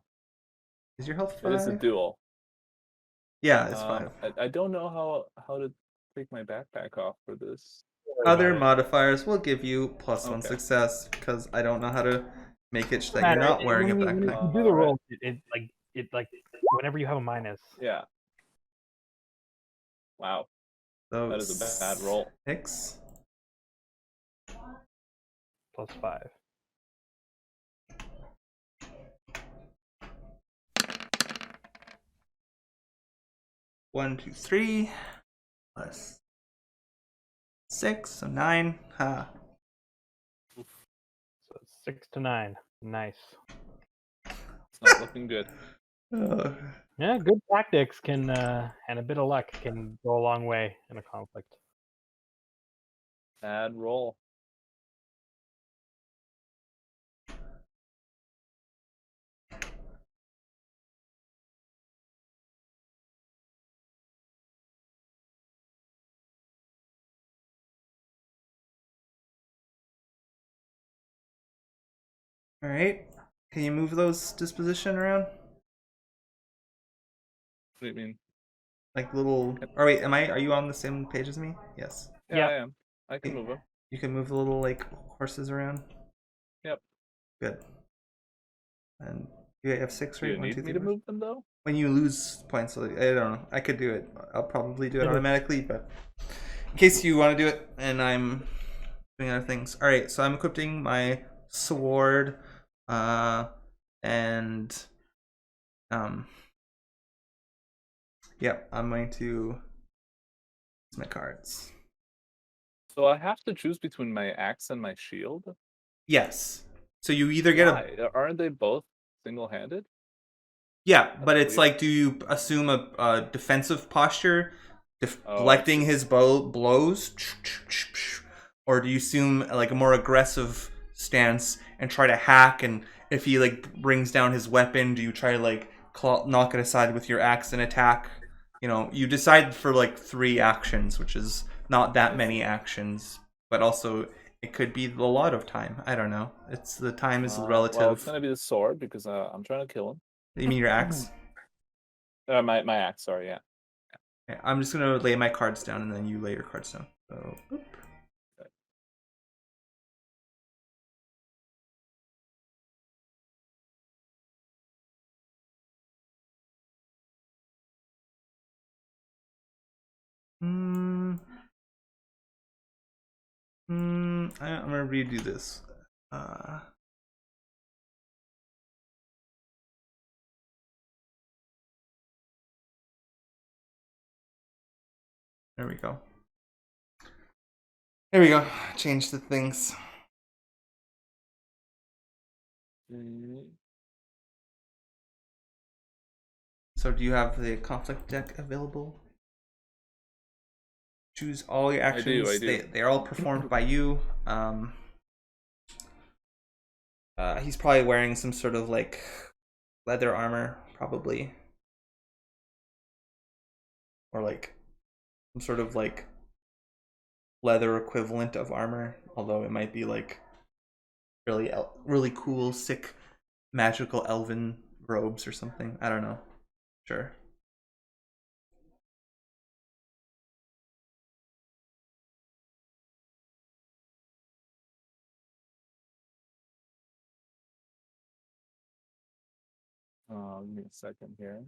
Is your health 5? It is a duel. Yeah, it's 5. I don't know how to take my backpack off for this. Other modifiers will give you +1 success because I don't know how to make it that you're not wearing a backpack. When you do the roll, it whenever you have a minus. Yeah. Wow. So that is a bad roll. 6 +5. 1, 2, 3 plus 6, so 9. Ha. So 6 to 9. Nice. It's not looking good. Yeah, good tactics can and a bit of luck can go a long way in a conflict. Bad roll. All right. Can you move those disposition around? What do you mean? like little. Or wait, are you on the same page as me? Yes. Yeah, Yep. I am. I can move them. You can move the little like horses around. Yep. Good. And you have 6, Do right? you 1, need 2, me 3, to 4. move them though? When you lose points, I don't know. I could do it. I'll probably do it automatically, but in case you want to do it, and I'm doing other things. All right, so I'm equipping my sword, and yep, I'm going to use my cards. So I have to choose between my axe and my shield. Yes. So you either get Why? Aren't they both single-handed? Yeah, but That's it's weird. like, do you assume a defensive posture, Oh, I deflecting see. his blows, or do you assume like a more aggressive stance and try to hack? And if he like brings down his weapon, do you try to like knock it aside with your axe and attack? You know, you decide for like 3 actions, which is not that many actions, but also it could be a lot of time. I don't know. It's the time is relative. Well, it's gonna be the sword because I'm trying to kill him. You mean your axe? My axe. Sorry, yeah. Okay, I'm just gonna lay my cards down and then you lay your cards down. So, boop. I'm gonna redo this. There we go. There we go. Change the things. So do you have the conflict deck available? Choose all your actions. I do. They're all performed by you. He's probably wearing some sort of like leather armor, probably. Or like some sort of like leather equivalent of armor, although it might be like really cool, sick, magical elven robes or something. I don't know. Sure. Give me a second here.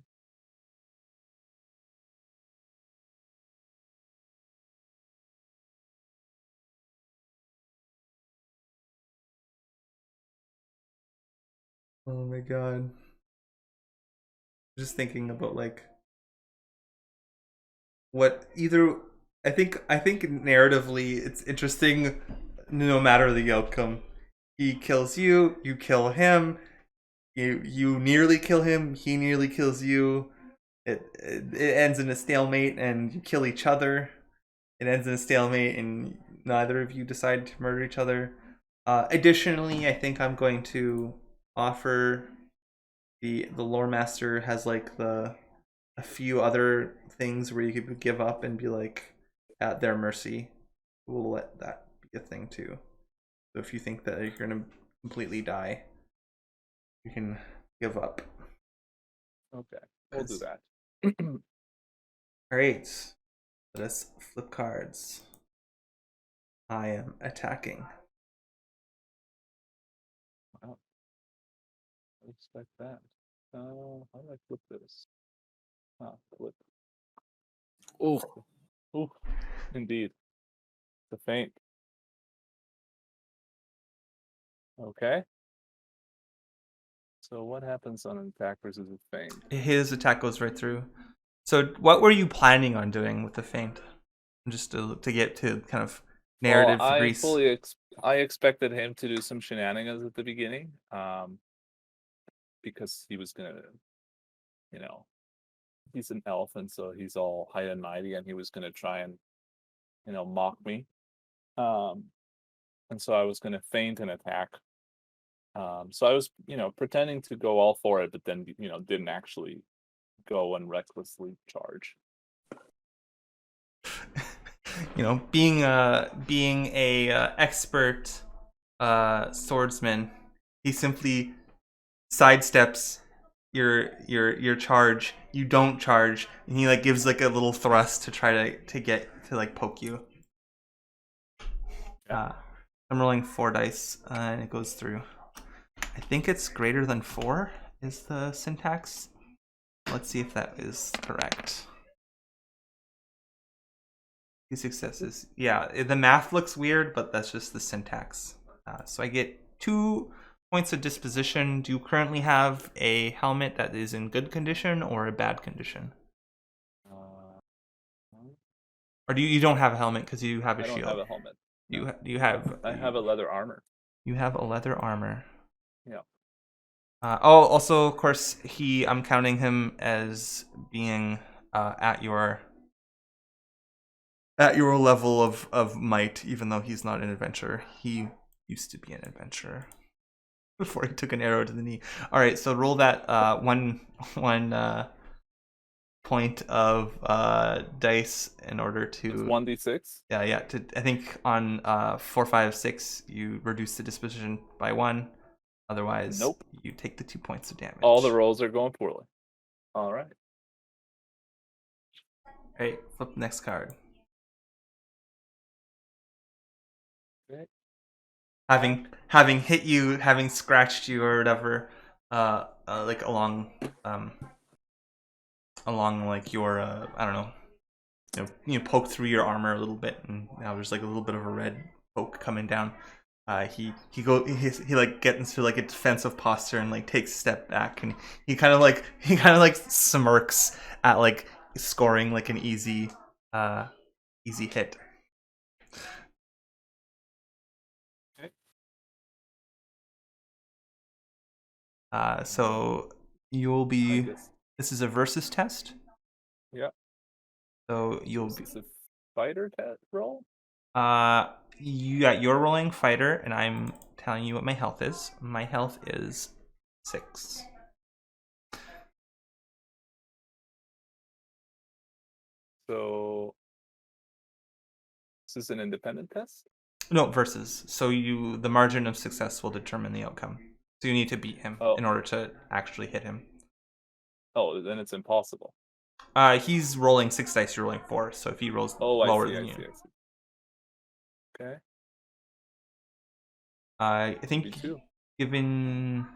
Oh my god. Just thinking about like what either I think narratively it's interesting no matter the outcome. He kills you, you kill him, you nearly kill him, he nearly kills you. It ends in a stalemate and you kill each other. It ends in a stalemate and neither of you decide to murder each other. Additionally, I think I'm going to offer the lore master has like a few other things where you could give up and be like at their mercy. We'll let that be a thing too. So if you think that you're gonna completely die, you can give up. Okay, we'll do that. All right, let us flip cards. I am attacking. Wow. I expect that. How do I flip this? Flip. Oh, Ooh, indeed. The feint. Okay. So what happens on an attack versus a feint? His attack goes right through. So what were you planning on doing with the feint? Just to get to kind of narrative grease. I expected him to do some shenanigans at the beginning, because he was gonna, he's an elf, and so he's all high and mighty, and he was gonna try and, mock me. And so I was gonna feint an attack. So I was, pretending to go all for it, but then, didn't actually go and recklessly charge. Being a expert swordsman, he simply sidesteps your charge, you don't charge, and he like gives like a little thrust to try to get to like poke you. I'm rolling 4 dice, and it goes through. I think it's greater than 4 is the syntax. Let's see if that is correct. 2 successes. Yeah, the math looks weird, but that's just the syntax. So I get 2 points of disposition. Do you currently have a helmet that is in good condition or a bad condition? Or you don't have a helmet because you have a shield? I don't have a helmet. No. You have. I have a leather armor. You have a leather armor. Yeah. Also, of course, I'm counting him as being at your level of might, even though he's not an adventurer. He used to be an adventurer before he took an arrow to the knee. All right, so roll that one point of dice in order to. It's 1d6. Yeah. I think on 4, 5, 6, you reduce the disposition by 1. Otherwise, nope. You take the 2 points of damage. All the rolls are going poorly. All right. Hey, flip the next card. Okay. Having hit you, having scratched you or whatever, like along like your I don't know, you poke through your armor a little bit, and now there's like a little bit of a red poke coming down. He like gets into like a defensive posture and like takes a step back, and he kind of like smirks at like scoring like an easy hit. So you'll be. This is a versus test. Yeah. So you'll be. Is this a fighter roll? You're rolling fighter, and I'm telling you what my health is. My health is 6. So this is an independent test? No, versus. So the margin of success will determine the outcome. So you need to beat him in order to actually hit him. Oh, then it's impossible. He's rolling 6 dice. You're rolling 4. So if he rolls lower than you, I see. Okay. I think given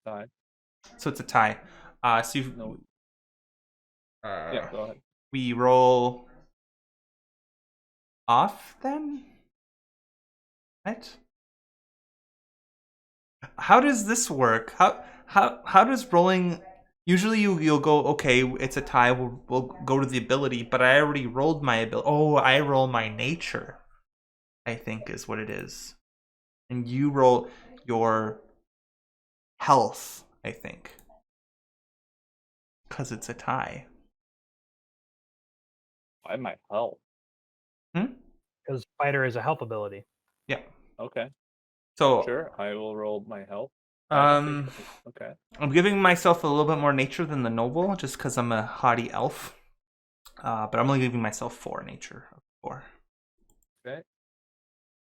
tie. So it's a tie. So you. No. Yeah, go ahead. We roll off then. Right? How does this work? How does rolling? Usually you'll go, okay, it's a tie. We'll go to the ability, but I already rolled my ability. Oh, I roll my nature, I think is what it is, and you roll your health, I think, because it's a tie. Why my health? Because fighter is a health ability. Yeah. Okay. So sure, I will roll my health. Okay. I'm giving myself a little bit more nature than the noble, just because I'm a haughty elf. But I'm only giving myself 4 nature. 4. Okay.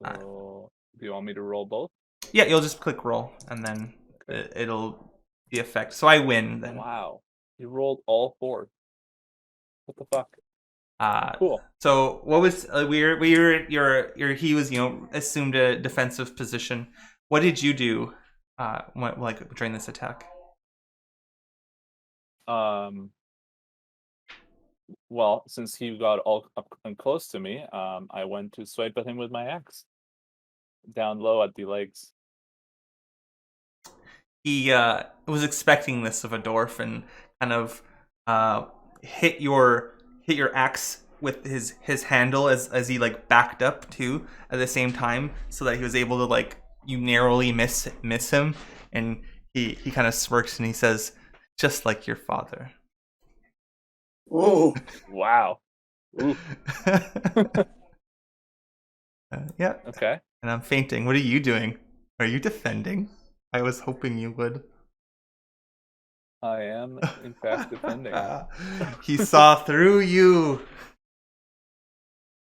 So, do you want me to roll both? Yeah, you'll just click roll, and then it'll be effect. So I win then. Wow, you rolled all 4. What the fuck? Cool. So what was he was assumed a defensive position. What did you do during this attack? Well, since he got all up and close to me, I went to swipe at him with my axe down low at the legs. He was expecting this of a dwarf and kind of hit your axe with his handle as he like backed up too at the same time, so that he was able to like you narrowly miss him, and he kind of smirks and he says, "Just like your father." Oh wow! Yeah. Okay. And I'm fainting. What are you doing? Are you defending? I was hoping you would. I am, in fact, defending. He saw through you.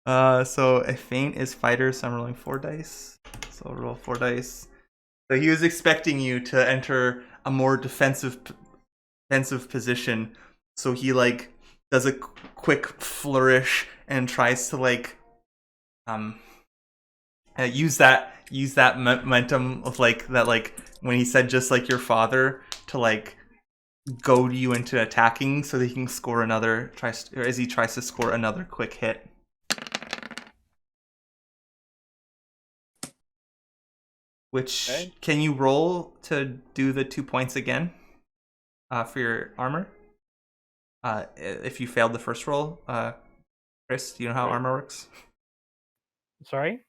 So a feint is fighter, so I'm rolling 4 dice. So I'll roll 4 dice. So he was expecting you to enter a more defensive position. So he like does a quick flourish and tries to like use that momentum of like that, like when he said just like your father, to like goad you into attacking so that he can score another as he tries to score another quick hit. Which can you roll to do the 2 points again for your armor? If you failed the first roll, Chris, do you know how armor works? Sorry?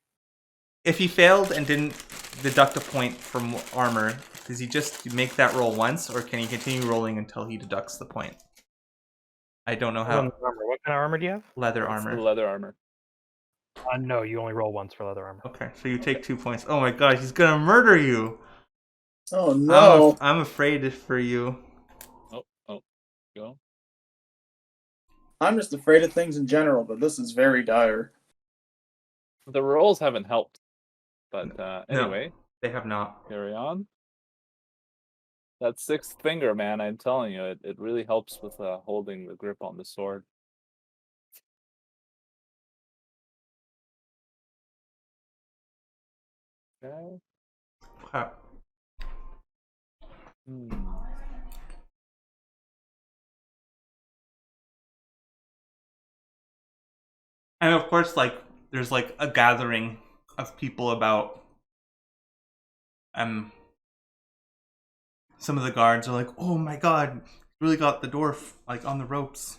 If he failed and didn't deduct a point from armor, does he just make that roll once, or can he continue rolling until he deducts the point? I don't know how. What kind of armor do you have? Leather armor. The leather armor. No, you only roll once for leather armor. Okay, so you take 2 points. Oh my gosh, he's gonna murder you! Oh no! I'm afraid for you. Oh, go. I'm just afraid of things in general, but this is very dire. The rolls haven't helped. But anyway. No, they have not. Carry on. That sixth finger, man, I'm telling you, it really helps with holding the grip on the sword. Okay. And of course, like, there's like a gathering of people about. Some of the guards are like, "Oh my god, really got the dwarf like on the ropes."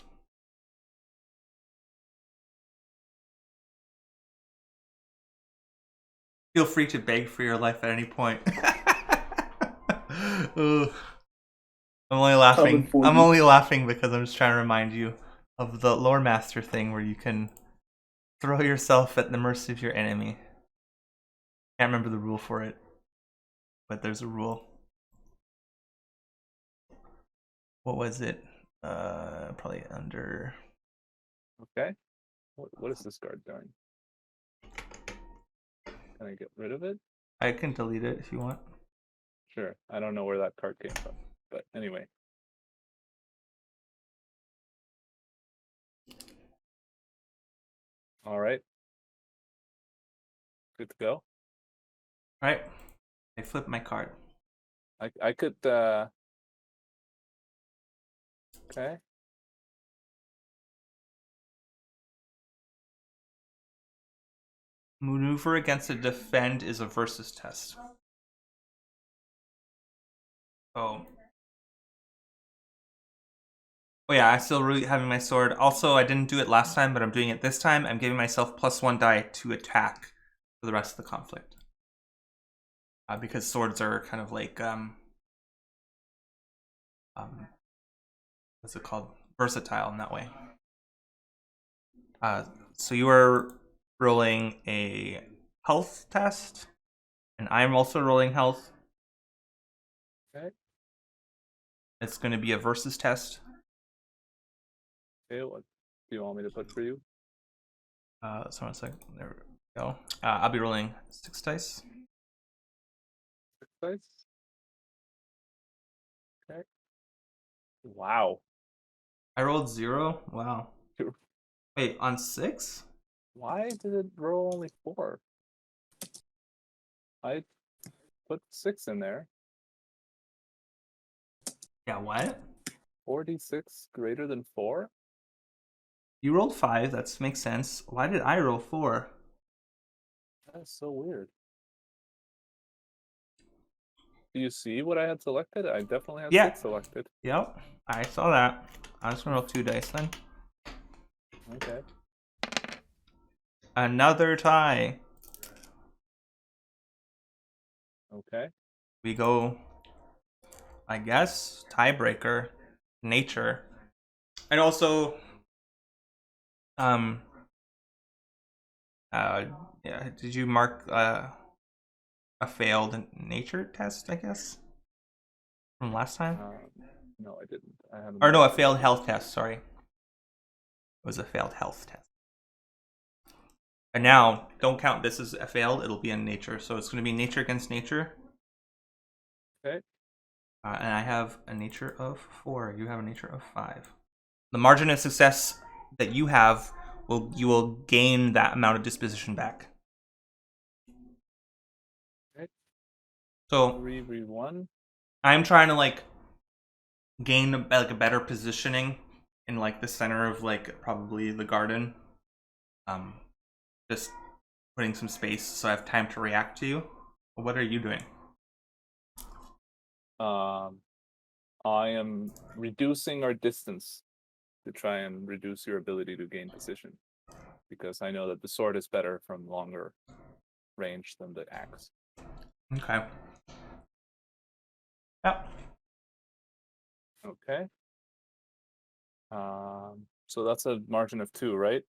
Feel free to beg for your life at any point. I'm only laughing. I'm only laughing because I'm just trying to remind you of the lore master thing where you can throw yourself at the mercy of your enemy. Can't remember the rule for it, but there's a rule. What was it? Probably under. Okay. What is this guard doing? Can I get rid of it? I can delete it if you want. Sure. I don't know where that card came from, but anyway. All right. Good to go. All right. I flipped my card. I could. Okay. Maneuver against a defend is a versus test. Oh yeah, I'm still really having my sword. Also, I didn't do it last time, but I'm doing it this time. I'm giving myself +1 die to attack for the rest of the conflict. Because swords are kind of like what's it called? Versatile in that way. So you are rolling a health test, and I'm also rolling health. Okay. It's going to be a versus test. Okay, what do you want me to put for you? So 1 second. There we go. I'll be rolling 6 dice. 6 dice. Okay. Wow. I rolled 0. Wow. Wait, on 6? Why did it roll only 4? I put 6 in there. Yeah, what? 4d6 greater than 4? You rolled 5. That makes sense. Why did I roll 4? That's so weird. Do you see what I had selected? I definitely had 6 selected. Yep, I saw that. I'm just gonna roll 2 dice then. Okay. Another tie. Okay. We go, I guess, tiebreaker, nature. And also, yeah, did you mark a failed nature test, I guess, from last time? No, I didn't. I haven't. Or no, a failed health test, sorry. It was a failed health test. And now, don't count this as a failed, it'll be in nature. So it's going to be nature against nature. Okay. And I have a nature of 4. You have a nature of 5. The margin of success that you have you will gain that amount of disposition back. Okay. So 3v1. I'm trying to like gain like a better positioning in like the center of like probably the garden. Just putting some space so I have time to react to you. What are you doing? I am reducing our distance to try and reduce your ability to gain position, because I know that the sword is better from longer range than the axe. Okay. Yep. Okay. So that's a margin of 2, right?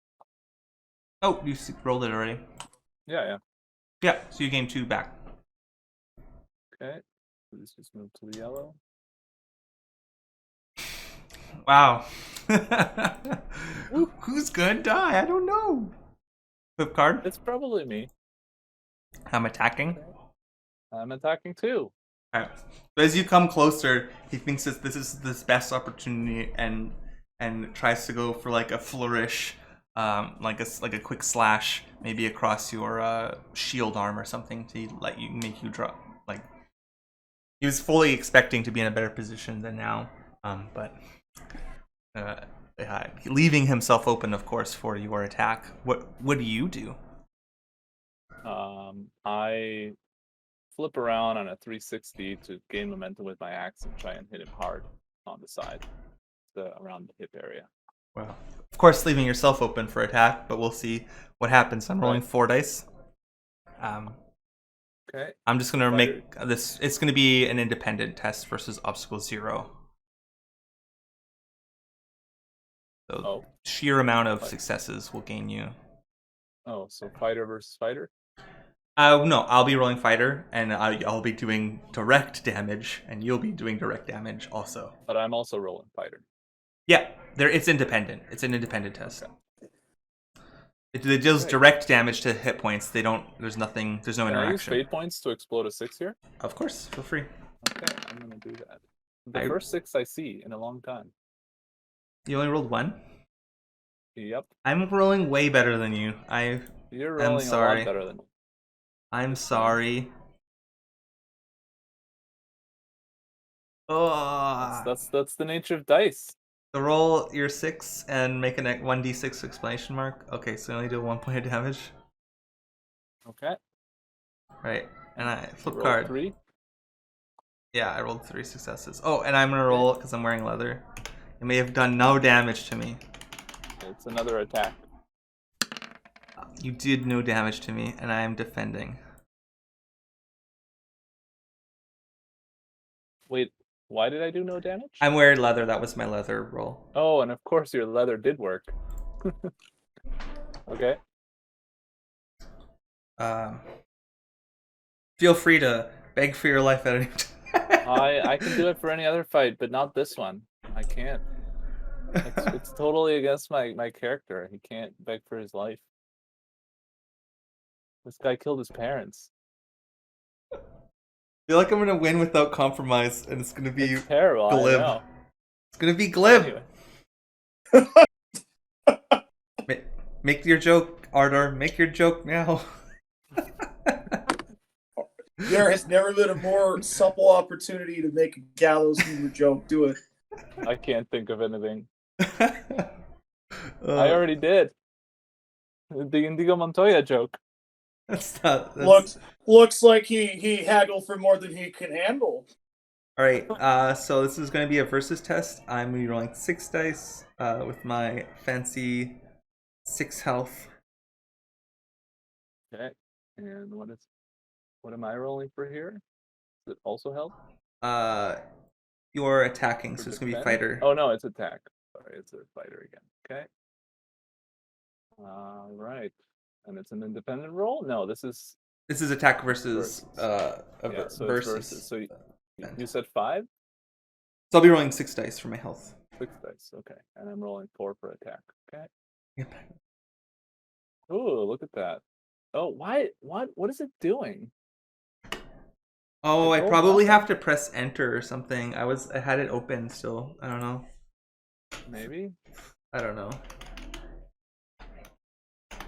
Oh, you rolled it already. Yeah. Yeah, so you gain 2 back. Okay. Let's just move to the yellow. Wow. Who's gonna die? I don't know. Flip card. It's probably me. I'm attacking. Okay. I'm attacking too. Alright. So as you come closer, he thinks that this is the best opportunity and tries to go for like a flourish, like a quick slash, maybe across your shield arm or something to make you drop. Like he was fully expecting to be in a better position than now, but leaving himself open, of course, for your attack. What do you do? I flip around on a 360 to gain momentum with my axe and try and hit him hard on the side, around the hip area. Well, of course, leaving yourself open for attack, but we'll see what happens. I'm rolling 4 dice. Okay. I'm just gonna make this. It's gonna be an independent test versus obstacle 0. So sheer amount of successes will gain you. Oh, so fighter versus fighter? No, I'll be rolling fighter, and I'll be doing direct damage, and you'll be doing direct damage also. But I'm also rolling fighter. Yeah, it's independent. It's an independent test. Okay. It deals direct damage to hit points. There's no interaction. Can I use fate points to explode a 6 here? Of course, feel free. Okay, I'm gonna do that. The first 6 I see in a long time. You only rolled 1? Yep. I'm rolling way better than you. You're rolling a lot better than me. I'm sorry. Oh. That's the nature of dice. So roll your 6 and make a 1d6 exclamation mark. Okay, so you only do 1 point of damage. Okay. Right, and I flip card. 3? Yeah, I rolled 3 successes. Oh, and I'm gonna roll because I'm wearing leather. It may have done no damage to me. It's another attack. You did no damage to me, and I am defending. Wait, why did I do no damage? I'm wearing leather. That was my leather roll. Oh, and of course your leather did work. Okay. Feel free to beg for your life at any time. I can do it for any other fight, but not this one. I can't. It's totally against my character. He can't beg for his life. This guy killed his parents. I feel like I'm gonna win without compromise, and it's gonna be terrible. glib. I know. It's gonna be glib. Anyway. Make your joke, Ardor. Make your joke now. There has never been a more supple opportunity to make a gallows humor joke. Do it. I can't think of anything. I already did. The Indigo Montoya joke. Looks like he haggled for more than he can handle. All right, so this is going to be a versus test. I'm going to be rolling 6 dice with my fancy 6 health. Okay, and what am I rolling for here? Does it also help? You're attacking, so it's going to be fighter. Oh no, it's attack. Sorry, it's a fighter again. Okay. All right. And it's an independent roll? No, this is attack versus versus. So you said 5? So I'll be rolling 6 dice for my health. 6 dice, okay. And I'm rolling 4 for attack. Okay. Yep. Oh, look at that. Oh, why? What is it doing? Oh, I rolled probably nothing. have to press enter or something. I had it open still. I don't know. Maybe. I don't know.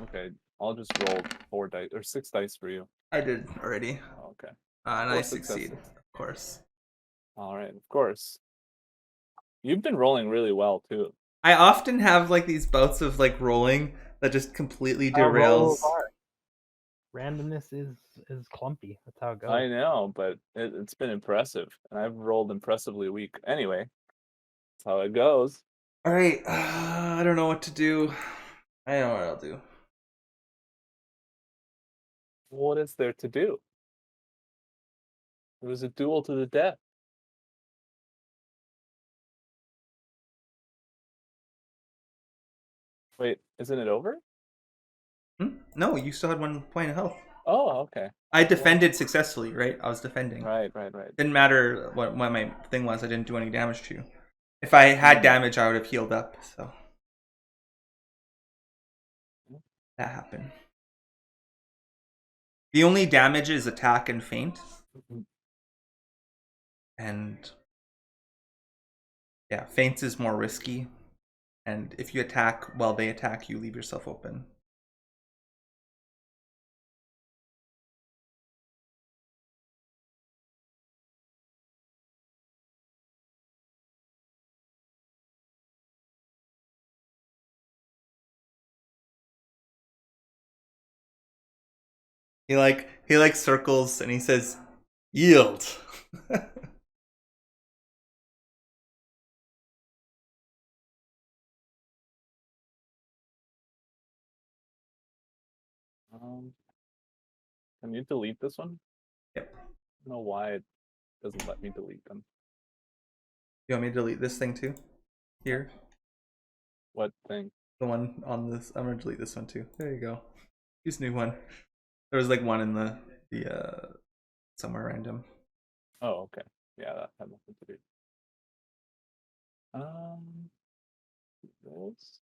Okay, I'll just roll 4 dice or 6 dice for you. I did already. Okay. And 4 I succeed, successes. of course. All right, of course. You've been rolling really well too. I often have like these bouts of like rolling that just completely derails. Randomness is clumpy. That's how it goes. I know, but it's been impressive, and I've rolled impressively weak. Anyway, that's how it goes. All right, I don't know what to do. I know what I'll do. What is there to do? It was a duel to the death. Wait, isn't it over? No, you still had 1 point of health. Oh, okay. I defended successfully, right? I was defending. Right. Didn't matter what my thing was. I didn't do any damage to you. If I had damage, I would have healed up. So that happened. The only damage is attack and feint. And yeah, feints is more risky. And if you attack while they attack, you leave yourself open. He like circles and he says, "Yield." Can you delete this one? Yep. I don't know why it doesn't let me delete them. You want me to delete this thing too? Here. What thing? The one on this. I'm gonna delete this one too. There you go. Use new one. There was like one in the somewhere random. Oh, okay. Yeah, that had nothing to do. This.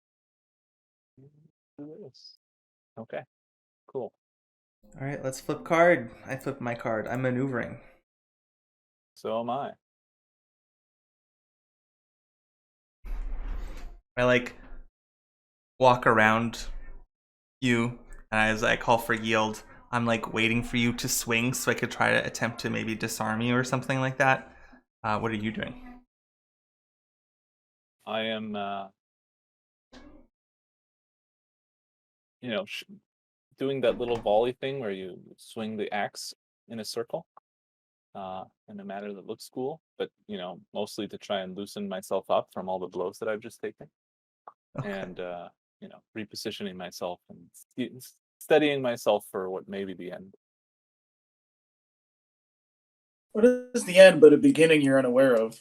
Do this. Okay. Cool. All right, let's flip card. I flipped my card. I'm maneuvering. So am I. I like walk around you, and as I call for yield, I'm like waiting for you to swing so I could try to attempt to maybe disarm you or something like that. What are you doing? I am, doing that little volley thing where you swing the axe in a circle, in a manner that looks cool, but mostly to try and loosen myself up from all the blows that I've just taken, Okay. and repositioning myself and steadying myself for what may be the end. What is the end but a beginning you're unaware of?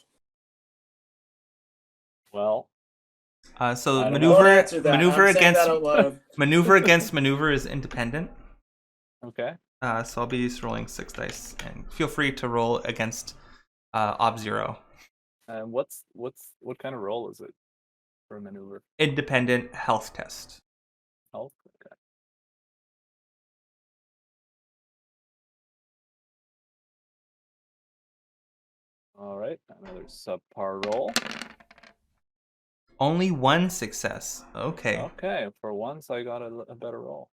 Well, so maneuver against maneuver is independent. Okay. So I'll be just rolling 6 dice, and feel free to roll against Ob-Zero. And what kind of roll is it for a maneuver? Independent health test. Health. Okay. All right, another subpar roll. Only 1 success. Okay. Okay, for once I got a better roll.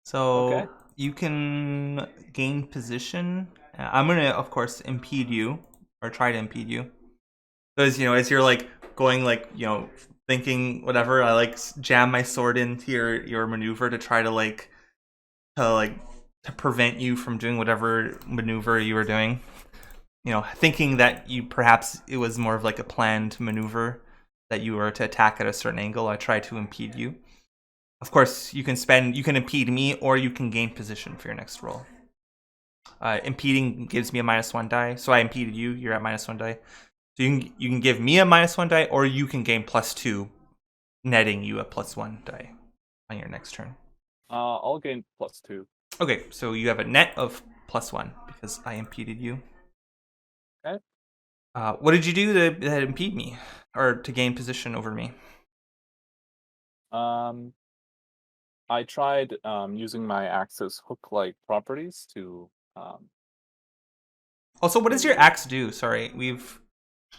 So okay. You can gain position. I'm gonna, of course, impede you or try to impede you, because as you're like going thinking whatever, I like jam my sword into your maneuver to try to to prevent you from doing whatever maneuver you were doing. Thinking that perhaps it was more of like a planned maneuver that you were to attack at a certain angle. I try to impede you. Of course, you can impede me, or you can gain position for your next roll. Impeding gives me a -1 die, so I impeded you. You're at -1 die. So you can give me a -1 die, or you can gain +2, netting you a +1 die on your next turn. I'll gain +2. Okay, so you have a net of +1 because I impeded you. Okay. What did you do to impede me, or to gain position over me? I tried using my axe's hook-like properties to Also, what does your axe do? Sorry,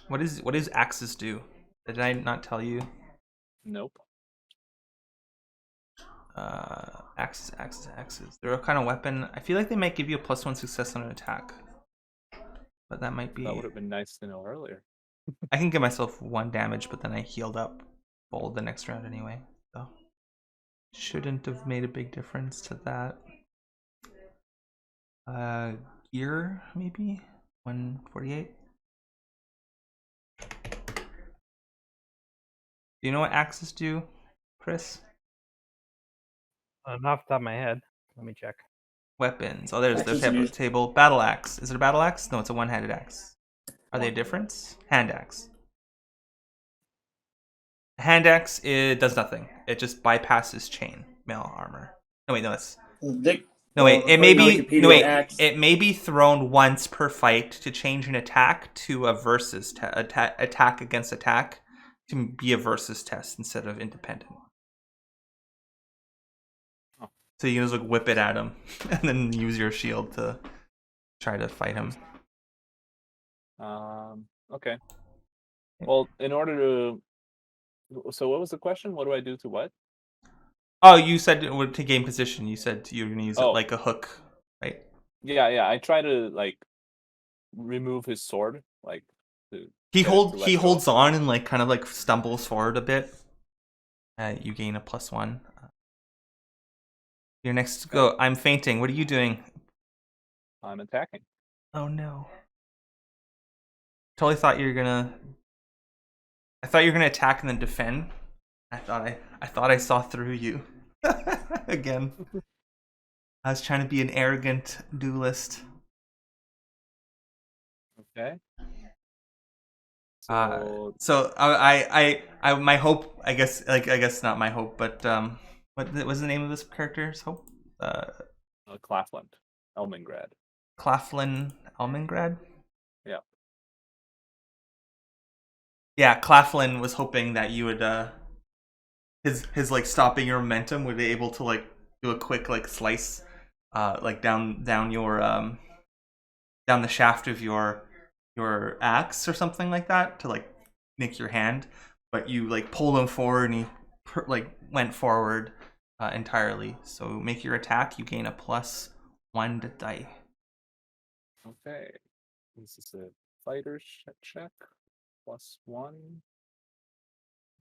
what does axes do? Did I not tell you? Nope. Axes. They're a kind of weapon. I feel like they might give you a +1 success on an attack, but that might be. That would have been nice to know earlier. I can give myself 1 damage, but then I healed up full the next round anyway, so shouldn't have made a big difference to that. Gear maybe 148. Do you know what axes do, Chris? Not off the top of my head. Let me check. Weapons. Oh, there's Axes the use- table. Battle axe. Is it a battle axe? No, it's a one-handed axe. Are they a difference? Hand axe. Hand axe, it does nothing. It just bypasses chain mail armor. No wait, no, that's no wait. It may be no wait. It may be thrown once per fight to change an attack to a versus attack against attack to be a versus test instead of independent. Oh. So you can just like whip it at him and then use your shield to try to fight him. Okay. Well, in order to. So what was the question? What do I do to what? Oh, you said to gain position. You said you were gonna use it like a hook, right? Yeah. I try to like remove his sword, like. He holds on and like kind of like stumbles forward a bit. You gain a +1. Your next go. I'm fainting. What are you doing? I'm attacking. Oh no. Totally thought you were gonna. I thought you were gonna attack and then defend. I thought I saw through you. Again. I was trying to be an arrogant duelist. Okay. So I my hope, I guess not my hope, but what was the name of this character's hope? Claflin, Elmingrad. Claflin Elmingrad? Yeah. Yeah, Claflin was hoping that you would his like stopping your momentum would be able to like do a quick like slice like down your down the shaft of your axe or something like that to like nick your hand, but you like pulled him forward and he like went forward entirely. So make your attack, you gain a +1 to die. Okay. This is a fighter check. +1.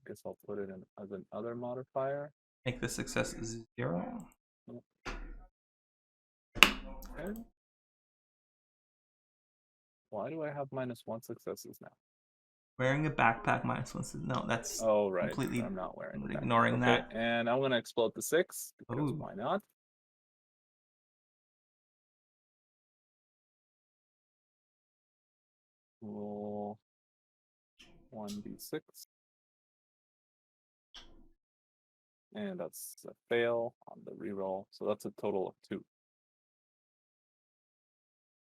Guess I'll put it in as another modifier. Make the success 0. Okay. Why do I have -1 successes now? Wearing a backpack -1. No, that's right. completely. I'm not wearing the ignoring that. And I'm gonna explode the 6 because why not? Roll 1d6. And that's a fail on the reroll. So that's a total of 2.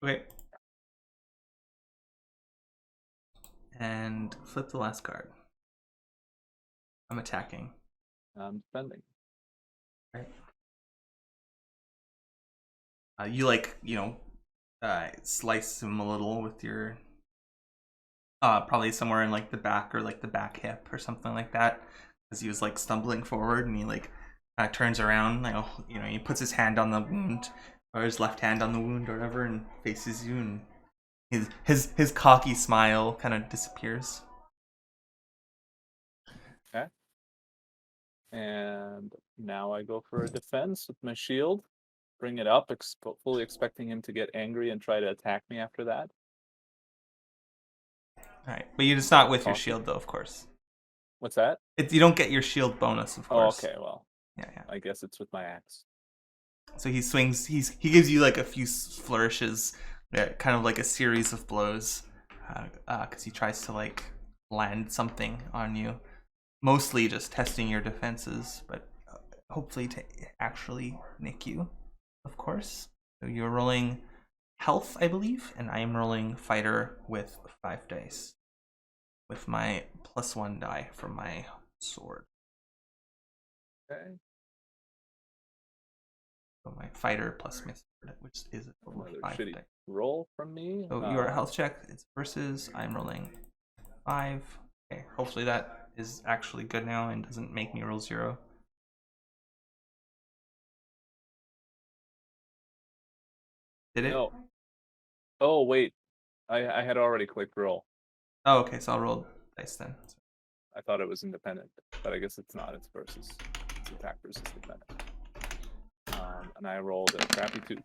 Okay. And flip the last card. I'm attacking. I'm defending. Right. You like, slice him a little with your probably somewhere in like the back or like the back hip or something like that, because he was like stumbling forward and he like turns around, he puts his hand on the wound or his left hand on the wound or whatever and faces you, and his cocky smile kind of disappears. Okay. And now I go for a defense with my shield. Bring it up, fully expecting him to get angry and try to attack me after that. Alright, but you're just not with your shield though, of course. What's that? You don't get your shield bonus, of course. Oh, okay, well. Yeah. I guess it's with my axe. So he swings, he gives you like a few flourishes, kind of like a series of blows, because he tries to like land something on you. Mostly just testing your defenses, but hopefully to actually nick you, of course. So you're rolling health, I believe, and I am rolling fighter with 5 dice. With my +1 die from my sword. Okay. So my fighter plus my sword, which is a total of 5 dice. roll from me. So your health check, it's versus. I'm rolling 5. Okay, hopefully that is actually good now and doesn't make me roll 0. Did it? No. Oh wait, I had already clicked roll. Oh, okay, so I'll roll dice then. I thought it was independent, but I guess it's not. It's versus. It's attack versus dependent. And I rolled a crappy 2.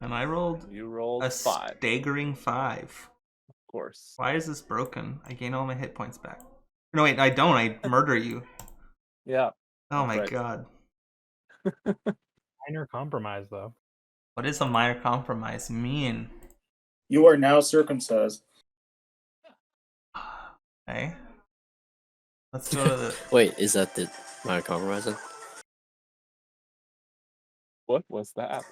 And I rolled You rolled a 5. staggering 5. Of course. Why is this broken? I gain all my hit points back. No, wait, I don't. I murder you. Yeah. Oh my right. god. Minor compromise, though. What does a minor compromise mean? You are now circumcised. Okay. Let's go to the... Wait, is that the minor compromise then? What was that?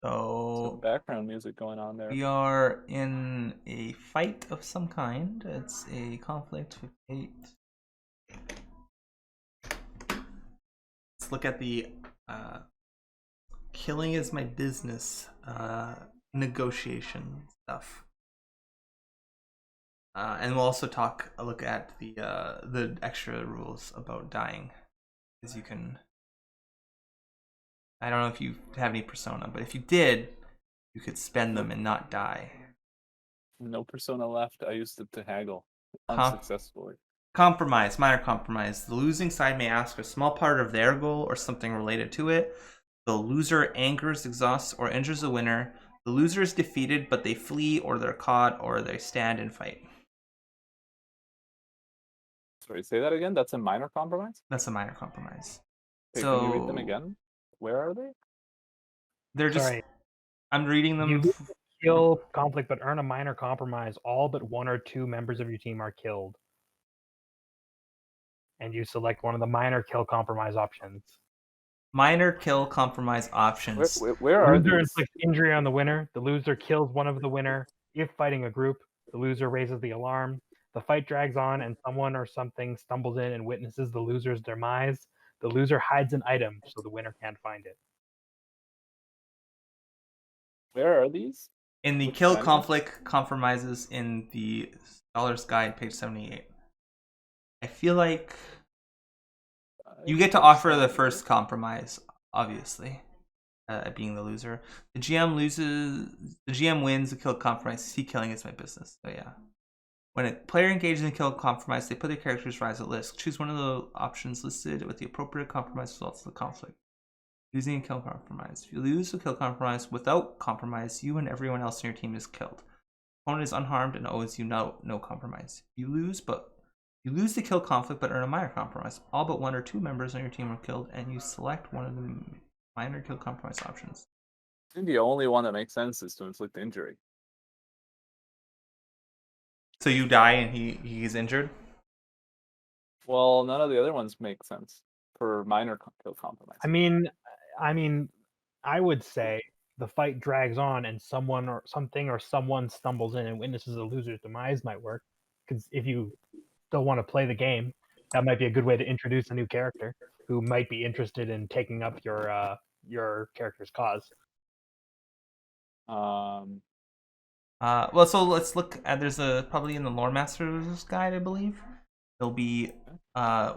So... Some background music going on there. We are in a fight of some kind. It's a conflict with 8. Let's look at the killing is my business negotiation stuff. And we'll also look at the extra rules about dying, because you can. I don't know if you have any persona, but if you did, you could spend them and not die. No persona left. I used it to haggle unsuccessfully. Compromise, minor compromise. The losing side may ask for a small part of their goal or something related to it. The loser angers, exhausts, or injures the winner. The loser is defeated, but they flee, or they're caught, or they stand and fight. Sorry, say that again? That's a minor compromise? That's a minor compromise. Okay, So, can you read them again? Where are they? They're just... Sorry. I'm reading them. You kill conflict, but earn a minor compromise. All but 1 or 2 members of your team are killed. And you select one of the minor kill compromise options. Minor kill compromise options. Where are Loser these? inflicts injury on the winner. The loser kills one of the winner. If fighting a group, the loser raises the alarm. The fight drags on and someone or something stumbles in and witnesses the loser's demise. The loser hides an item so the winner can't find it. Where are these? In the Which kill manual? conflict compromises in the Scholar's Guide, page 78. I feel like you get to offer the first compromise, obviously, being the loser. The GM wins the kill compromise. He killing is my business. So yeah. When a player engages in kill compromise, they put their character's rise at risk. Choose one of the options listed with the appropriate compromise results of the conflict. Using a kill compromise. If you lose the kill compromise without compromise, you and everyone else in your team is killed. Opponent is unharmed and owes you no compromise. You lose the kill conflict but earn a minor compromise. All but 1 or 2 members on your team are killed, and you select one of the minor kill compromise options. I think the only one that makes sense is to inflict injury. So you die and he's injured? Well, none of the other ones make sense for minor kill compromise. I mean, I would say the fight drags on and someone or something or someone stumbles in and witnesses the loser's demise might work. Because if you still want to play the game, that might be a good way to introduce a new character who might be interested in taking up your character's cause. Well, so let's look at, there's probably in the Lore Master's Guide, I believe. There'll be, I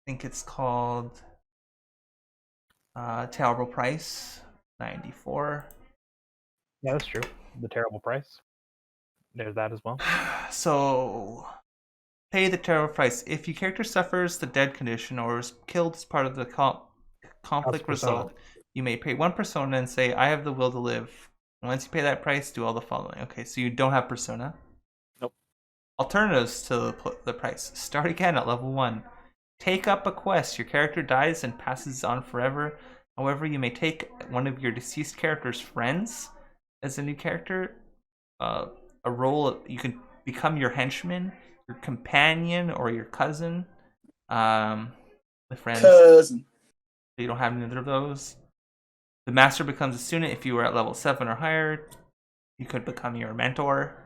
think it's called Terrible Price, 94. Yeah, that's true. The terrible price. There's that as well. So, pay the terrible price. If your character suffers the dead condition or is killed as part of the conflict result, you may pay 1 persona and say, I have the will to live. Once you pay that price, do all the following. Okay, so you don't have persona. Nope. Alternatives to the price. Start again at level 1. Take up a quest. Your character dies and passes on forever. However, you may take one of your deceased character's friends as a new character. A role, you can become your henchman, your companion, or your cousin. The friends. Cousin. You don't have neither of those. The master becomes a student if you are at level 7 or higher. You could become your mentor.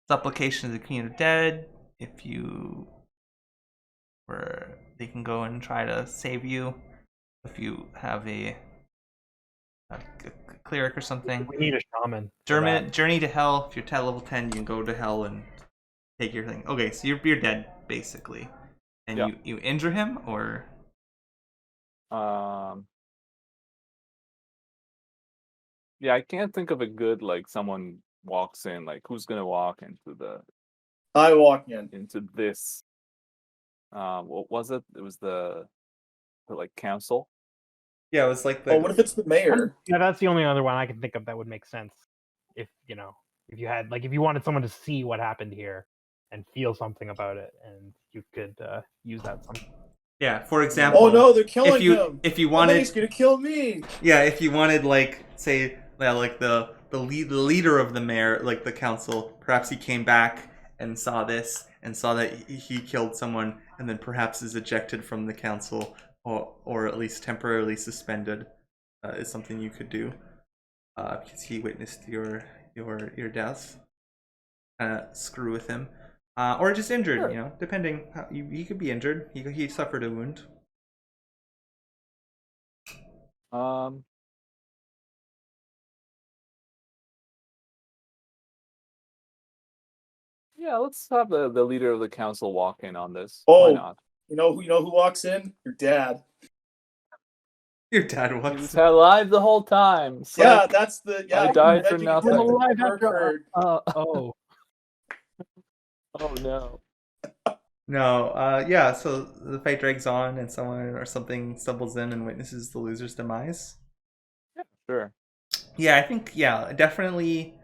Supplication of the Queen of Dead. If you were, they can go and try to save you. If you have a cleric or something. We need a shaman. for that. Journey to hell. If you're at level 10, you can go to hell and take your thing. Okay, so you're dead basically, and Yeah. you injure him or Yeah, I can't think of a good like someone walks in, like who's gonna walk I walk in. into this. What was it? It was the like council. yeah, it was like Oh, what if it's the mayor? Yeah, that's the only other one I can think of that would make sense. If if you had if you wanted someone to see what happened here and feel something about it, and you could use that some. yeah. For example, Oh no, they're killing him. if you And then wanted he's gonna kill me. yeah, if you wanted like say like the leader of the mayor, like the council, perhaps he came back and saw this and saw that he killed someone and then perhaps is ejected from the council or at least temporarily suspended is something you could do because he witnessed your death. Screw with him. Or just injured, Sure. depending. He could be injured. He suffered a wound. Yeah, let's have the leader of the council walk in on this. Oh, Why not? You know who walks in? Your dad. Your dad He walks. was alive the whole time. Yeah, that's the I died for educated nothing. person alive I've ever after- heard. Oh. Oh no. No, yeah, so the fight drags on and someone or something stumbles in and witnesses the loser's demise. Yeah, sure. Yeah, I think, definitely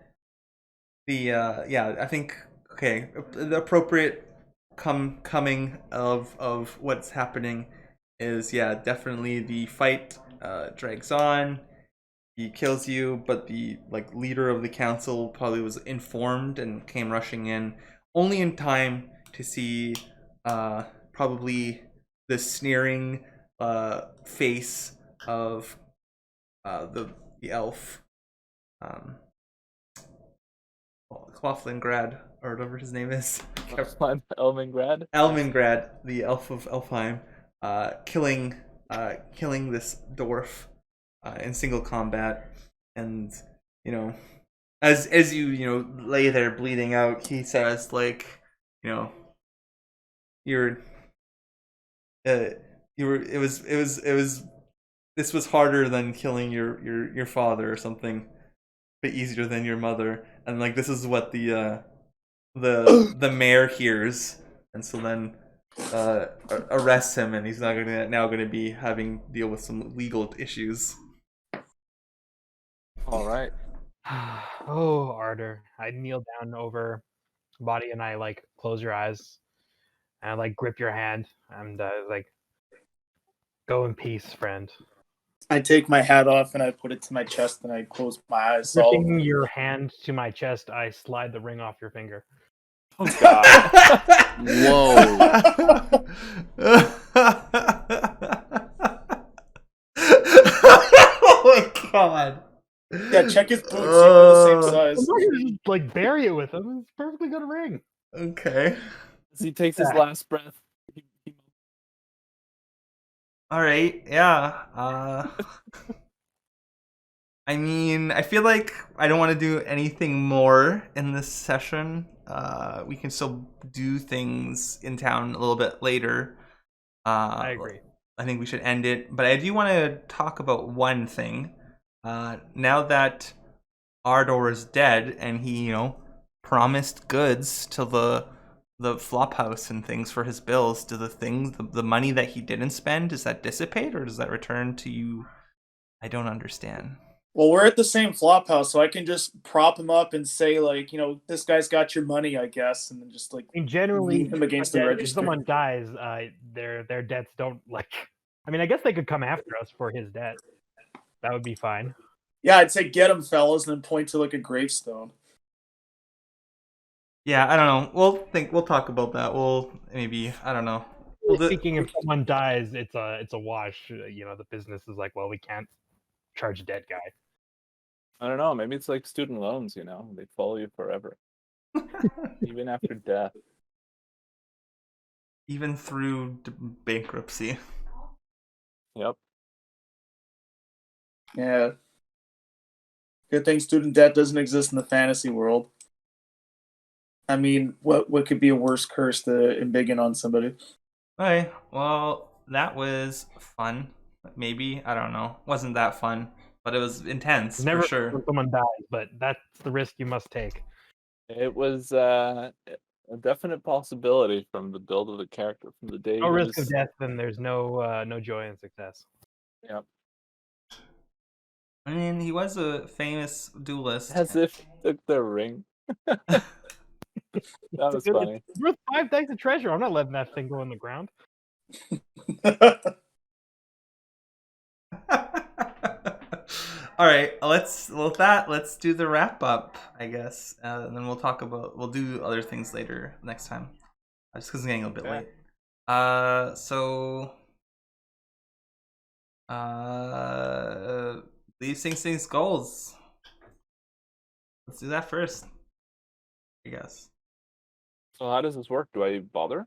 I think, okay, the appropriate coming of what's happening is, definitely the fight drags on, he kills you, but the, leader of the council probably was informed and came rushing in, only in time to see probably the sneering face of the elf, Cloflingrad, or whatever his name is. Elmingrad. Elmingrad, the elf of Elfheim, killing this dwarf in single combat, and as you lay there bleeding out, he says this was harder than killing your father or something, but easier than your mother, and this is what the mayor hears, and so then arrests him, and he's now gonna be having deal with some legal issues. All right. Oh, Ardor. I kneel down over body and I close your eyes and I grip your hand and go in peace, friend. I take my hat off and I put it to my chest and I close my eyes. Gripping your hand to my chest, I slide the ring off your finger. Oh god. Whoa. Oh my god. Yeah, check his boots. They're the same size. I'm not gonna just bury it with him. It's a perfectly good ring. Okay. As he takes his last breath. All right. Yeah. I mean, I feel like I don't want to do anything more in this session. We can still do things in town a little bit later. I agree. I think we should end it, but I do want to talk about one thing. Now that Ardor is dead and he, promised goods to the flophouse and things for his bills, do the money that he didn't spend, does that dissipate or does that return to you? I don't understand. Well, we're at the same flop house, so I can just prop him up and say, this guy's got your money, I guess, and then just generally, lean him against the if register. someone dies, their debts don't I mean, I guess they could come after us for his debt. That would be fine. Yeah, I'd say get him, fellas, and then point to a gravestone. Yeah, I don't know. We'll talk about that. We'll maybe, I don't know. Speaking, if someone dies, it's a wash. The business is well, we can't charge a dead guy. I don't know. Maybe it's like student loans. They follow you forever, even after death, even through bankruptcy. Yep. Yeah. Good thing student debt doesn't exist in the fantasy world. I mean, what could be a worse curse to embiggen on somebody? Okay, well, that was fun. Maybe, I don't know. Wasn't that fun, but it was intense Never for sure. when someone dies, but that's the risk you must take. It was a definite possibility from the build of the character from the day. No risk of death, then there's no joy in success. Yep. I mean, he was a famous duelist. As if he took their ring. That was funny. It's worth 5 stacks of treasure. I'm not letting that thing go in the ground. All right, let's do the wrap up, I guess, and then we'll do other things later next time, just because it's getting a bit late. Leave Sing Sing's goals. Let's do that first, I guess. So how does this work? Do I bother?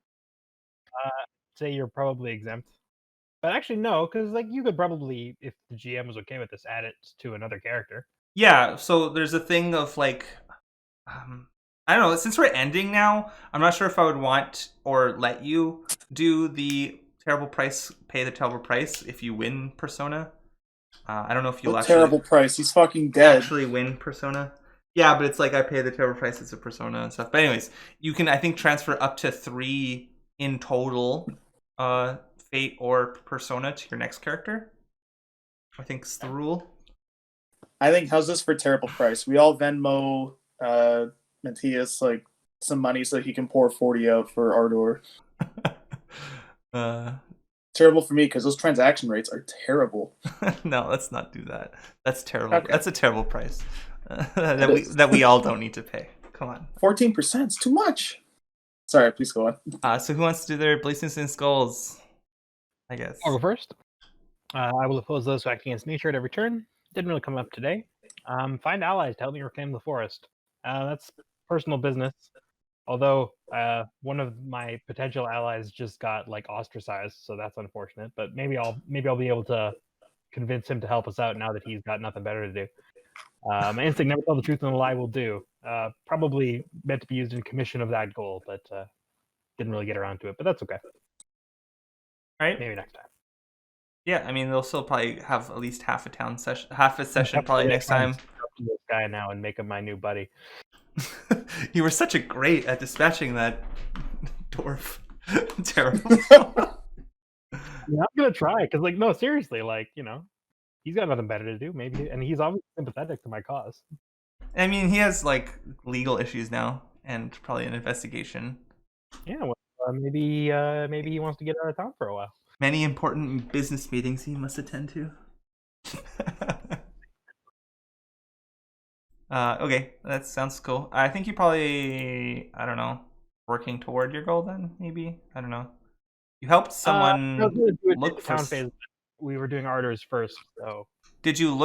Say you're probably exempt. But actually, no, because like you could probably, if the GM was okay with this, add it to another character. Yeah, so there's a thing of like, I don't know. Since we're ending now, I'm not sure if I would want or let you do the terrible price, pay the terrible price if you win Persona. I don't know if you'll actually terrible price. He's fucking dead. Actually win Persona. Yeah, but it's like I pay the terrible price. It's a Persona and stuff. But anyways, you can I think transfer up to 3 in total. Fate or Persona to your next character. I think it's the rule. I think how's this for terrible price? We all Venmo Matthias like some money so he can pour 40 out for Ardor. Terrible for me because those transaction rates are terrible. No, let's not do that. That's terrible. Okay. That's a terrible price that we all don't need to pay. Come on. 14% is too much. Sorry, please go on. So who wants to do their Blazing Skulls? I guess. I'll go first. I will oppose those who act against nature at every turn. Didn't really come up today. Find allies to help me reclaim the forest. That's personal business. Although one of my potential allies just got like ostracized, so that's unfortunate. But maybe I'll be able to convince him to help us out now that he's got nothing better to do. My instinct never tell the truth and a lie will do. Probably meant to be used in commission of that goal, but didn't really get around to it. But that's okay. Right? Maybe next time. Yeah, I mean they'll still probably have at least half a session probably next time. This guy now and make him my new buddy. You were such a great at dispatching that dwarf. Terrible. Yeah, I'm gonna try because, like, no, seriously, like, you know, he's got nothing better to do, maybe, and he's obviously sympathetic to my cause. I mean, he has like legal issues now and probably an investigation. Yeah, well, maybe he wants to get out of town for a while. Many important business meetings he must attend to. Okay, that sounds cool. I think you probably, I don't know, working toward your goal then, maybe? I don't know. You helped someone look for... Town phase. We were doing Ardor's first, so... Did you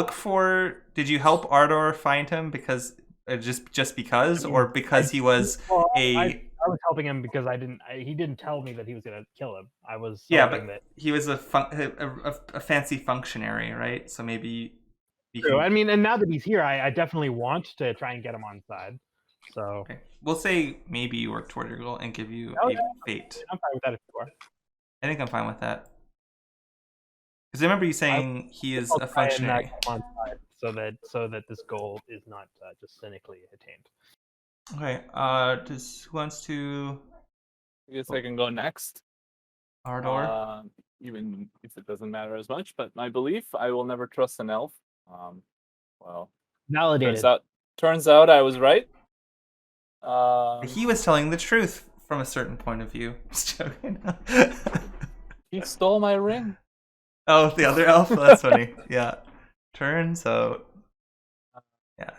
help Ardor find him because, just because, or because he was I was helping him because he didn't tell me that he was going to kill him. I was but he was a fancy functionary, right? So maybe... True. I mean, and now that he's here, I definitely want to try and get him on side. So okay. We'll say maybe you work toward your goal and give you a fate. I'm fine with that if you are. I think I'm fine with that. Because I remember you saying he is a functionary. On side so that this goal is not just cynically attained. Okay. Who wants to? I guess I can go next. Ardor. Even if it doesn't matter as much, but my belief: I will never trust an elf. Well, validated. Turns out I was right. He was telling the truth from a certain point of view. Just joking. He stole my ring. Oh, the other elf? That's funny. Yeah. Turns out. Yeah.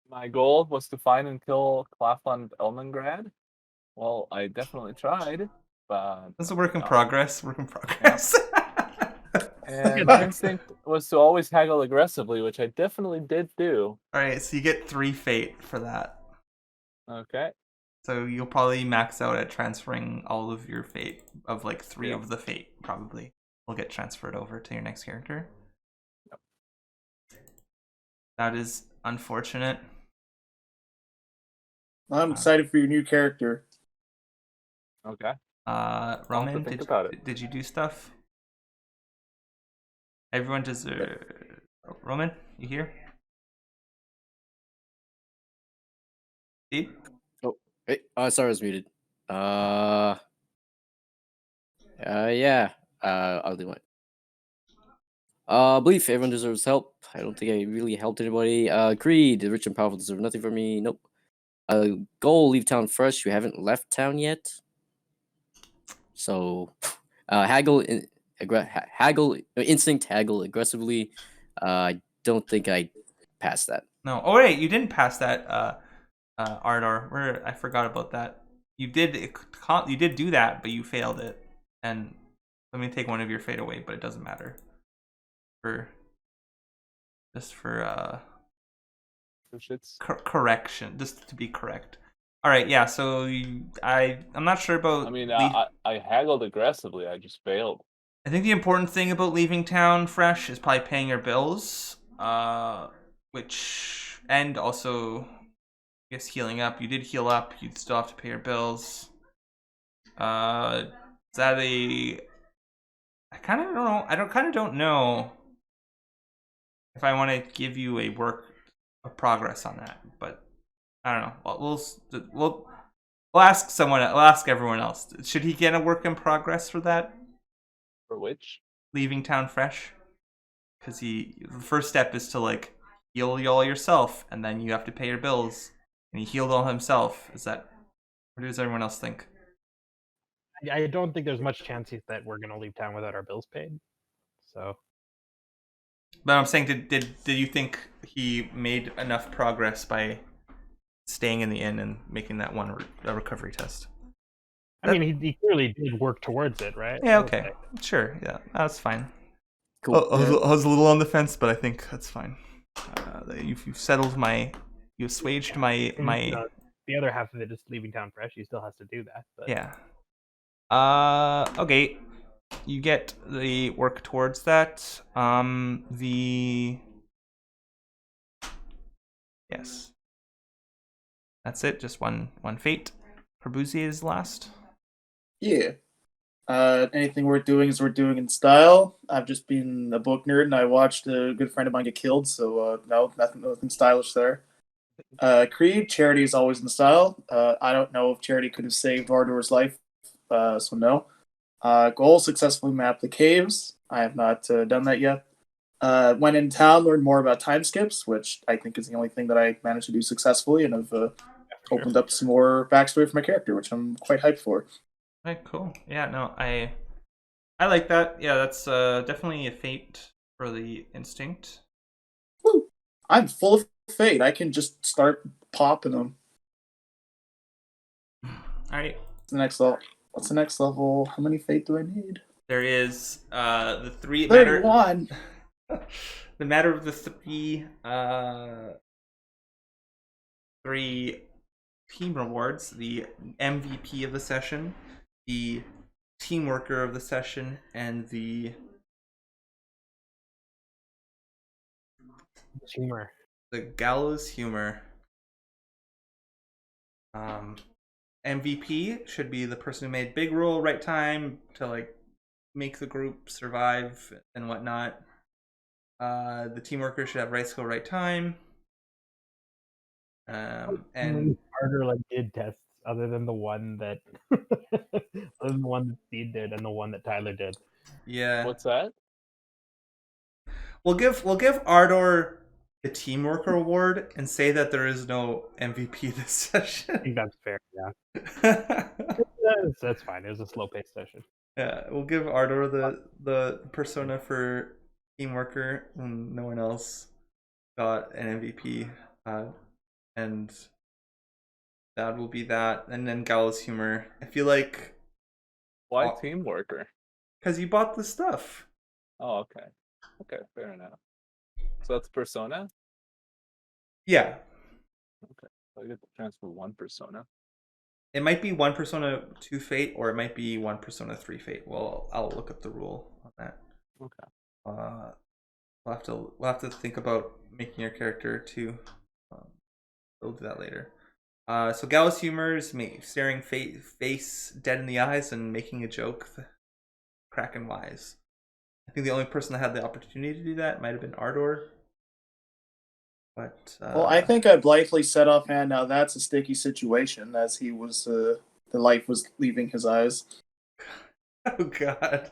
My goal was to find and kill Claflund Elmengrad. Well, I definitely tried, but... That's a work in progress. Work in progress. Yeah. And my instinct was to always haggle aggressively, which I definitely did do. Alright, so you get 3 fate for that. Okay. So you'll probably max out at transferring all of your fate, of like 3 of the fate, probably. Will get transferred over to your next character. Yep. That is unfortunate. I'm excited for your new character. Okay. Roman, think about it. did you do stuff? Everyone Roman, you here? Steve? Oh, hey, sorry, I was muted. Yeah. I'll do it. I believe everyone deserves help. I don't think I really helped anybody. Creed, the rich and powerful deserve nothing from me. Nope. Goal, leave town fresh. You haven't left town yet. So, haggle, haggle, instinct, haggle aggressively. I don't think I passed that. No. Oh wait, you didn't pass that. Ardor. I forgot about that. You did do that, but you failed it. And let me take one of your fate away, but it doesn't matter. Correction, just to be correct. All right, yeah. So I'm not sure about. I mean, I haggled aggressively. I just failed. I think the important thing about leaving town fresh is probably paying your bills, and also, I guess, healing up. You did heal up. You'd still have to pay your bills. Is that I kind of don't know. I don't know if I want to give you a work of progress on that, but I don't know. We'll ask someone. We'll ask everyone else. Should he get a work in progress for that? For which? Leaving town fresh, because the first step is to like heal all yourself, and then you have to pay your bills. And he healed all himself. Is that? What does everyone else think? I don't think there's much chance that we're gonna leave town without our bills paid. So. But I'm saying, did you think he made enough progress by staying in the inn and making that one recovery test? I mean, he clearly did work towards it, right? Yeah. Okay. Sure. Yeah. That's fine. Cool. I was a little on the fence, but I think that's fine. You've settled you assuaged my. The other half of it is leaving town fresh. He still has to do that. But... Yeah. Okay. You get the work towards that. Yes. That's it. Just one fate. Corbusier is last. Yeah. Anything worth doing is worth doing in style. I've just been a book nerd, and I watched a good friend of mine get killed, so no, nothing stylish there. Creed, charity is always in style. I don't know if charity could have saved Ardor's life, so no. Goal, successfully map the caves. I have not done that yet. When in town, learned more about time skips, which I think is the only thing that I managed to do successfully, and have opened up some more backstory for my character, which I'm quite hyped for. Okay, cool. Yeah, no, I like that. Yeah, that's definitely a fate for the instinct. Woo! I'm full of fate. I can just start popping them. All right. What's the next level? How many fate do I need? There is the 31. The matter of the three team rewards: the MVP of the session, the team worker of the session, and the humor. The gallows humor. MVP should be the person who made big roll right time to like make the group survive and whatnot. The team worker should have right skill, right time. And Harder like did tests other than the one that Steve did and the one that Tyler did. Yeah. What's that? We'll give Ardor the team worker award and say that there is no MVP this session. I think that's fair. Yeah. That's fine. It was a slow-paced session. Yeah, we'll give Ardor the persona for team worker when no one else got an MVP, and that will be that. And then Gallows humor. I feel like why team worker? Because you bought the stuff. Oh, okay. Okay, fair enough. So that's persona? Yeah. Okay. So I get to transfer one persona. It might be one persona 2 fate, or it might be one persona 3 fate. Well, I'll look up the rule on that. Okay. we'll have to think about making your character too. We'll do that later. So Gallus humor is me staring face dead in the eyes and making a joke. Kraken wise. I think the only person that had the opportunity to do that might have been Ardor. But well, I think I blithely said offhand, now that's a sticky situation, as he was the life was leaving his eyes. Oh God.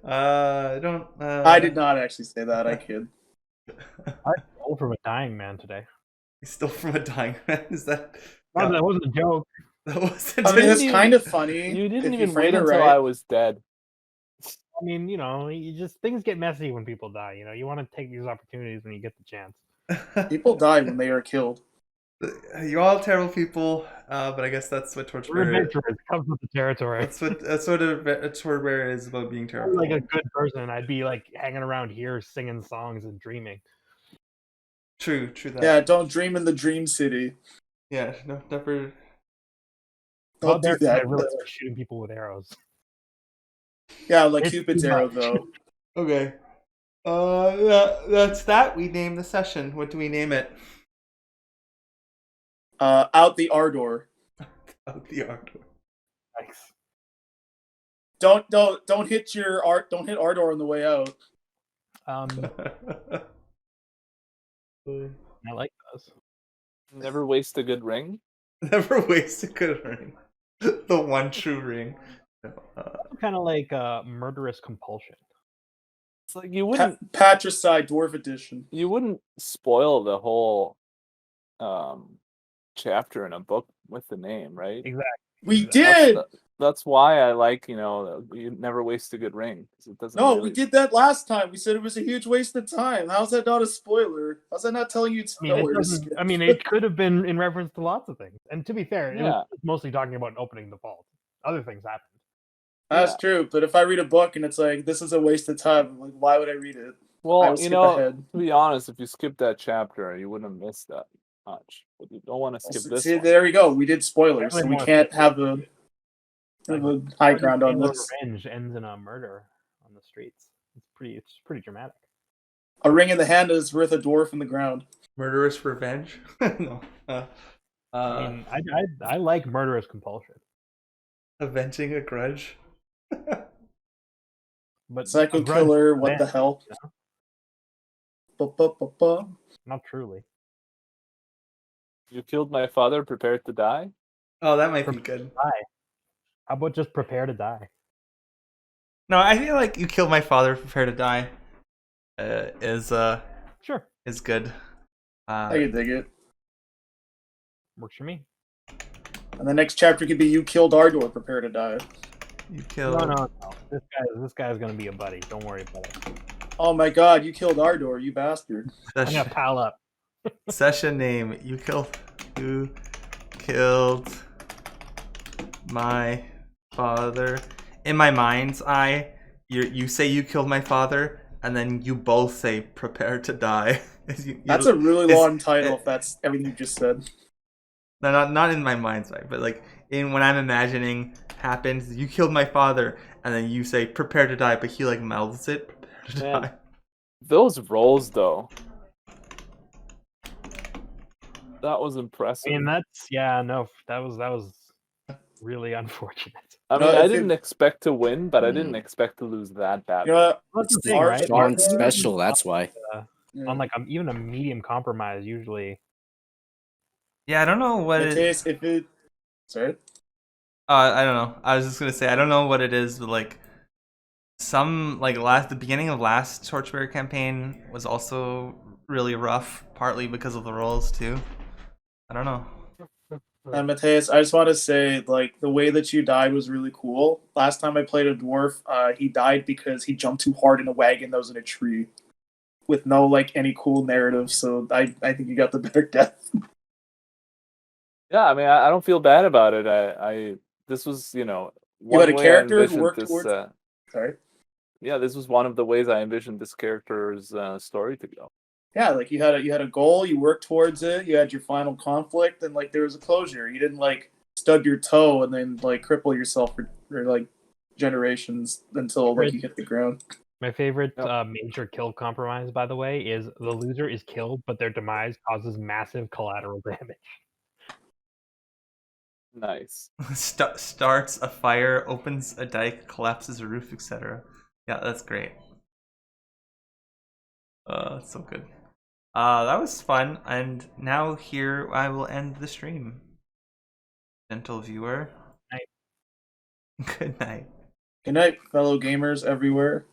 I don't. I did not actually say that. I kid. I stole from a dying man today. You stole from a dying man? Is that? No, that wasn't a joke. That wasn't. I mean, it's kind of funny. You didn't if even you wait frame it until right. I was dead. I mean, you just things get messy when people die. You want to take these opportunities when you get the chance. People die when they are killed. You all terrible people, but I guess that's what We're Torchbearer. adventurers. It comes with the territory. That's what a Torchbearer is about, being terrible. I'm like a good person, I'd be like hanging around here singing songs and dreaming. True that. Yeah, don't dream in the dream city. Yeah, no, never. Don't do that. I really like shooting people with arrows. Yeah, like It's Cupid's too arrow, much. though. Okay. That's that. We name the session. What do we name it? Out the Ardor. Out the Ardor. Nice. Don't hit Don't hit Ardor on the way out. I like those. Never waste a good ring. Never waste a good ring. The one true ring. Kind of like murderous compulsion. It's like you wouldn't Patricide Dwarf Edition. You wouldn't spoil the whole chapter in a book with the name, right? Exactly. We did. That's why I like, you never waste a good ring. It doesn't. No, really... we did that last time. We said it was a huge waste of time. How's that not a spoiler? How's that not telling you it could have been in reference to lots of things. And to be fair, it was mostly talking about opening the vault. Other things happened. That's true, but if I read a book and it's like, this is a waste of time, I'm like, why would I read it? Well, to be honest, if you skip that chapter, you wouldn't have missed that much. But you don't want to skip this one. There we go. We did spoilers, so we can't have a high ground on this. Revenge ends in a murder on the streets. It's pretty dramatic. A ring in the hand is worth a dwarf in the ground. Murderous revenge? No. I mean, I like murderous compulsion. Avenging a grudge? But Psycho killer, what the hell? Not truly. You killed my father, prepared to die? Oh, that might be good. Die. How about just prepare to die? No, I feel like you killed my father, prepare to die. Sure. Is good. I can dig it. Works for me. And the next chapter could be you killed Ardor, prepare to die. You killed. No. This guy's gonna be a buddy. Don't worry about it. Oh my God! You killed Ardor, you bastard! I'm gonna pal up. Session name: You killed my father. In my mind's eye, you say you killed my father, and then you both say prepare to die. That's a really long title. If that's everything you just said. No, not in my mind's eye, but like when I'm imagining happens, you killed my father, and then you say prepare to die, but he like mouths it, prepare to die. Those rolls though. That was impressive. I mean, that was really unfortunate. I mean, I didn't expect to win, but I didn't expect to lose that bad. That's the thing, right? Sean's special, that's why. On like even a medium compromise, usually. Yeah, I don't know what it is. Sorry? I don't know. I was just gonna say I don't know what it is, but like the beginning of last Torchbearer campaign was also really rough, partly because of the rolls too. I don't know. And Mateus, I just want to say, like, the way that you died was really cool. Last time I played a dwarf, he died because he jumped too hard in a wagon that was in a tree, with no like any cool narrative. So I think you got the better death. Yeah, I mean, I don't feel bad about it. This was, you had a character who worked towards. Sorry. Yeah, this was one of the ways I envisioned this character's story to go. Yeah, like you had a goal, you worked towards it, you had your final conflict, and like there was a closure. You didn't like stub your toe and then like cripple yourself for like generations until like you hit the ground. My favorite major kill compromise, by the way, is the loser is killed, but their demise causes massive collateral damage. Nice. Starts a fire, opens a dike, collapses a roof, etc. Yeah, that's great. That's so good. That was fun, and now here I will end the stream. Gentle viewer. Night. Good night. Good night, fellow gamers everywhere.